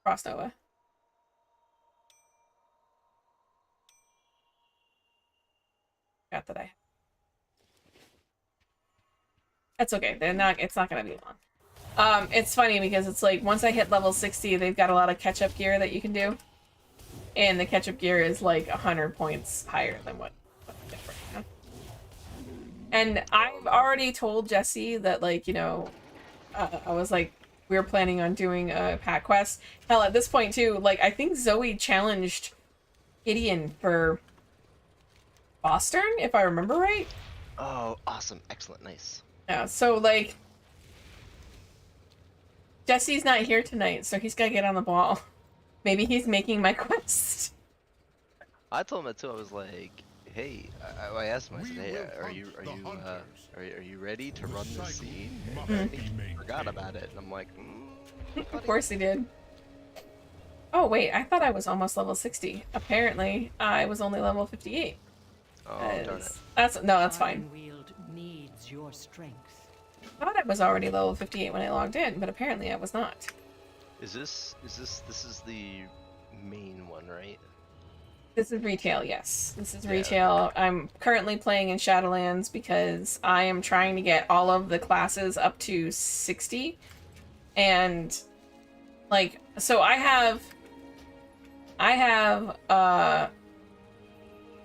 Frost Nova. Got that I. That's okay. It's not gonna be long. It's funny because it's like once I hit level 60, they've got a lot of catch-up gear that you can do, and the catch-up gear is like 100 points higher than what I get right now. And I've already told Jesse that, like, you know, I was like, we were planning on doing a pack quest. Hell, at this point too, like, I think Zoe challenged Gideon for Bostern, if I remember right. Oh, awesome, excellent, nice. Yeah, so like, Jesse's not here tonight, so he's gotta get on the ball. Maybe he's making my quest. I told him that too. I was like, "Hey," I asked him. I said, "Hey, are you ready to run this scene?" And I think he forgot about it, and I'm like, Of course he did. Oh wait, I thought I was almost level 60. Apparently, I was only level 58. "Oh, darn it." That's fine. Wield needs your strength. I thought I was already level 58 when I logged in, but apparently I was not. This is the main one, right? This is retail, yes. This is Yeah. retail. I'm currently playing in Shadowlands because I am trying to get all of the classes up to 60. And, like, so I have,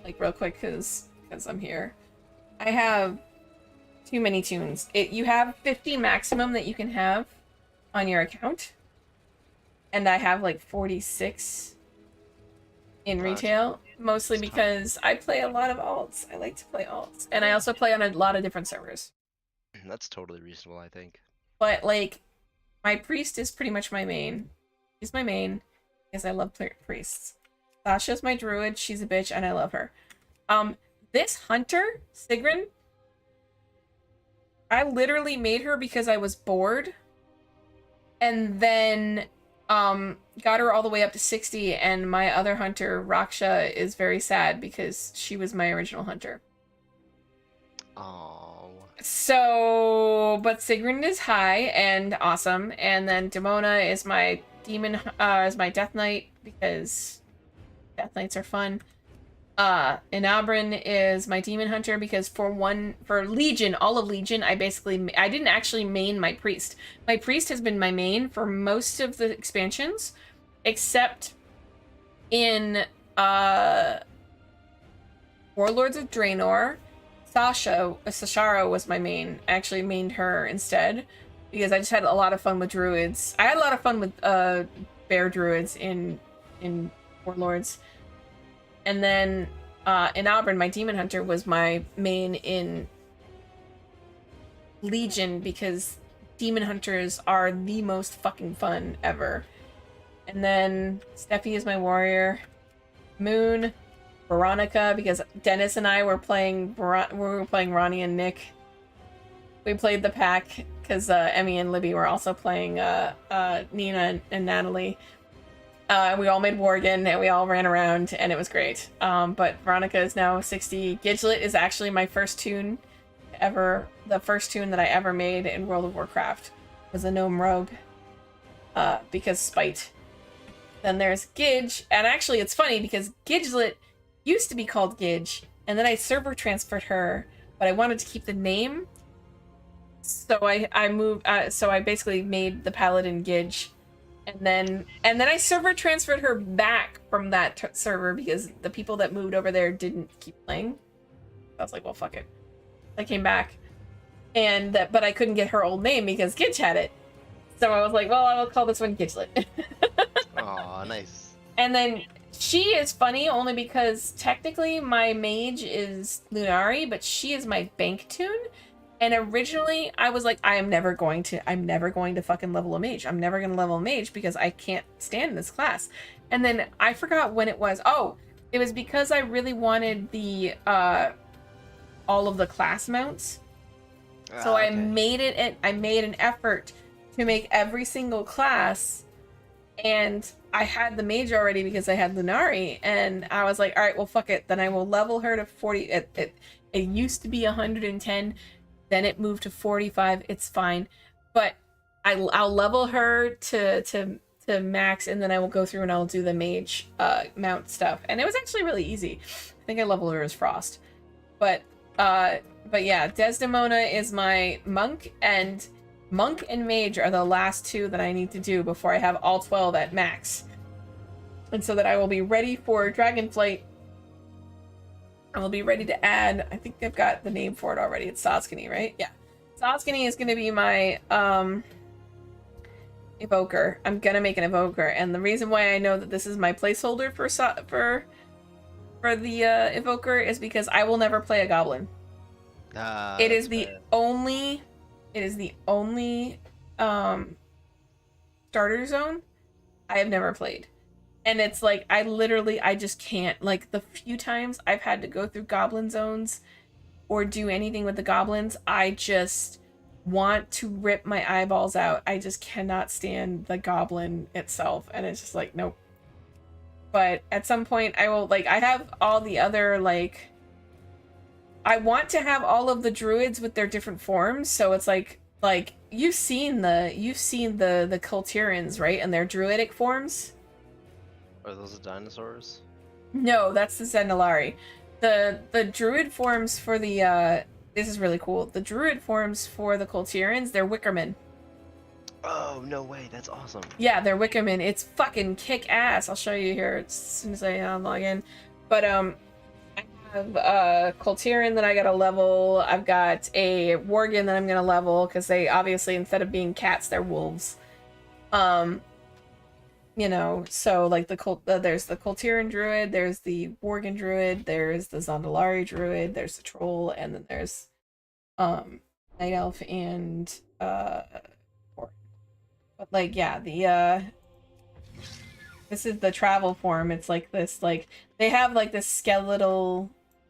like, real quick, because I'm here. I have too many tunes. You have 50 maximum that you can have on your account. And I have, like, 46 in retail, mostly because I play a lot of alts. I like to play alts. And I also play on a lot of different servers. That's totally reasonable, I think. But, like, my priest is pretty much my main. He's my main because I love priests. Sasha's my druid. She's a bitch, and I love her. This hunter, Sigrun, I literally made her because I was bored. And then, got her all the way up to 60, and my other hunter, Raksha, is very sad because she was my original hunter. Oh. So, but Sigrun is high and awesome, and then Demona is my demon, is my Death Knight because Death Knights are fun. Inabrin is my demon hunter because for Legion, all of Legion, I didn't actually main my priest. My priest has been my main for most of the expansions, except in Warlords of Draenor. Sashara was my main. I actually mained her instead because I just had a lot of fun with druids. I had a lot of fun with bear druids in Warlords. And then in Albrin, my demon hunter was my main in Legion because demon hunters are the most fucking fun ever. And then Steffi is my warrior. Moon, Veronica, because Dennis and I were playing Ronnie and Nick. We played the pack because Emmy and Libby were also playing Nina and Natalie. We all made Worgen and we all ran around and it was great. But Veronica is now 60. Gidget is actually my first toon ever. The first toon that I ever made in World of Warcraft was a gnome rogue because spite. Then there's Gidge, and actually it's funny because Gidget used to be called Gidge, and then I server transferred her, but I wanted to keep the name, so I moved. So I basically made the paladin Gidge, and then I server transferred her back from that server because the people that moved over there didn't keep playing. I was like, well, fuck it. I came back, but I couldn't get her old name because Gidge had it, so I was like, well, I will call this one Gidget. Aw, nice. And then she is funny only because technically my mage is Lunari, but she is my bank toon. And originally I was like, I'm never going to fucking level a mage. I'm never going to level a mage because I can't stand this class. And then I forgot when it was. Oh, it was because I really wanted the all of the class mounts. So okay. I made an effort to make every single class, and I had the mage already because I had Lunari, and I was like, all right, well, fuck it. Then I will level her to 40. It used to be 110, then it moved to 45. It's fine, but I'll level her to max, and then I will go through and I'll do the mage mount stuff, and it was actually really easy. I think I leveled her as Frost, but yeah, Desdemona is my monk, and monk and mage are the last two that I need to do before I have all 12 at max. And so that I will be ready for Dragonflight. I will be ready to add, I think I've got the name for it already. It's Sasquatch, right? Yeah. Sasquatch is going to be my evoker. I'm going to make an evoker. And the reason why I know that this is my placeholder for the evoker is because I will never play a goblin. It is the only starter zone I have never played. And it's like, I just can't. Like, the few times I've had to go through goblin zones or do anything with the goblins, I just want to rip my eyeballs out. I just cannot stand the goblin itself. And it's just like, nope. But at some point I will, like, I have all the other, like, I want to have all of the druids with their different forms, so it's like you've seen the Kultirans, right? And their druidic forms. Are those the dinosaurs? No, that's the Zendalari. The druid forms for the this is really cool. The druid forms for the Kultirans, they're Wickermen. Oh, no way, that's awesome. Yeah, they're Wickermen. It's fucking kick ass. I'll show you here as soon as I log in. But I have Kultiran that I gotta level. I've got a Worgen that I'm gonna level because they obviously, instead of being cats, they're wolves. You know, so like there's the Kultiran druid, there's the Worgen druid, there's the Zondalari druid, there's the troll, and then there's night elf and But like, yeah, the This is the travel form. It's like this, like, they have like this skeletal,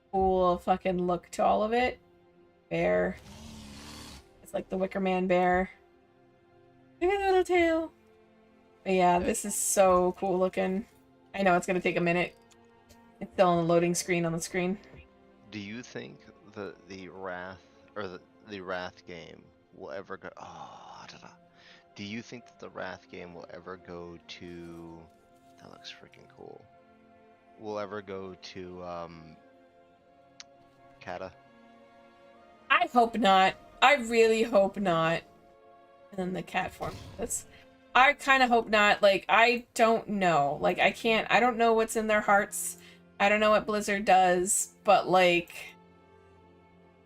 cool fucking look to all of it. Bear. It's like the Wicker Man bear. Look at that little tail. But yeah, this is so cool looking. I know it's gonna take a minute. It's still on the loading screen on the screen. Do you think the Wrath or the Wrath game will ever go? Oh, I don't know. Do you think that the Wrath game will ever go to? That looks freaking cool. Will ever go to Kata? I hope not. I really hope not. And then the cat form. I kind of hope not. Like, I don't know. Like, I don't know what's in their hearts. I don't know what Blizzard does, but like,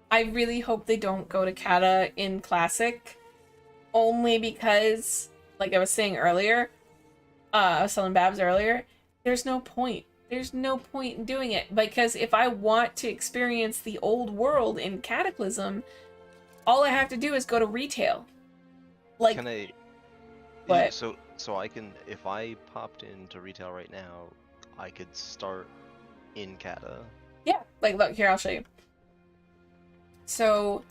I really hope they don't go to Kata in Classic. Only because, like I was saying earlier, I was telling Babs earlier, there's no point. There's no point in doing it. Because if I want to experience the old world in Cataclysm, all I have to do is go to retail. Like, Can I? what? So I can, if I popped into retail right now, I could start in Kata. Yeah, like, look, here, I'll show you. So,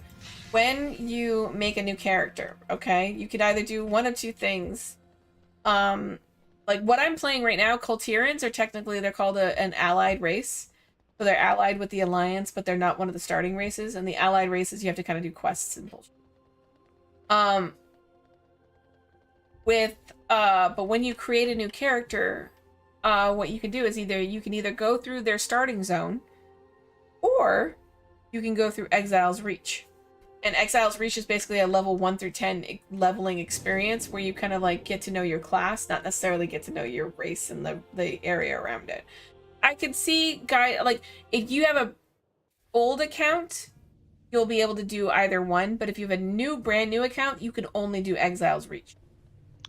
when you make a new character, okay, you could either do one of two things. Like, what I'm playing right now, Kultirans are technically, they're called an allied race. So they're allied with the Alliance, but they're not one of the starting races. And the allied races, you have to kind of do quests and bullshit. But when you create a new character, what you can do is you can either go through their starting zone, or you can go through Exile's Reach. And Exile's Reach is basically a level 1 through 10 leveling experience where you kind of like get to know your class, not necessarily get to know your race and the area around it. I could see like, if you have a old account, you'll be able to do either one, but if you have a brand new account, you can only do Exile's Reach.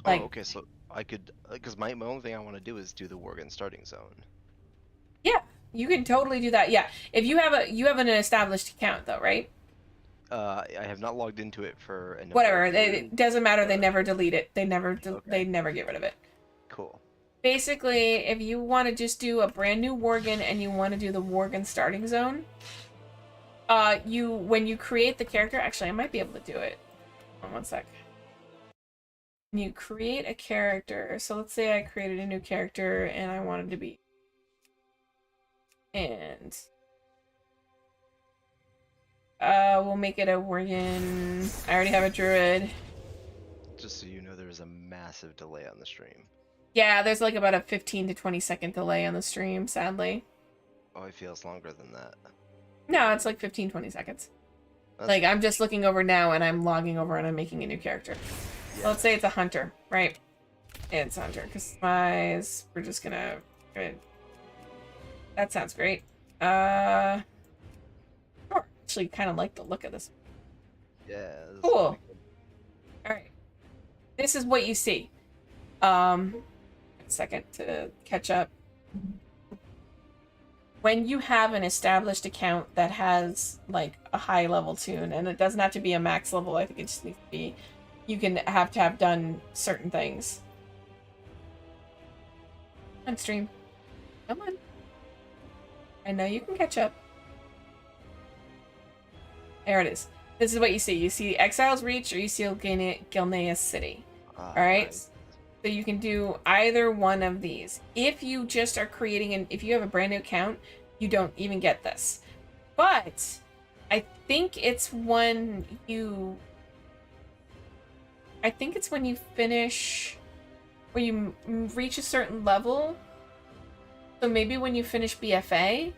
Like, Oh, okay, so I could, because my only thing I want to do is do the Worgen starting zone. yeah, you can totally do that. Yeah, if you have an established account though, right? I have not logged into it for a number Whatever, of years. it doesn't matter. They never delete it. They never Okay. they never get rid of it. Cool. Basically, if you want to just do a brand new Worgen and you want to do the Worgen starting zone, when you create the character, actually I might be able to do it. Hold on one sec. When you create a character, so let's say I created a new character and I wanted to be, and we'll make it a Worgen. I already have a druid. Just so you know, there is a massive delay on the stream. Yeah, there's like about a 15 to 20 second delay on the stream, sadly. Oh, it feels longer than that. No, it's like 15, 20 seconds. That's Like, I'm just looking over now and I'm logging over and I'm making a new character. Yeah. So let's say it's a hunter, right? It's a hunter. Customize. We're just gonna... Good. That sounds great. Sure. Actually, kind of like the look of this. Yeah. This is Cool. pretty good. Alright. This is what you see. Second to catch up. When you have an established account that has like a high level tune, and it doesn't have to be a max level, I think it just needs to be, you can have to have done certain things. On stream. Come on. I know you can catch up. There it is. This is what you see. You see Exile's Reach or you see Gilnea's City. Alright? Nice. So you can do either one of these. If you just are creating if you have a brand new account, you don't even get this. But I think it's when you finish, when you reach a certain level. So maybe when you finish BFA,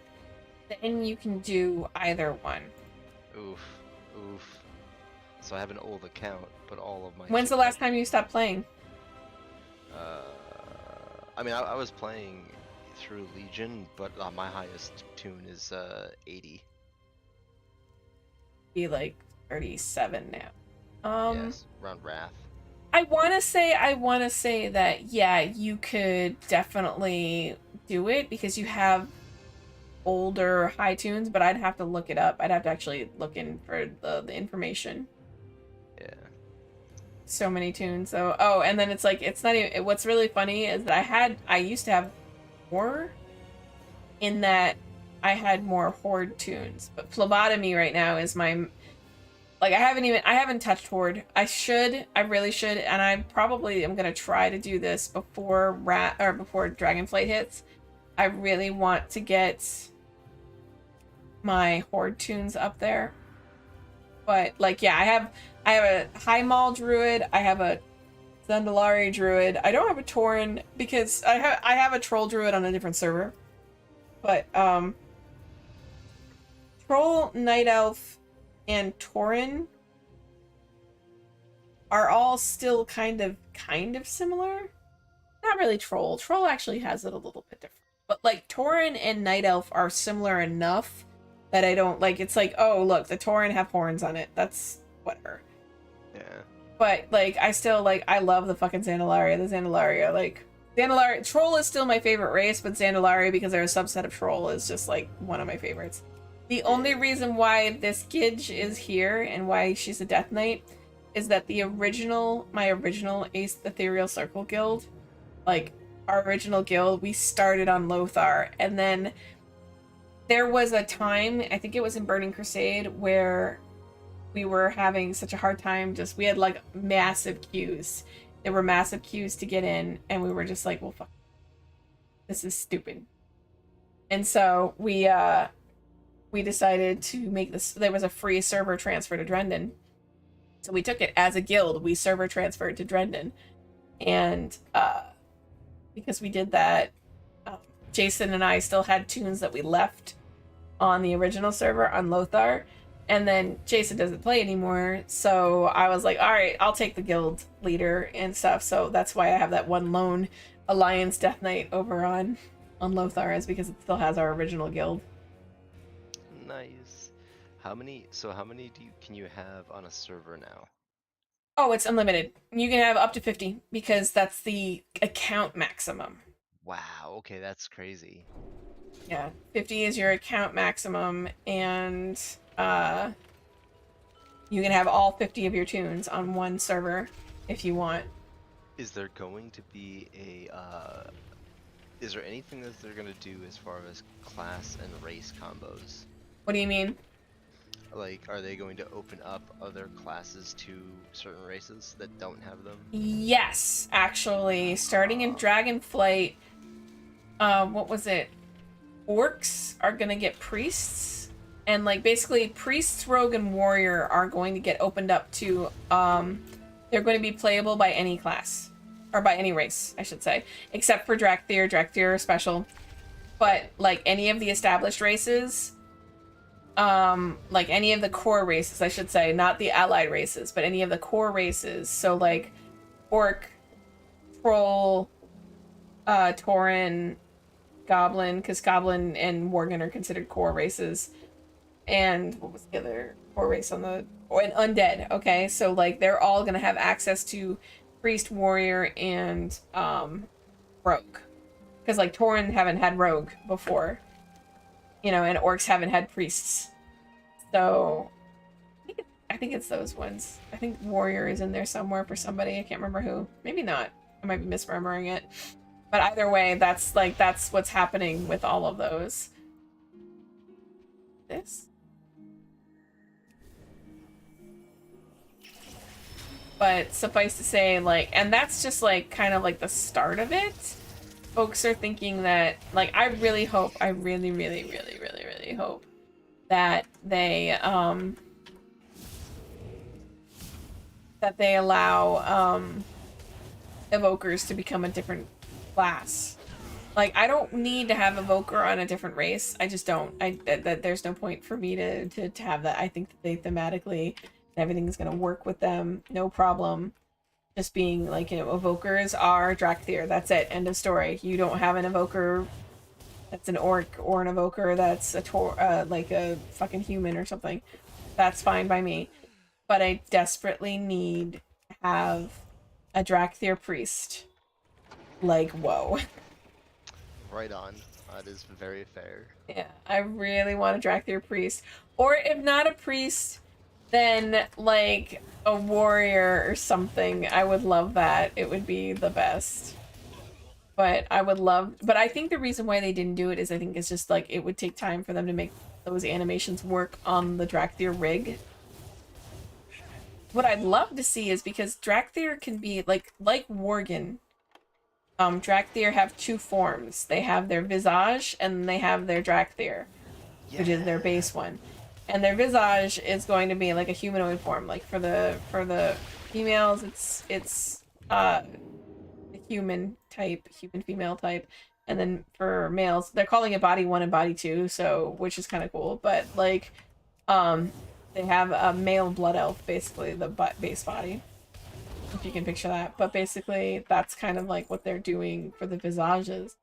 then you can do either one. Oof. Oof. So I have an old account, but all of my... When's the last time you stopped playing? I mean, I was playing through Legion, but my highest tune is 80. Be like 37 now. Yes, around Wrath. I want to say that, yeah, you could definitely do it because you have older high tunes, but I'd have to look it up. I'd have to actually look in for the information. Yeah. so many tunes. So, oh, and then it's like, it's not even, what's really funny is that I used to have more in that I had more Horde tunes, but Phlebotomy right now is my, like, I haven't touched Horde. I really should, and I probably am gonna try to do this before before Dragonflight hits. I really want to get my Horde tunes up there. But, like, yeah, I have a High Maul Druid, I have a Zandalari Druid. I don't have a Tauren because I have a Troll Druid on a different server. But, Troll, Night Elf, and Tauren are all still kind of similar. Not really Troll. Troll actually has it a little bit different. But, like, Tauren and Night Elf are similar enough that I don't, like, it's like, oh, look, the Tauren have horns on it. That's whatever. Yeah. But, like, I still, like, I love the fucking Zandalaria. The Zandalaria, like, Troll is still my favorite race, but Zandalaria, because they're a subset of Troll, is just, like, one of my favorites. The only reason why this Gidge is here and why she's a Death Knight is that my original Ace Ethereal Circle guild, like, our original guild, we started on Lothar, and then there was a time, I think it was in Burning Crusade, where we were having such a hard time, we had, like, massive queues. There were massive queues to get in, and we were just like, well, fuck. This is stupid. And so we decided to make this, there was a free server transfer to Drendon. So we took it as a guild, we server transferred to Drendon. And because we did that, Jason and I still had tunes that we left on the original server on Lothar. And then Jason doesn't play anymore, so I was like, all right, I'll take the guild leader and stuff. So that's why I have that one lone Alliance Death Knight over on Lothar, is because it still has our original guild. Nice. How many can you have on a server now? Oh, it's unlimited. You can have up to 50 because that's the account maximum. Wow, okay, that's crazy. Yeah, 50 is your account maximum, and you can have all 50 of your tunes on one server if you want. Is there going to be is there anything that they're going to do as far as class and race combos? What do you mean? Like, are they going to open up other classes to certain races that don't have them? Yes, actually, starting in Dragonflight, what was it? Orcs are gonna get priests, and, like, basically priests, rogue, and warrior are going to get opened up to, they're going to be playable by any class, or by any race, I should say, except for Drakthir. Drakthir are special, but, like, any of the established races, like, any of the core races, I should say, not the allied races, but any of the core races, so, like, Orc, Troll, Tauren, Goblin, because Goblin and Worgen are considered core races, and what was the other core race on the... Oh, and Undead, okay? So, like, they're all gonna have access to Priest, Warrior, and, Rogue. Because, like, Tauren haven't had Rogue before. You know, and Orcs haven't had Priests. So, I think it's those ones. I think Warrior is in there somewhere for somebody. I can't remember who. Maybe not. I might be misremembering it. But either way, that's what's happening with all of those. This? But suffice to say, like, and that's just, like, kind of like the start of it. Folks are thinking that, like, I really hope, I really, really, really, really, really hope that they allow, evokers to become a different class. Like, I don't need to have evoker on a different race. I just don't. There's no point for me to have that. I think that they thematically, everything's gonna work with them, no problem. Just being, like, you know, evokers are Drakthir. That's it. End of story. You don't have an evoker that's an orc or an evoker that's like a fucking human or something. That's fine by me. But I desperately need to have a Drakthir priest. Like, whoa. Right on. That is very fair. Yeah, I really want a Drakthir priest. Or if not a priest, then like a warrior or something. I would love that. It would be the best. But I think the reason why they didn't do it is I think it's just like it would take time for them to make those animations work on the Drakthir rig. What I'd love to see is because Drakthir can be like Worgen. Drakthir have two forms. They have their Visage and they have their Drakthir, which is their base one. And their Visage is going to be like a humanoid form. Like for the females, it's a human female type. And then for males, they're calling it body 1 and body 2, so which is kind of cool. But like, they have a male blood elf, basically the base body, if you can picture that. But basically, that's kind of like what they're doing for the visages.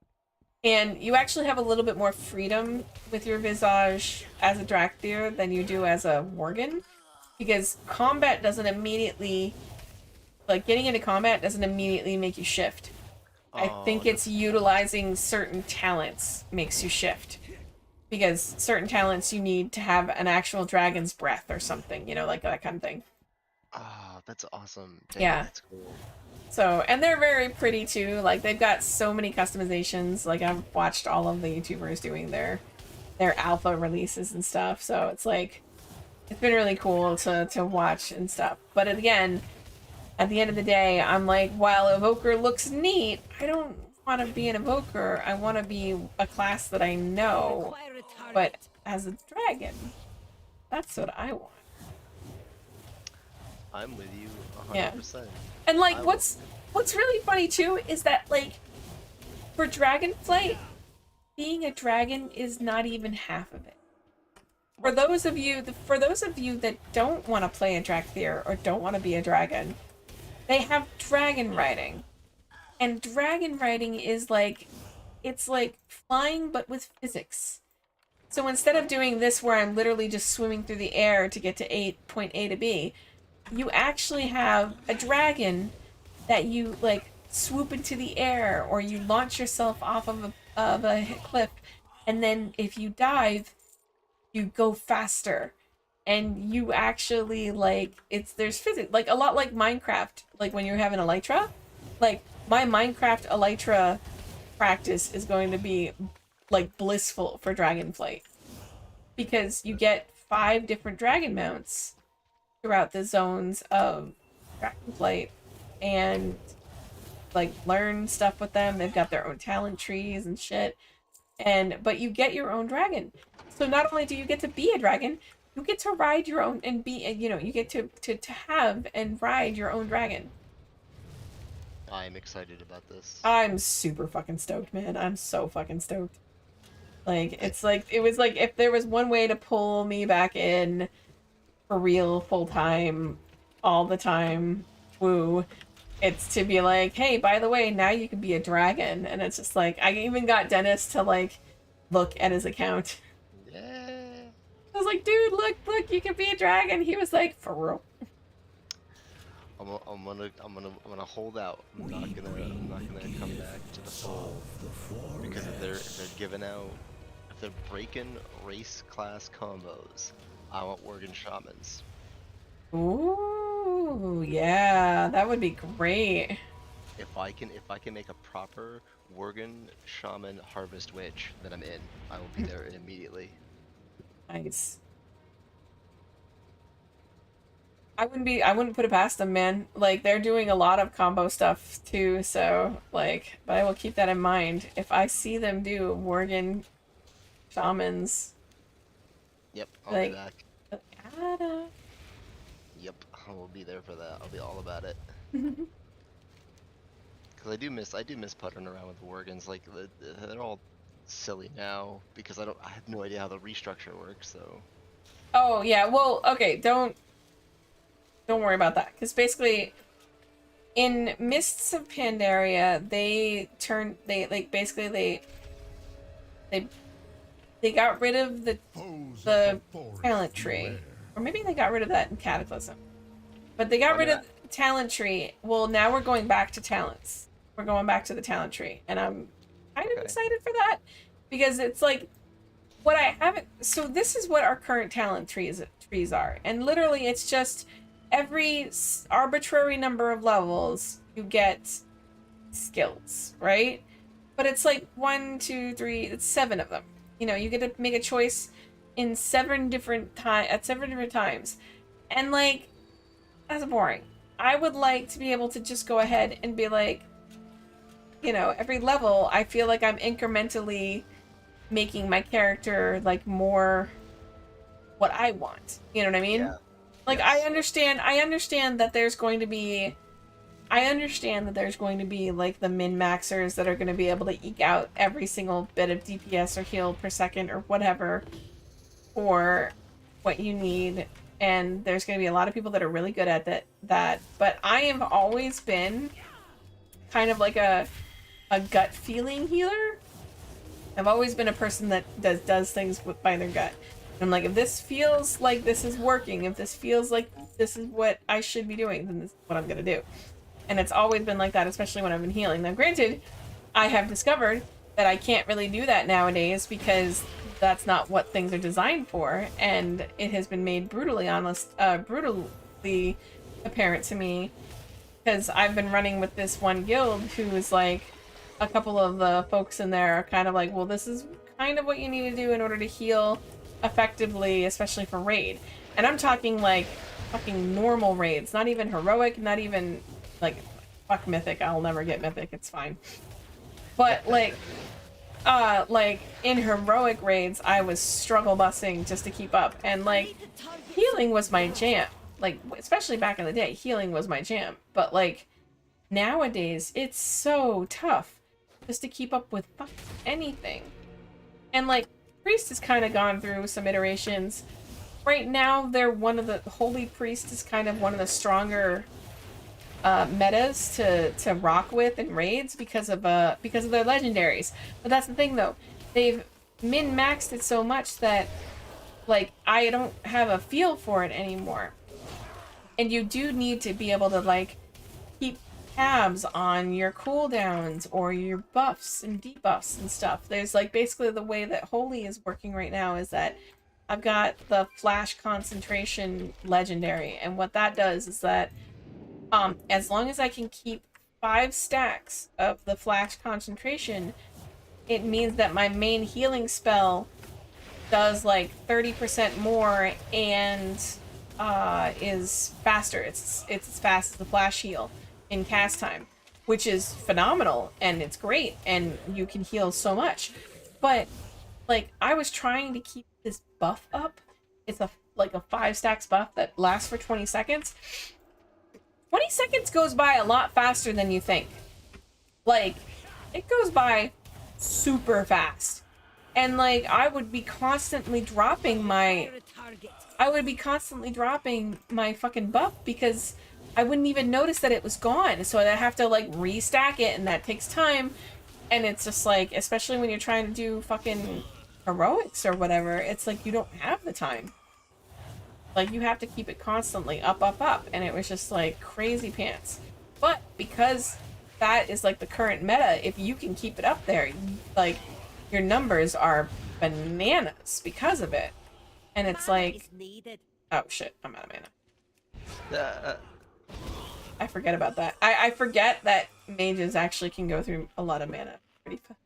And you actually have a little bit more freedom with your visage as a Drakthir than you do as a Worgen, because combat doesn't immediately, like getting into combat doesn't immediately make you shift. I think it's utilizing certain talents makes you shift. Because certain talents you need to have an actual dragon's breath or something, you know, like that kind of thing. Oh, that's awesome. Dang, Yeah. That's cool. So, and they're very pretty too. Like they've got so many customizations. Like I've watched all of the YouTubers doing their alpha releases and stuff. So it's like, it's been really cool to watch and stuff. But again, at the end of the day, I'm like, while Evoker looks neat, I don't want to be an Evoker. I want to be a class that I know, but as a dragon. That's what I want. I'm with you 100%. Yeah. And like, what's really funny too is that like, for Dragonflight, being a dragon is not even half of it. For those of you that don't want to play a Drakthir or don't want to be a dragon, they have dragon riding. And dragon riding is like, it's like flying but with physics. So instead of doing this where I'm literally just swimming through the air to get to point A to B, you actually have a dragon that you like swoop into the air, or you launch yourself off of a cliff, and then if you dive, you go faster. And you actually like, there's physics, like a lot like Minecraft, like when you're having elytra. Like my Minecraft elytra practice is going to be like blissful for Dragonflight, because you get 5 different dragon mounts throughout the zones of Dragonflight and like learn stuff with them. They've got their own talent trees and shit. But you get your own dragon. So not only do you get to be a dragon, you get to ride your own and be, you know, you get to have and ride your own dragon. I'm excited about this. I'm super fucking stoked, man. I'm so fucking stoked. Like, it's like, it was like, if there was one way to pull me back in for real, full time, all the time, woo, it's to be like, hey, by the way, now you can be a dragon. And it's just like, I even got Dennis to like look at his account. Yeah. I was like, dude, look, you can be a dragon. He was like, for real. I'm gonna hold out. I'm not gonna come back to the fold, because if they're giving out, if they're breaking race class combos, I want Worgen shamans. Ooh, yeah, that would be great. If I can make a proper Worgen shaman harvest witch, then I'm in. I will be there immediately. Nice. I wouldn't put it past them, man. Like, they're doing a lot of combo stuff too, so like, but I will keep that in mind. If I see them do Worgen shamans. Yep, I'll like, be back. Gotta. Yep, I will be there for that. I'll be all about it. Cause I do miss puttering around with the Worgens. Like they're all silly now because I have no idea how the restructure works. So. Oh yeah, well, okay, don't worry about that, because basically, in Mists of Pandaria, they got rid of the talent tree, or maybe they got rid of that in Cataclysm, but they got rid of the talent tree. Well, now we're going back to talents. We're going back to the talent tree, and I'm kind of excited for that, because it's like, what I haven't, so this is what our current talent trees are, and literally it's just every arbitrary number of levels you get skills, right? But it's like 1, 2, 3, it's 7 of them. You know, you get to make a choice in 7 different times, and like that's boring. I would like to be able to just go ahead and be like, you know, every level I feel like I'm incrementally making my character like more what I want. You know what I mean? Yeah. Like Yes. I understand that there's going to be like the min-maxers that are going to be able to eke out every single bit of DPS or heal per second or whatever for what you need, and there's going to be a lot of people that are really good at that, but I have always been kind of like a gut feeling healer. I've always been a person that does things by their gut. I'm like, if this feels like this is working, if this feels like this is what I should be doing, then this is what I'm gonna do. And it's always been like that, especially when I've been healing. Now, granted, I have discovered that I can't really do that nowadays because that's not what things are designed for, and it has been made brutally apparent to me because I've been running with this one guild who is like, a couple of the folks in there are kind of like, well, this is kind of what you need to do in order to heal effectively, especially for raid. And I'm talking like fucking normal raids, not even heroic, not even like fuck mythic. I'll never get mythic, it's fine. But like in heroic raids, I was struggle busing just to keep up, and like healing was my jam. Like especially back in the day, healing was my jam. But like nowadays, it's so tough just to keep up with anything. And like Priest has kind of gone through some iterations. Right now, Holy Priest is kind of one of the stronger metas to rock with in raids because of their legendaries. But that's the thing though, they've min-maxed it so much that like I don't have a feel for it anymore. And you do need to be able to like keep tabs on your cooldowns or your buffs and debuffs and stuff. There's like basically the way that Holy is working right now is that I've got the flash concentration legendary, and what that does is that as long as I can keep 5 stacks of the flash concentration, it means that my main healing spell does like 30% more and is faster. It's as fast as the flash heal in cast time, which is phenomenal, and it's great, and you can heal so much. But like I was trying to keep this buff up. It's like a 5 stacks buff that lasts for 20 seconds. 20 seconds goes by a lot faster than you think. Like it goes by super fast. And like I would be constantly dropping my fucking buff because I wouldn't even notice that it was gone. So I'd have to like restack it, and that takes time. And it's just like, especially when you're trying to do fucking heroics or whatever, it's like you don't have the time. Like you have to keep it constantly up. And it was just like crazy pants. But because that is like the current meta, if you can keep it up there, like your numbers are bananas because of it. And it's like, oh shit, I'm out of mana. I forget about that. I forget that mages actually can go through a lot of mana pretty fast.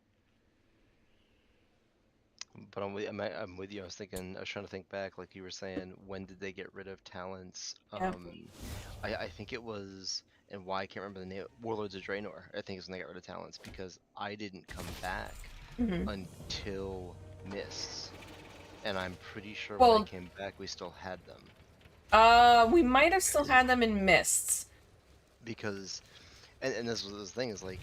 But I'm with you. I was trying to think back, like you were saying, when did they get rid of talents? Yeah. I think it was, and why I can't remember the name, Warlords of Draenor. I think is when they got rid of talents, because I didn't come back until Mists, and I'm pretty sure when I came back we still had them. We might have still had them in Mists. Because, and this was the thing, is like,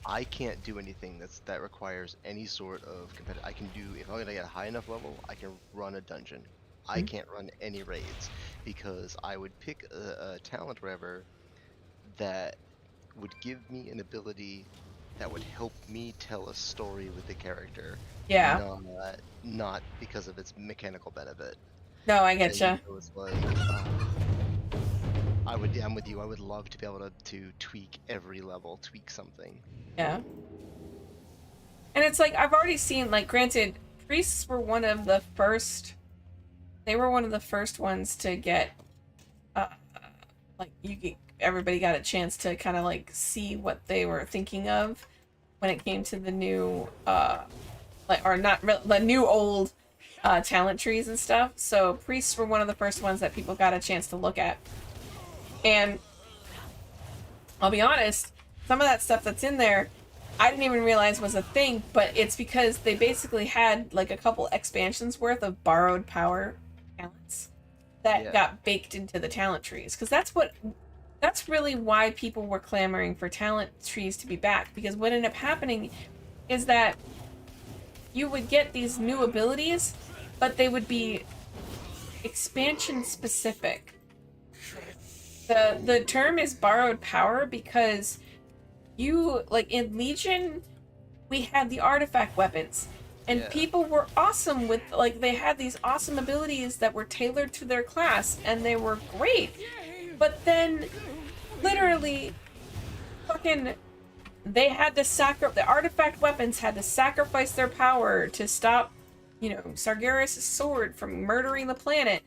I can't do anything that requires any sort of competitive. I can do, if I'm gonna get a high enough level, I can run a dungeon. I can't run any raids, because I would pick a talent or whatever that would give me an ability that would help me tell a story with the character. Yeah. Not because of its mechanical benefit. No, I get you. So it's like, I'm with you. I would love to be able to tweak every level, tweak something. Yeah. And it's like, I've already seen, like, granted, priests were one of the first. They were one of the first ones to get, like everybody got a chance to kind of like see what they were thinking of when it came to the new, the new old, talent trees and stuff. So priests were one of the first ones that people got a chance to look at, and I'll be honest, some of that stuff that's in there, I didn't even realize was a thing, but it's because they basically had like a couple expansions worth of borrowed power talents that got baked into the talent trees. Because that's really why people were clamoring for talent trees to be back. Because what ended up happening is that you would get these new abilities, but they would be expansion specific. The term is borrowed power because you, like in Legion, we had the artifact weapons, and people were awesome with, like, they had these awesome abilities that were tailored to their class, and they were great. But then, literally, fucking, they had to the artifact weapons had to sacrifice their power to stop, Sargeras' sword from murdering the planet.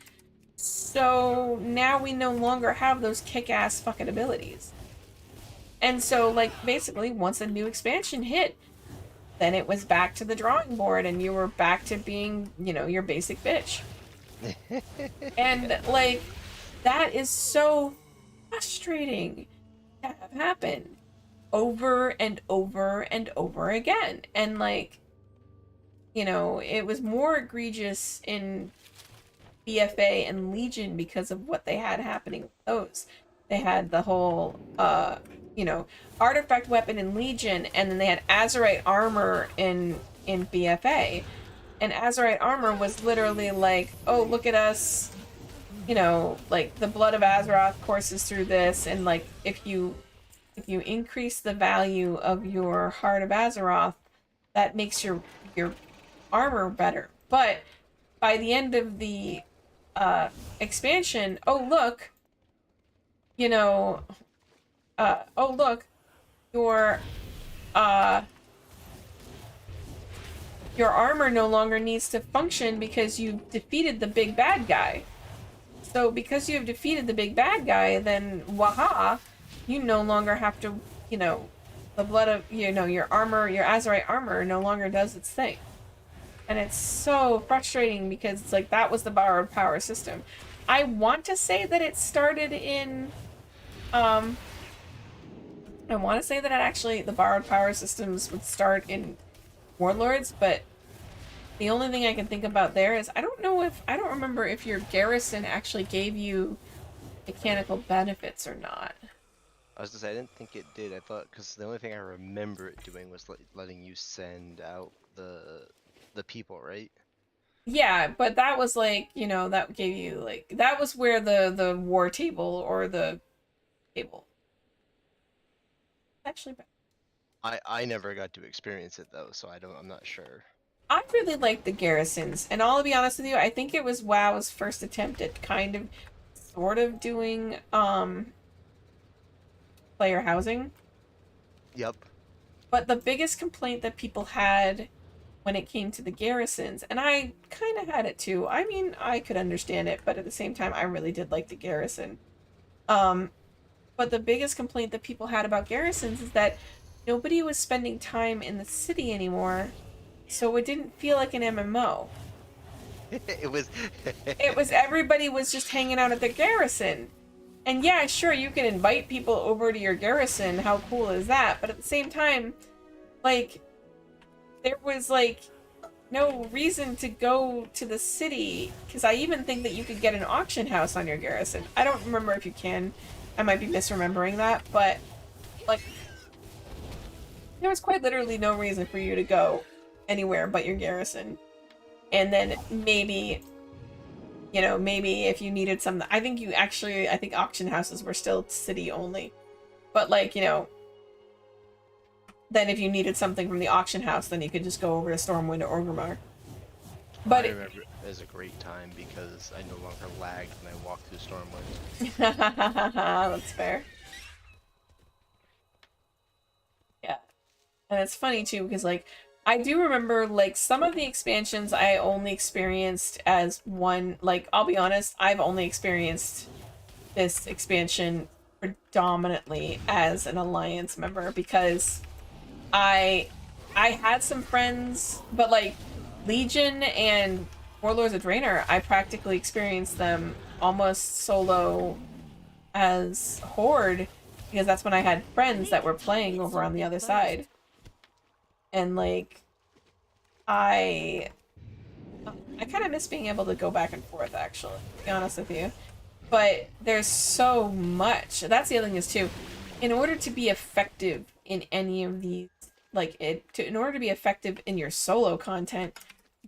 So now we no longer have those kick-ass fucking abilities. And so, like, basically, once a new expansion hit, then it was back to the drawing board, and you were back to being, your basic bitch. And, like, that is so frustrating to have happen over and over and over again. And, like, it was more egregious in BFA and Legion because of what they had happening with those. They had the whole, artifact weapon in Legion, and then they had Azerite armor in BFA. And Azerite armor was literally like, oh, look at us, like, the blood of Azeroth courses through this, and, like, if you increase the value of your Heart of Azeroth, that makes your armor better. But by the end of the expansion, oh look, your armor no longer needs to function because you've defeated the big bad guy. So because you have defeated the big bad guy, then waha, you no longer have to, the blood of, your armor, your Azerite armor no longer does its thing. And it's so frustrating because it's like, that was the borrowed power system. I want to say that it started in, I want to say that actually the borrowed power systems would start in Warlords, but the only thing I can think about there is I don't remember if your garrison actually gave you mechanical benefits or not. I was gonna say, I didn't think it did. I thought, because the only thing I remember it doing was letting you send out the people, right? Yeah, but that was like, that gave you, like, that was where the war table or the table. Actually, I never got to experience it though, so I'm not sure. I really liked the garrisons, and I'll be honest with you, I think it was WoW's first attempt at kind of, sort of doing, player housing. Yep. But the biggest complaint that people had when it came to the garrisons, and I kind of had it too. I mean, I could understand it, but at the same time, I really did like the garrison. But the biggest complaint that people had about garrisons is that nobody was spending time in the city anymore, so it didn't feel like an MMO. It was everybody was just hanging out at the garrison. And yeah, sure, you can invite people over to your garrison, how cool is that? But at the same time, like, there was, like, no reason to go to the city, because I even think that you could get an auction house on your garrison. I don't remember if you can. I might be misremembering that, but, like, there was quite literally no reason for you to go anywhere but your garrison. And then maybe, maybe if you needed something, I think auction houses were still city only. But, like, then if you needed something from the auction house, then you could just go over to Stormwind or Orgrimmar. But I remember it as a great time because I no longer lagged when I walked through Stormwind. That's fair. Yeah. And it's funny too, because, like, I do remember, like, some of the expansions I only experienced as one. Like, I'll be honest, I've only experienced this expansion predominantly as an Alliance member because I had some friends, but like Legion and Warlords of Draenor, I practically experienced them almost solo as Horde because that's when I had friends that were playing over on the other side. And like I kind of miss being able to go back and forth, actually, to be honest with you. But there's so much. That's the other thing is too, in order to be effective in any of these, like in order to be effective in your solo content,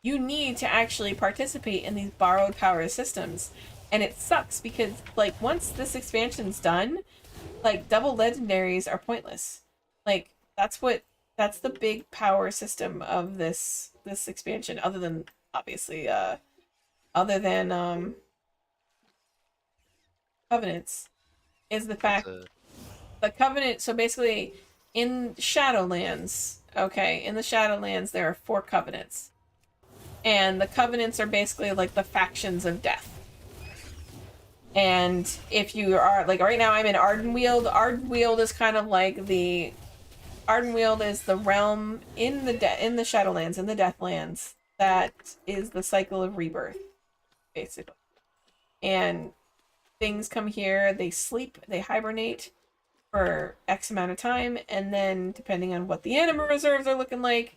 you need to actually participate in these borrowed power systems. And it sucks because like once this expansion's done, like double legendaries are pointless. Like that's the big power system of this expansion, other than obviously covenants, is the fact the covenant. So basically in Shadowlands, okay, in the Shadowlands there are 4 covenants. And the covenants are basically like the factions of death. And if you are, like right now I'm in Ardenweald. Ardenweald is kind of like the Ardenweald is the realm in the Shadowlands, in the Deathlands, that is the cycle of rebirth, basically. And things come here, they sleep, they hibernate for X amount of time, and then depending on what the anima reserves are looking like,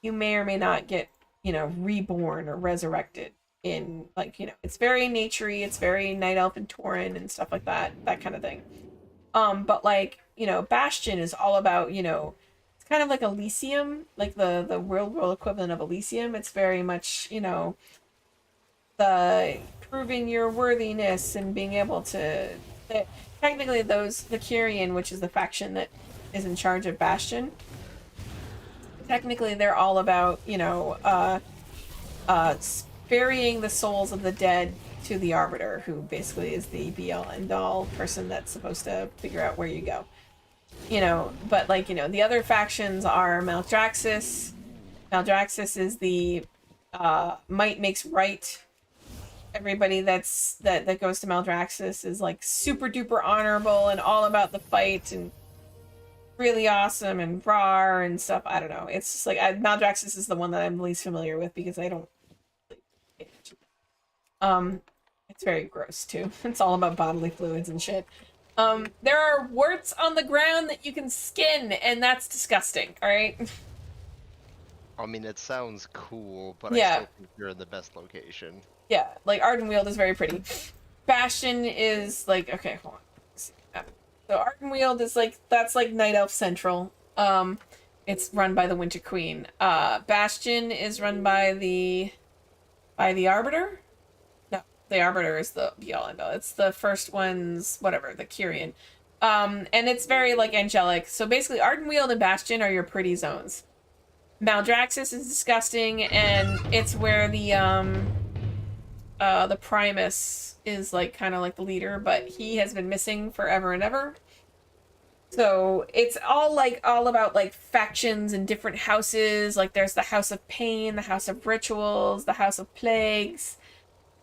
you may or may not get, reborn or resurrected in, like, it's very naturey, it's very Night Elf and Tauren and stuff like that kind of thing. But like, Bastion is all about, it's kind of like Elysium, like the world equivalent of Elysium. It's very much, the proving your worthiness and being able to, technically the Kyrian, which is the faction that is in charge of Bastion, technically they're all about, burying the souls of the dead to the Arbiter, who basically is the be-all end-all person that's supposed to figure out where you go. But like, the other factions are Maldraxxus. Maldraxxus is the might makes right. Everybody that goes to Maldraxxus is like super duper honorable and all about the fight and really awesome and rar and stuff. I don't know. It's just like Maldraxxus is the one that I'm least familiar with because I don't it's very gross too. It's all about bodily fluids and shit. There are warts on the ground that you can skin, and that's disgusting, alright? I mean, it sounds cool, but yeah. I still think you're in the best location. Yeah, like Ardenweald is very pretty. Bastion is like, okay, hold on. So Ardenweald is like, that's like Night Elf Central. It's run by the Winter Queen. Bastion is run by the Arbiter? No, the Arbiter is the be-all end-all. It's the first one's, whatever, the Kyrian. And it's very, like, angelic. So basically, Ardenweald and Bastion are your pretty zones. Maldraxxus is disgusting, and it's where the Primus is, like, kind of like the leader, but he has been missing forever and ever. So it's all about like factions and different houses. Like there's the House of Pain, the House of Rituals, the House of Plagues,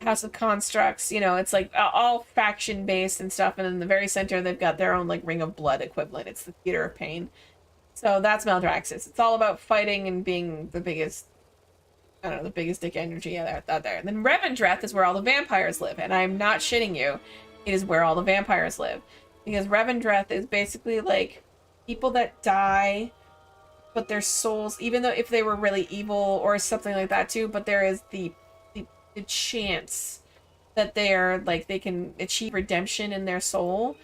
House of Constructs. It's like all faction based and stuff. And in the very center, they've got their own like Ring of Blood equivalent. It's the Theater of Pain. So that's Maldraxxus. It's all about fighting and being the biggest, I don't know, the biggest dick energy out there. And then Revendreth is where all the vampires live. And I'm not shitting you. It is where all the vampires live. Because Revendreth is basically like people that die, but their souls, even though if they were really evil or something like that too, but there is the chance that they are like, they can achieve redemption in their soul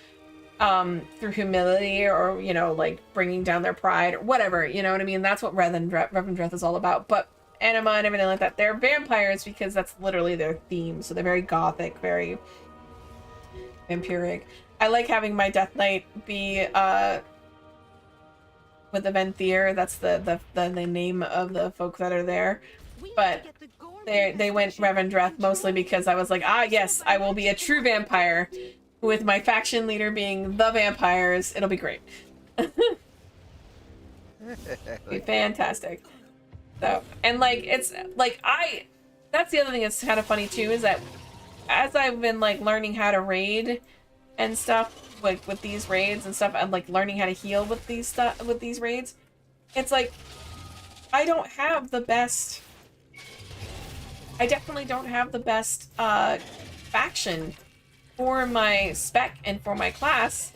through humility or, like bringing down their pride or whatever, you know what I mean? That's what Revendreth is all about. But anima and everything like that, they're vampires because that's literally their theme. So they're very gothic, very vampiric. I like having my Death Knight be with the Venthyr. That's the name of the folk that are there. But they went Revendreth mostly because I was like, yes, I will be a true vampire with my faction leader being the vampires. It'll be great. Be fantastic. So, and like, it's like that's the other thing that's kind of funny too, is that as I've been like learning how to raid and stuff, like with these raids and stuff, I'm like learning how to heal with these raids. It's like, I definitely don't have the best faction for my spec and for my class,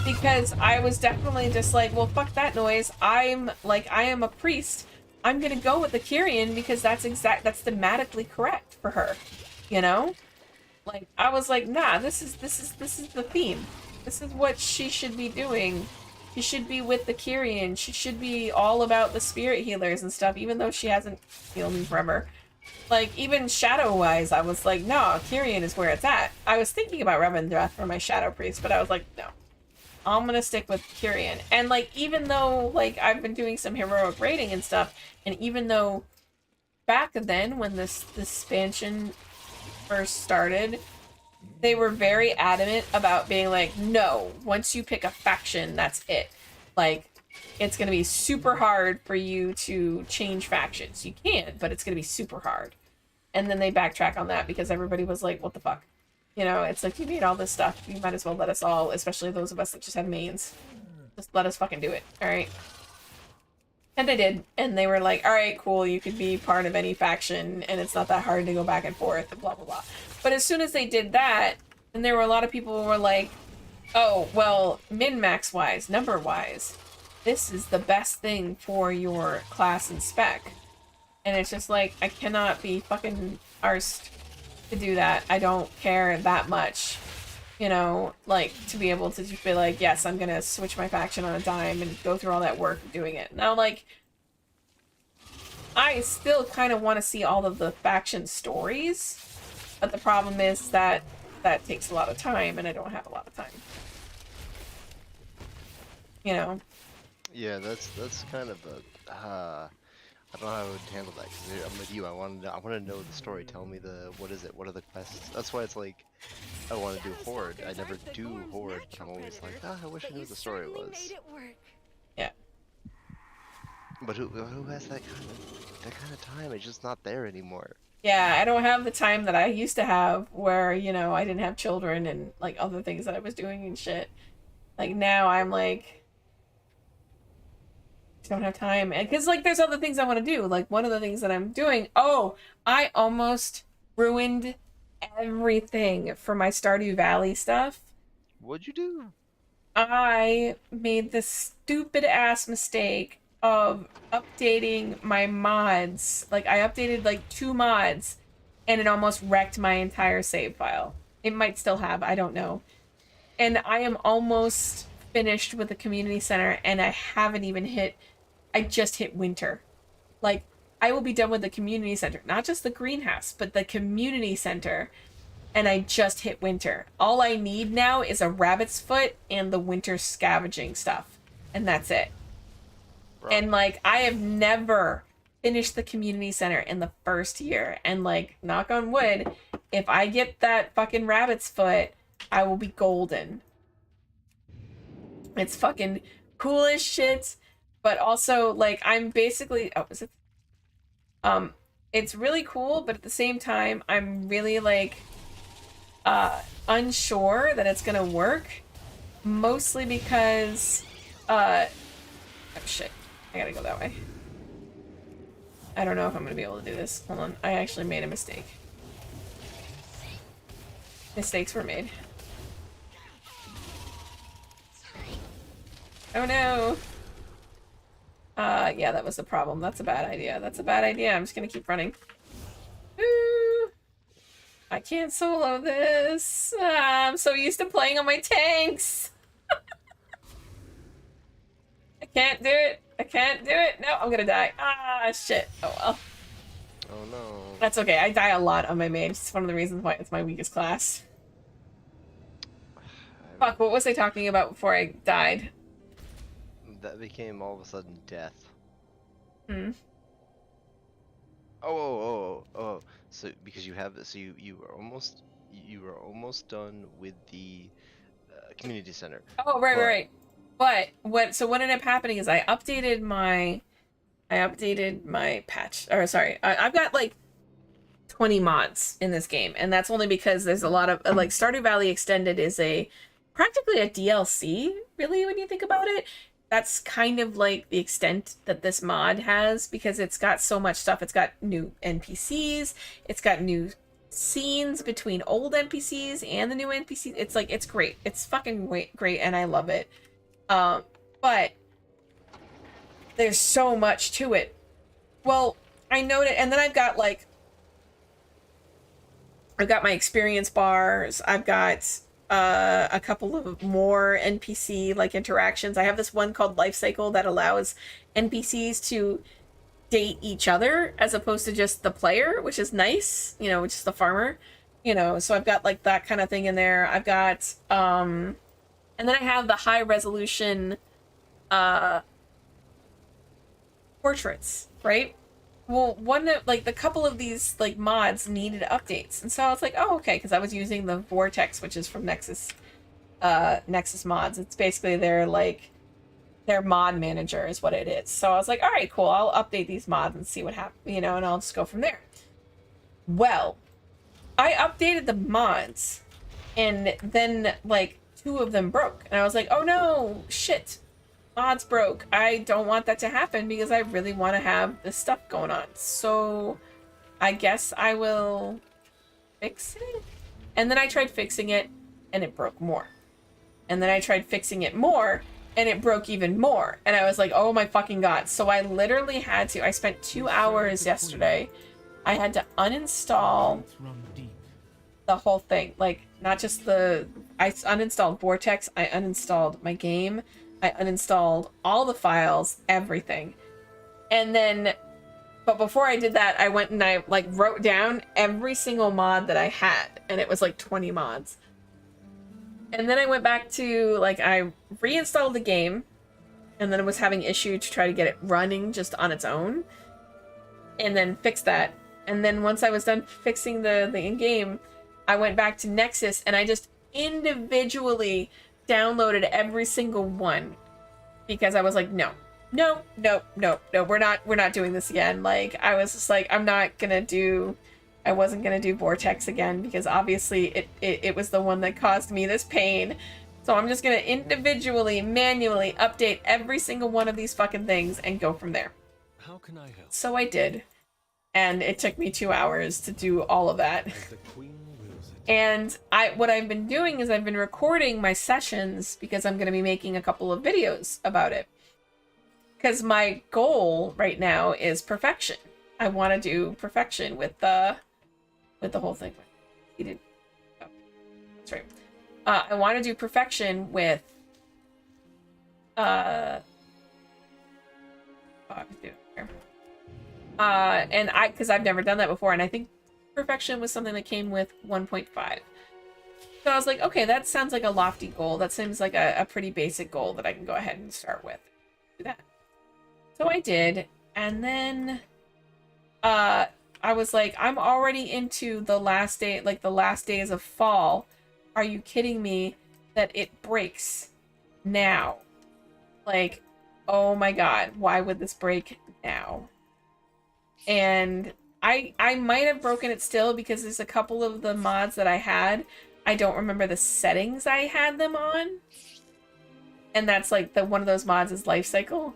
because I was definitely just like, well, fuck that noise. I am a priest. I'm gonna go with the Kyrian because that's thematically correct for her, you know? Like, I was like, nah, this is the theme. This is what she should be doing. She should be with the Kyrian. She should be all about the spirit healers and stuff, even though she hasn't healed me forever. Like, even shadow-wise, I was like, no, Kyrian is where it's at. I was thinking about Revendreth for my shadow priest, but I was like, no. I'm gonna stick with Kyrian. And, like, even though, like, I've been doing some heroic raiding and stuff, and even though back then, when this expansion first started, they were very adamant about being like, no, once you pick a faction, that's it. Like, it's gonna be super hard for you to change factions. You can, but it's gonna be super hard. And then they backtrack on that because everybody was like, what the fuck? You know, it's like, you made all this stuff. You might as well let us all, especially those of us that just have mains. Just let us fucking do it, alright? And they did. And they were like, alright, cool, you could be part of any faction, and it's not that hard to go back and forth, and blah, blah, blah. But as soon as they did that, and there were a lot of people who were like, oh, well, min-max-wise, number-wise, this is the best thing for your class and spec. And it's just like, I cannot be fucking arsed to do that. I don't care that much, you know, like, to be able to just be like, yes, I'm gonna switch my faction on a dime and go through all that work of doing it. Now, like, I still kind of want to see all of the faction stories, but the problem is that that takes a lot of time, and I don't have a lot of time. You know? Yeah, that's kind of a I don't know how I would handle that, because I'm with you. I want to know the story. Tell me what is it? What are the quests? That's why it's like, I want to do Horde. I never do Horde, but I'm always like, I wish I knew what the story was. Yeah. But who has that kind of time? It's just not there anymore. Yeah, I don't have the time that I used to have where, you know, I didn't have children and, like, other things that I was doing and shit. Like, now I'm like, don't have time. And because, like, there's other things I want to do. Like, one of the things that I'm doing, I almost ruined everything for my Stardew Valley stuff. What'd you do? I made the stupid ass mistake of updating my mods. Like, I updated like 2 mods and it almost wrecked my entire save file. It might still have, I don't know. And I am almost finished with the community center, and I just hit winter. Like, I will be done with the community center, not just the greenhouse, but the community center, and I just hit winter. All I need now is a rabbit's foot and the winter scavenging stuff, and that's it. Bro. And, like, I have never finished the community center in the first year, and, like, knock on wood, if I get that fucking rabbit's foot, I will be golden. It's fucking cool as shit, but also, like, I'm basically, it's really cool, but at the same time, I'm really, like, unsure that it's gonna work, mostly because, oh shit, I gotta go that way. I don't know if I'm gonna be able to do this. Hold on, I actually made a mistake. Mistakes were made. Oh no! Yeah, that was the problem. That's a bad idea. That's a bad idea. I'm just gonna keep running. Woo! I can't solo this. I'm so used to playing on my tanks. I can't do it. I can't do it. No, I'm gonna die. Ah, shit. Oh well. Oh no. That's okay. I die a lot on my main. It's one of the reasons why it's my weakest class. Fuck, what was I talking about before I died? That became all of a sudden death. Hmm. Oh. So because you have this, so you were almost done with the community center. Oh, right. But what ended up happening is I updated my I updated my patch, or sorry, I've got like 20 mods in this game, and that's only because there's a lot of like Stardew Valley Extended is practically a DLC, really, when you think about it. That's kind of like the extent that this mod has, because it's got so much stuff. It's got new NPCs, it's got new scenes between old NPCs and the new NPCs. It's like, it's great. It's fucking great, and I love it. But there's so much to it. Well, I noted, and then I've got my experience bars. I've got a couple of more NPC like interactions. I have this one called Life Cycle that allows NPCs to date each other as opposed to just the player, which is nice, you know, which is the farmer, you know. So I've got like that kind of thing in there. I've got and then I have the high resolution portraits, right? Well, one of like the couple of these like mods needed updates, and so I was like, oh, okay, because I was using the Vortex, which is from Nexus mods. It's basically their mod manager is what it is. So I was like, all right, cool, I'll update these mods and see what happens, you know, and I'll just go from there. Well, I updated the mods, and then like 2 of them broke, and I was like, oh no, shit. Mods broke. I don't want that to happen because I really want to have this stuff going on. So I guess I will fix it. And then I tried fixing it and it broke more. And then I tried fixing it more and it broke even more. And I was like, oh my fucking God. So I literally had to, I spent 2 hours yesterday. I had to uninstall the whole thing. Like, not just I uninstalled Vortex. I uninstalled my game. I uninstalled all the files, everything. And then, but before I did that, I went and I like wrote down every single mod that I had, and it was like 20 mods. And then I went back to, like, I reinstalled the game, and then I was having issue to try to get it running just on its own, and then fix that. And then once I was done fixing the in-game, I went back to Nexus, and I just individually downloaded every single one, because I was like, no, we're not doing this again. Like, I was just like, I wasn't gonna do Vortex again, because obviously it was the one that caused me this pain. So I'm just gonna individually, manually update every single one of these fucking things and go from there. How can I help? So I did, and it took me 2 hours to do all of that. And what I've been doing is I've been recording my sessions, because I'm going to be making a couple of videos about it. Because my goal right now is perfection. I want to do perfection with the whole thing. He did. Oh, that's right. I want to do perfection with I was doing here. And because I've never done that before, and I think perfection was something that came with 1.5. So I was like, okay, that sounds like a lofty goal. That seems like a pretty basic goal that I can go ahead and start with. Do that. So I did, and then I was like, I'm already into the last day, like the last days of fall. Are you kidding me that it breaks now? Like, oh my God, why would this break now? And I might have broken it still, because there's a couple of the mods that I had, I don't remember the settings I had them on. And that's like one of those mods is Life Cycle.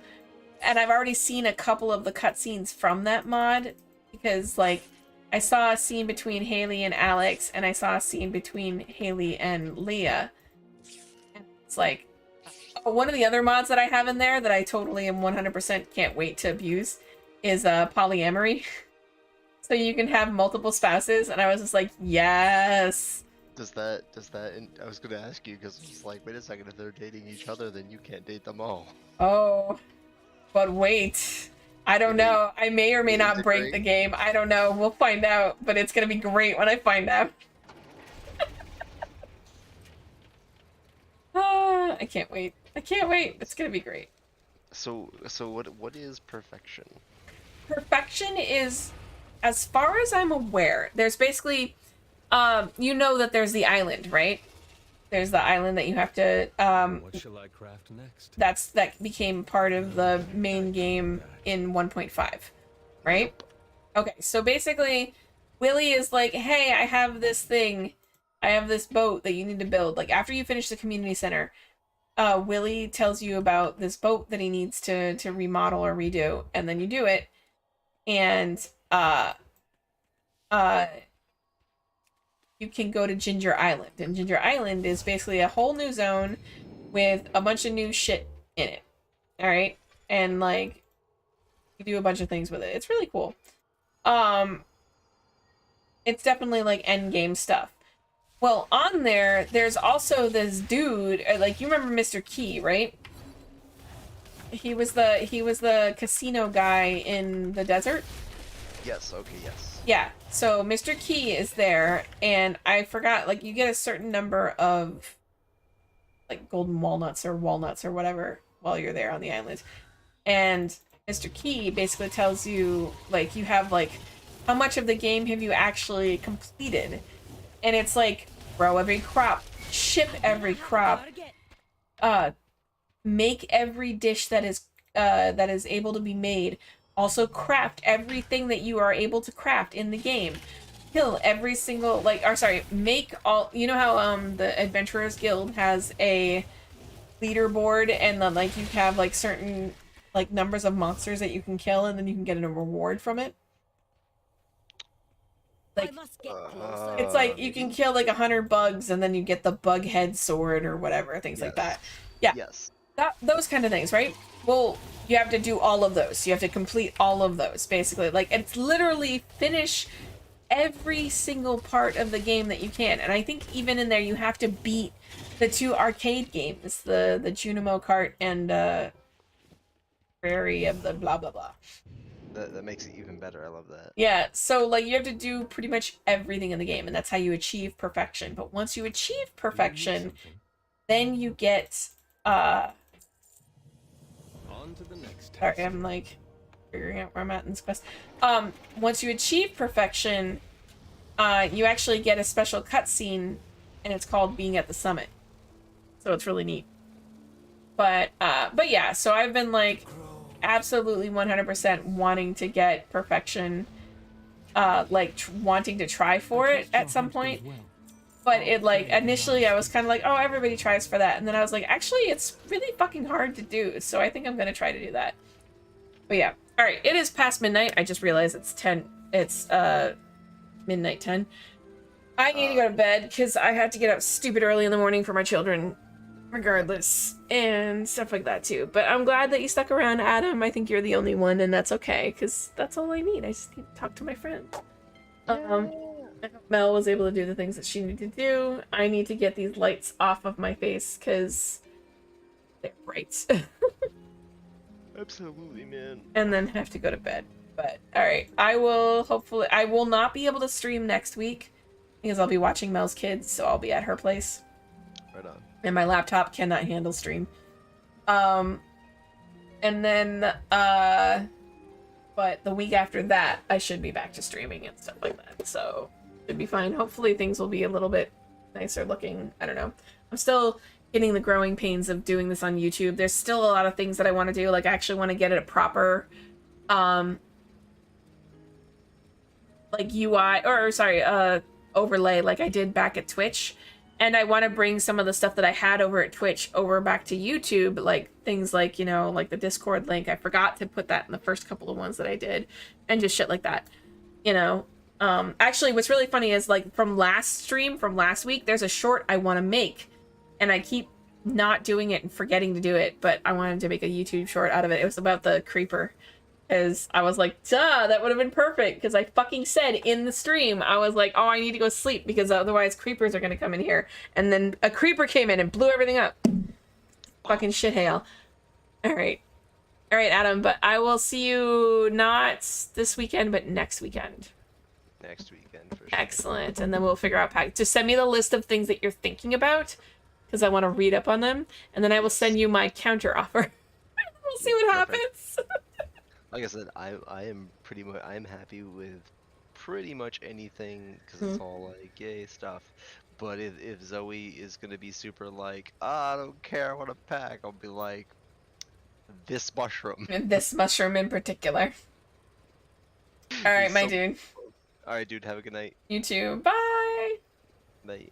And I've already seen a couple of the cutscenes from that mod, because like I saw a scene between Haley and Alex, and I saw a scene between Haley and Leah. And it's like, one of the other mods that I have in there that I totally am 100% can't wait to abuse is polyamory. So you can have multiple spouses, and I was just like, yes. Does that, I was gonna ask you, because it's like, wait a second, if they're dating each other, then you can't date them all. Oh, but wait. I don't know. I may or may not break the game. I don't know. We'll find out, but it's gonna be great when I find out. I can't wait. I can't wait. It's gonna be great. So what is perfection? Perfection is, as far as I'm aware, there's basically, you know that there's the island, right? There's the island that you have to What shall I craft next? that became part of the main game in 1.5, right? Okay, so basically Willie is like, hey, I have this thing. I have this boat that you need to build. Like, after you finish the community center, Willie tells you about this boat that he needs to remodel or redo, and then you do it. And you can go to Ginger Island. And Ginger Island is basically a whole new zone with a bunch of new shit in it. All right? And like you do a bunch of things with it. It's really cool. It's definitely like end game stuff. Well, on there's also this dude, like you remember Mr. Key, right? He was the casino guy in the desert. Yes, okay, yes. Yeah, so Mr. Key is there, and I forgot, like, you get a certain number of, like, golden walnuts or whatever while you're there on the island. And Mr. Key basically tells you, like, you have, like, how much of the game have you actually completed? And it's like, grow every crop, ship every crop, make every dish that is able to be made. Also craft everything that you are able to craft in the game. Kill every single, make all, you know how the Adventurers Guild has a leaderboard, and then like you have like certain like numbers of monsters that you can kill, and then you can get a reward from it. Like, it's like you can kill like 100 bugs, and then you get the bug head sword or whatever, things like that. Yeah. Yes. Those kind of things, right? Well, you have to do all of those. You have to complete all of those, basically. Like, it's literally finish every single part of the game that you can. And I think even in there, you have to beat the 2 arcade games, the Junimo Kart and Prairie of the blah, blah, blah. That makes it even better. I love that. Yeah, so, like, you have to do pretty much everything in the game, and that's how you achieve perfection. But once you achieve perfection, then you get, On to the next sorry, I'm, like, figuring out where I'm at in this quest. Once you achieve perfection, you actually get a special cutscene, and it's called Being at the Summit. So it's really neat. But yeah, so I've been, like, absolutely 100% wanting to get perfection, wanting to try for it at some point. But it, like, initially I was kind of like, oh, everybody tries for that. And then I was like, actually, it's really fucking hard to do. So I think I'm going to try to do that. But yeah. All right. It is past midnight. I just realized it's 10. It's, midnight 10. I need to go to bed because I have to get up stupid early in the morning for my children regardless and stuff like that too. But I'm glad that you stuck around, Adam. I think you're the only one, and that's okay because that's all I need. I just need to talk to my friend. Mel was able to do the things that she needed to do. I need to get these lights off of my face because they're bright. Absolutely, man. And then have to go to bed. But alright, I will not be able to stream next week because I'll be watching Mel's kids, so I'll be at her place. Right on. And my laptop cannot handle stream. And then but the week after that I should be back to streaming and stuff like that. So should be fine. Hopefully things will be a little bit nicer looking. I don't know. I'm still getting the growing pains of doing this on YouTube. There's still a lot of things that I want to do. Like, I actually want to get it a proper like UI overlay like I did back at Twitch. And I want to bring some of the stuff that I had over at Twitch over back to YouTube, like things like, you know, like the Discord link. I forgot to put that in the first couple of ones that I did, and just shit like that, you know. Actually, what's really funny is, like, from last week, there's a short I want to make, and I keep not doing it and forgetting to do it, but I wanted to make a YouTube short out of it. It was about the creeper. Because I was like, duh, that would have been perfect. Because I fucking said in the stream, I was like, oh, I need to go sleep because otherwise creepers are going to come in here. And then a creeper came in and blew everything up. Fucking shit hail. All right. All right, Adam, but I will see you not this weekend, but next weekend. Next weekend, for sure. Excellent. And then we'll figure out just send me the list of things that you're thinking about because I want to read up on them. And then I will send you my counter offer. We'll see what happens. Like I said, I am happy with pretty much anything because Hmm. it's all like yay stuff. But if Zoe is gonna be super like, I don't care what I pack, I'll be like, this mushroom. And this mushroom in particular. All right, There's my so dude. All right, dude. Have a good night. You too. Bye. Bye.